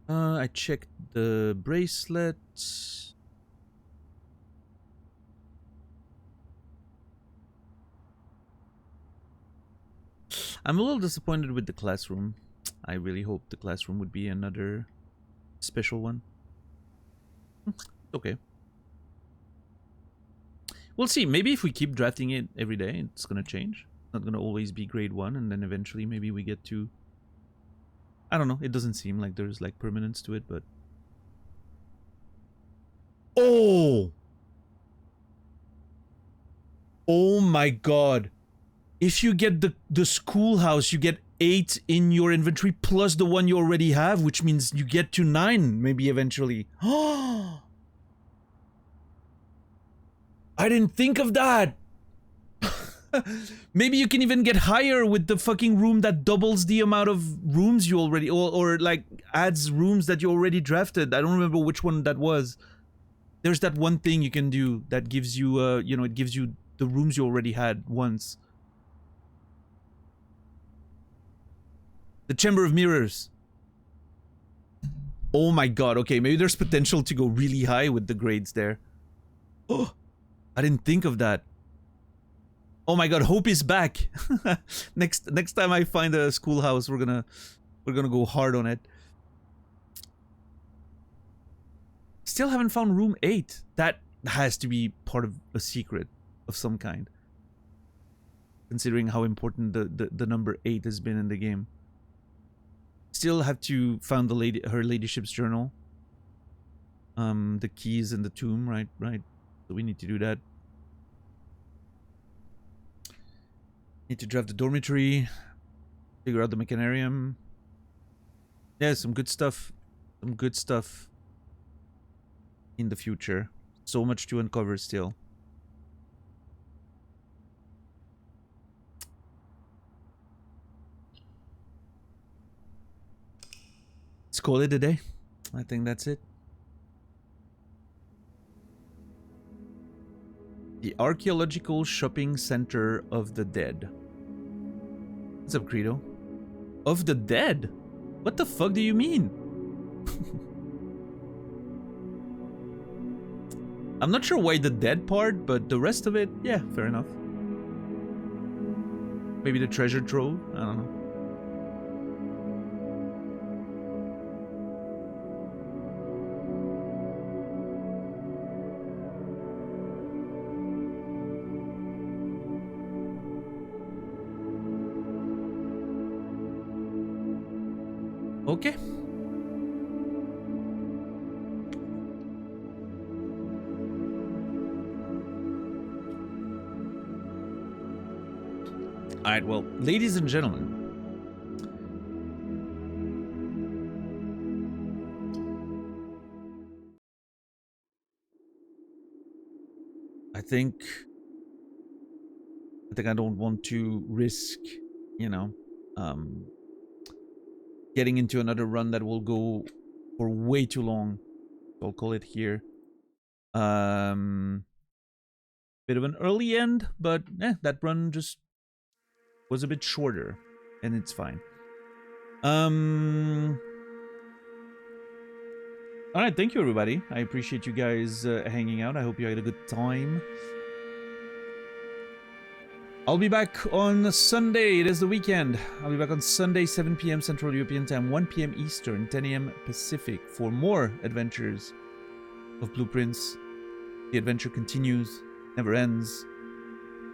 I checked the bracelet. I'm a little disappointed with the classroom. I really hoped the classroom would be another special one. Okay. We'll see. Maybe if we keep drafting it every day, it's gonna change. It's not gonna always be grade 1, and then eventually maybe we get to... I don't know. It doesn't seem like there's like permanence to it, but... Oh! Oh my god. If you get the schoolhouse, you get 8 in your inventory plus the one you already have, which means you get to 9 maybe eventually. I didn't think of that. Maybe you can even get higher with the fucking room that doubles the amount of rooms you already, or like adds rooms that you already drafted. I don't remember which one that was. There's that one thing you can do that gives you, you know, it gives you the rooms you already had once. The Chamber of Mirrors. Oh my god, okay, maybe there's potential to go really high with the grades there. Oh, I didn't think of that. Oh my god, Hope is back. Next time I find a schoolhouse, we're gonna go hard on it. Still haven't found room 8. That has to be part of a secret of some kind. Considering how important the number 8 has been in the game. Still have to find the her ladyship's journal. The keys in the tomb, right? So we need to do that. Need to draft the dormitory. Figure out the mechanarium. Yeah, some good stuff. Some good stuff in the future. So much to uncover still. Let's call it a day. I think that's it. The Archaeological Shopping Center of the Dead. What's up, Credo? Of the dead? What the fuck do you mean? I'm not sure why the dead part, but the rest of it, yeah, fair enough. Maybe the treasure trove? I don't know. Okay. Alright, well, ladies and gentlemen. I think I don't want to risk, you know, getting into another run that will go for way too long. I'll call it here. Bit of an early end, but that run just was a bit shorter, and it's fine. Alright, thank you everybody. I appreciate you guys hanging out. I hope you had a good time. I'll be back on Sunday. It is the weekend. I'll be back on Sunday, 7 p.m. Central European Time, 1 p.m. Eastern, 10 a.m. Pacific for more adventures of Blueprints. The adventure continues, never ends.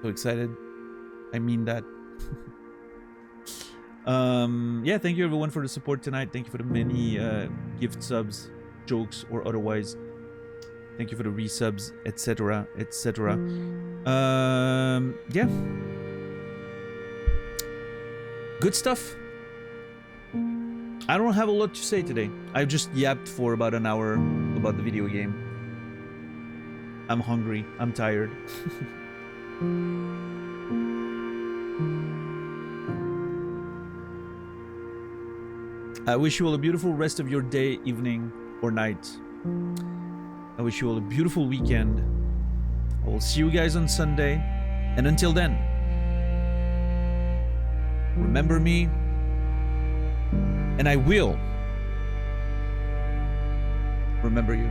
So excited. I mean that. Yeah, thank you everyone for the support tonight. Thank you for the many gift subs, jokes or otherwise. Thank you for the resubs, etc., etc. Yeah. Good stuff. I don't have a lot to say today. I've just yapped for about an hour about the video game. I'm hungry. I'm tired. I wish you all a beautiful rest of your day, evening, or night. I wish you all a beautiful weekend. I will see you guys on Sunday. And until then, remember me, and I will remember you.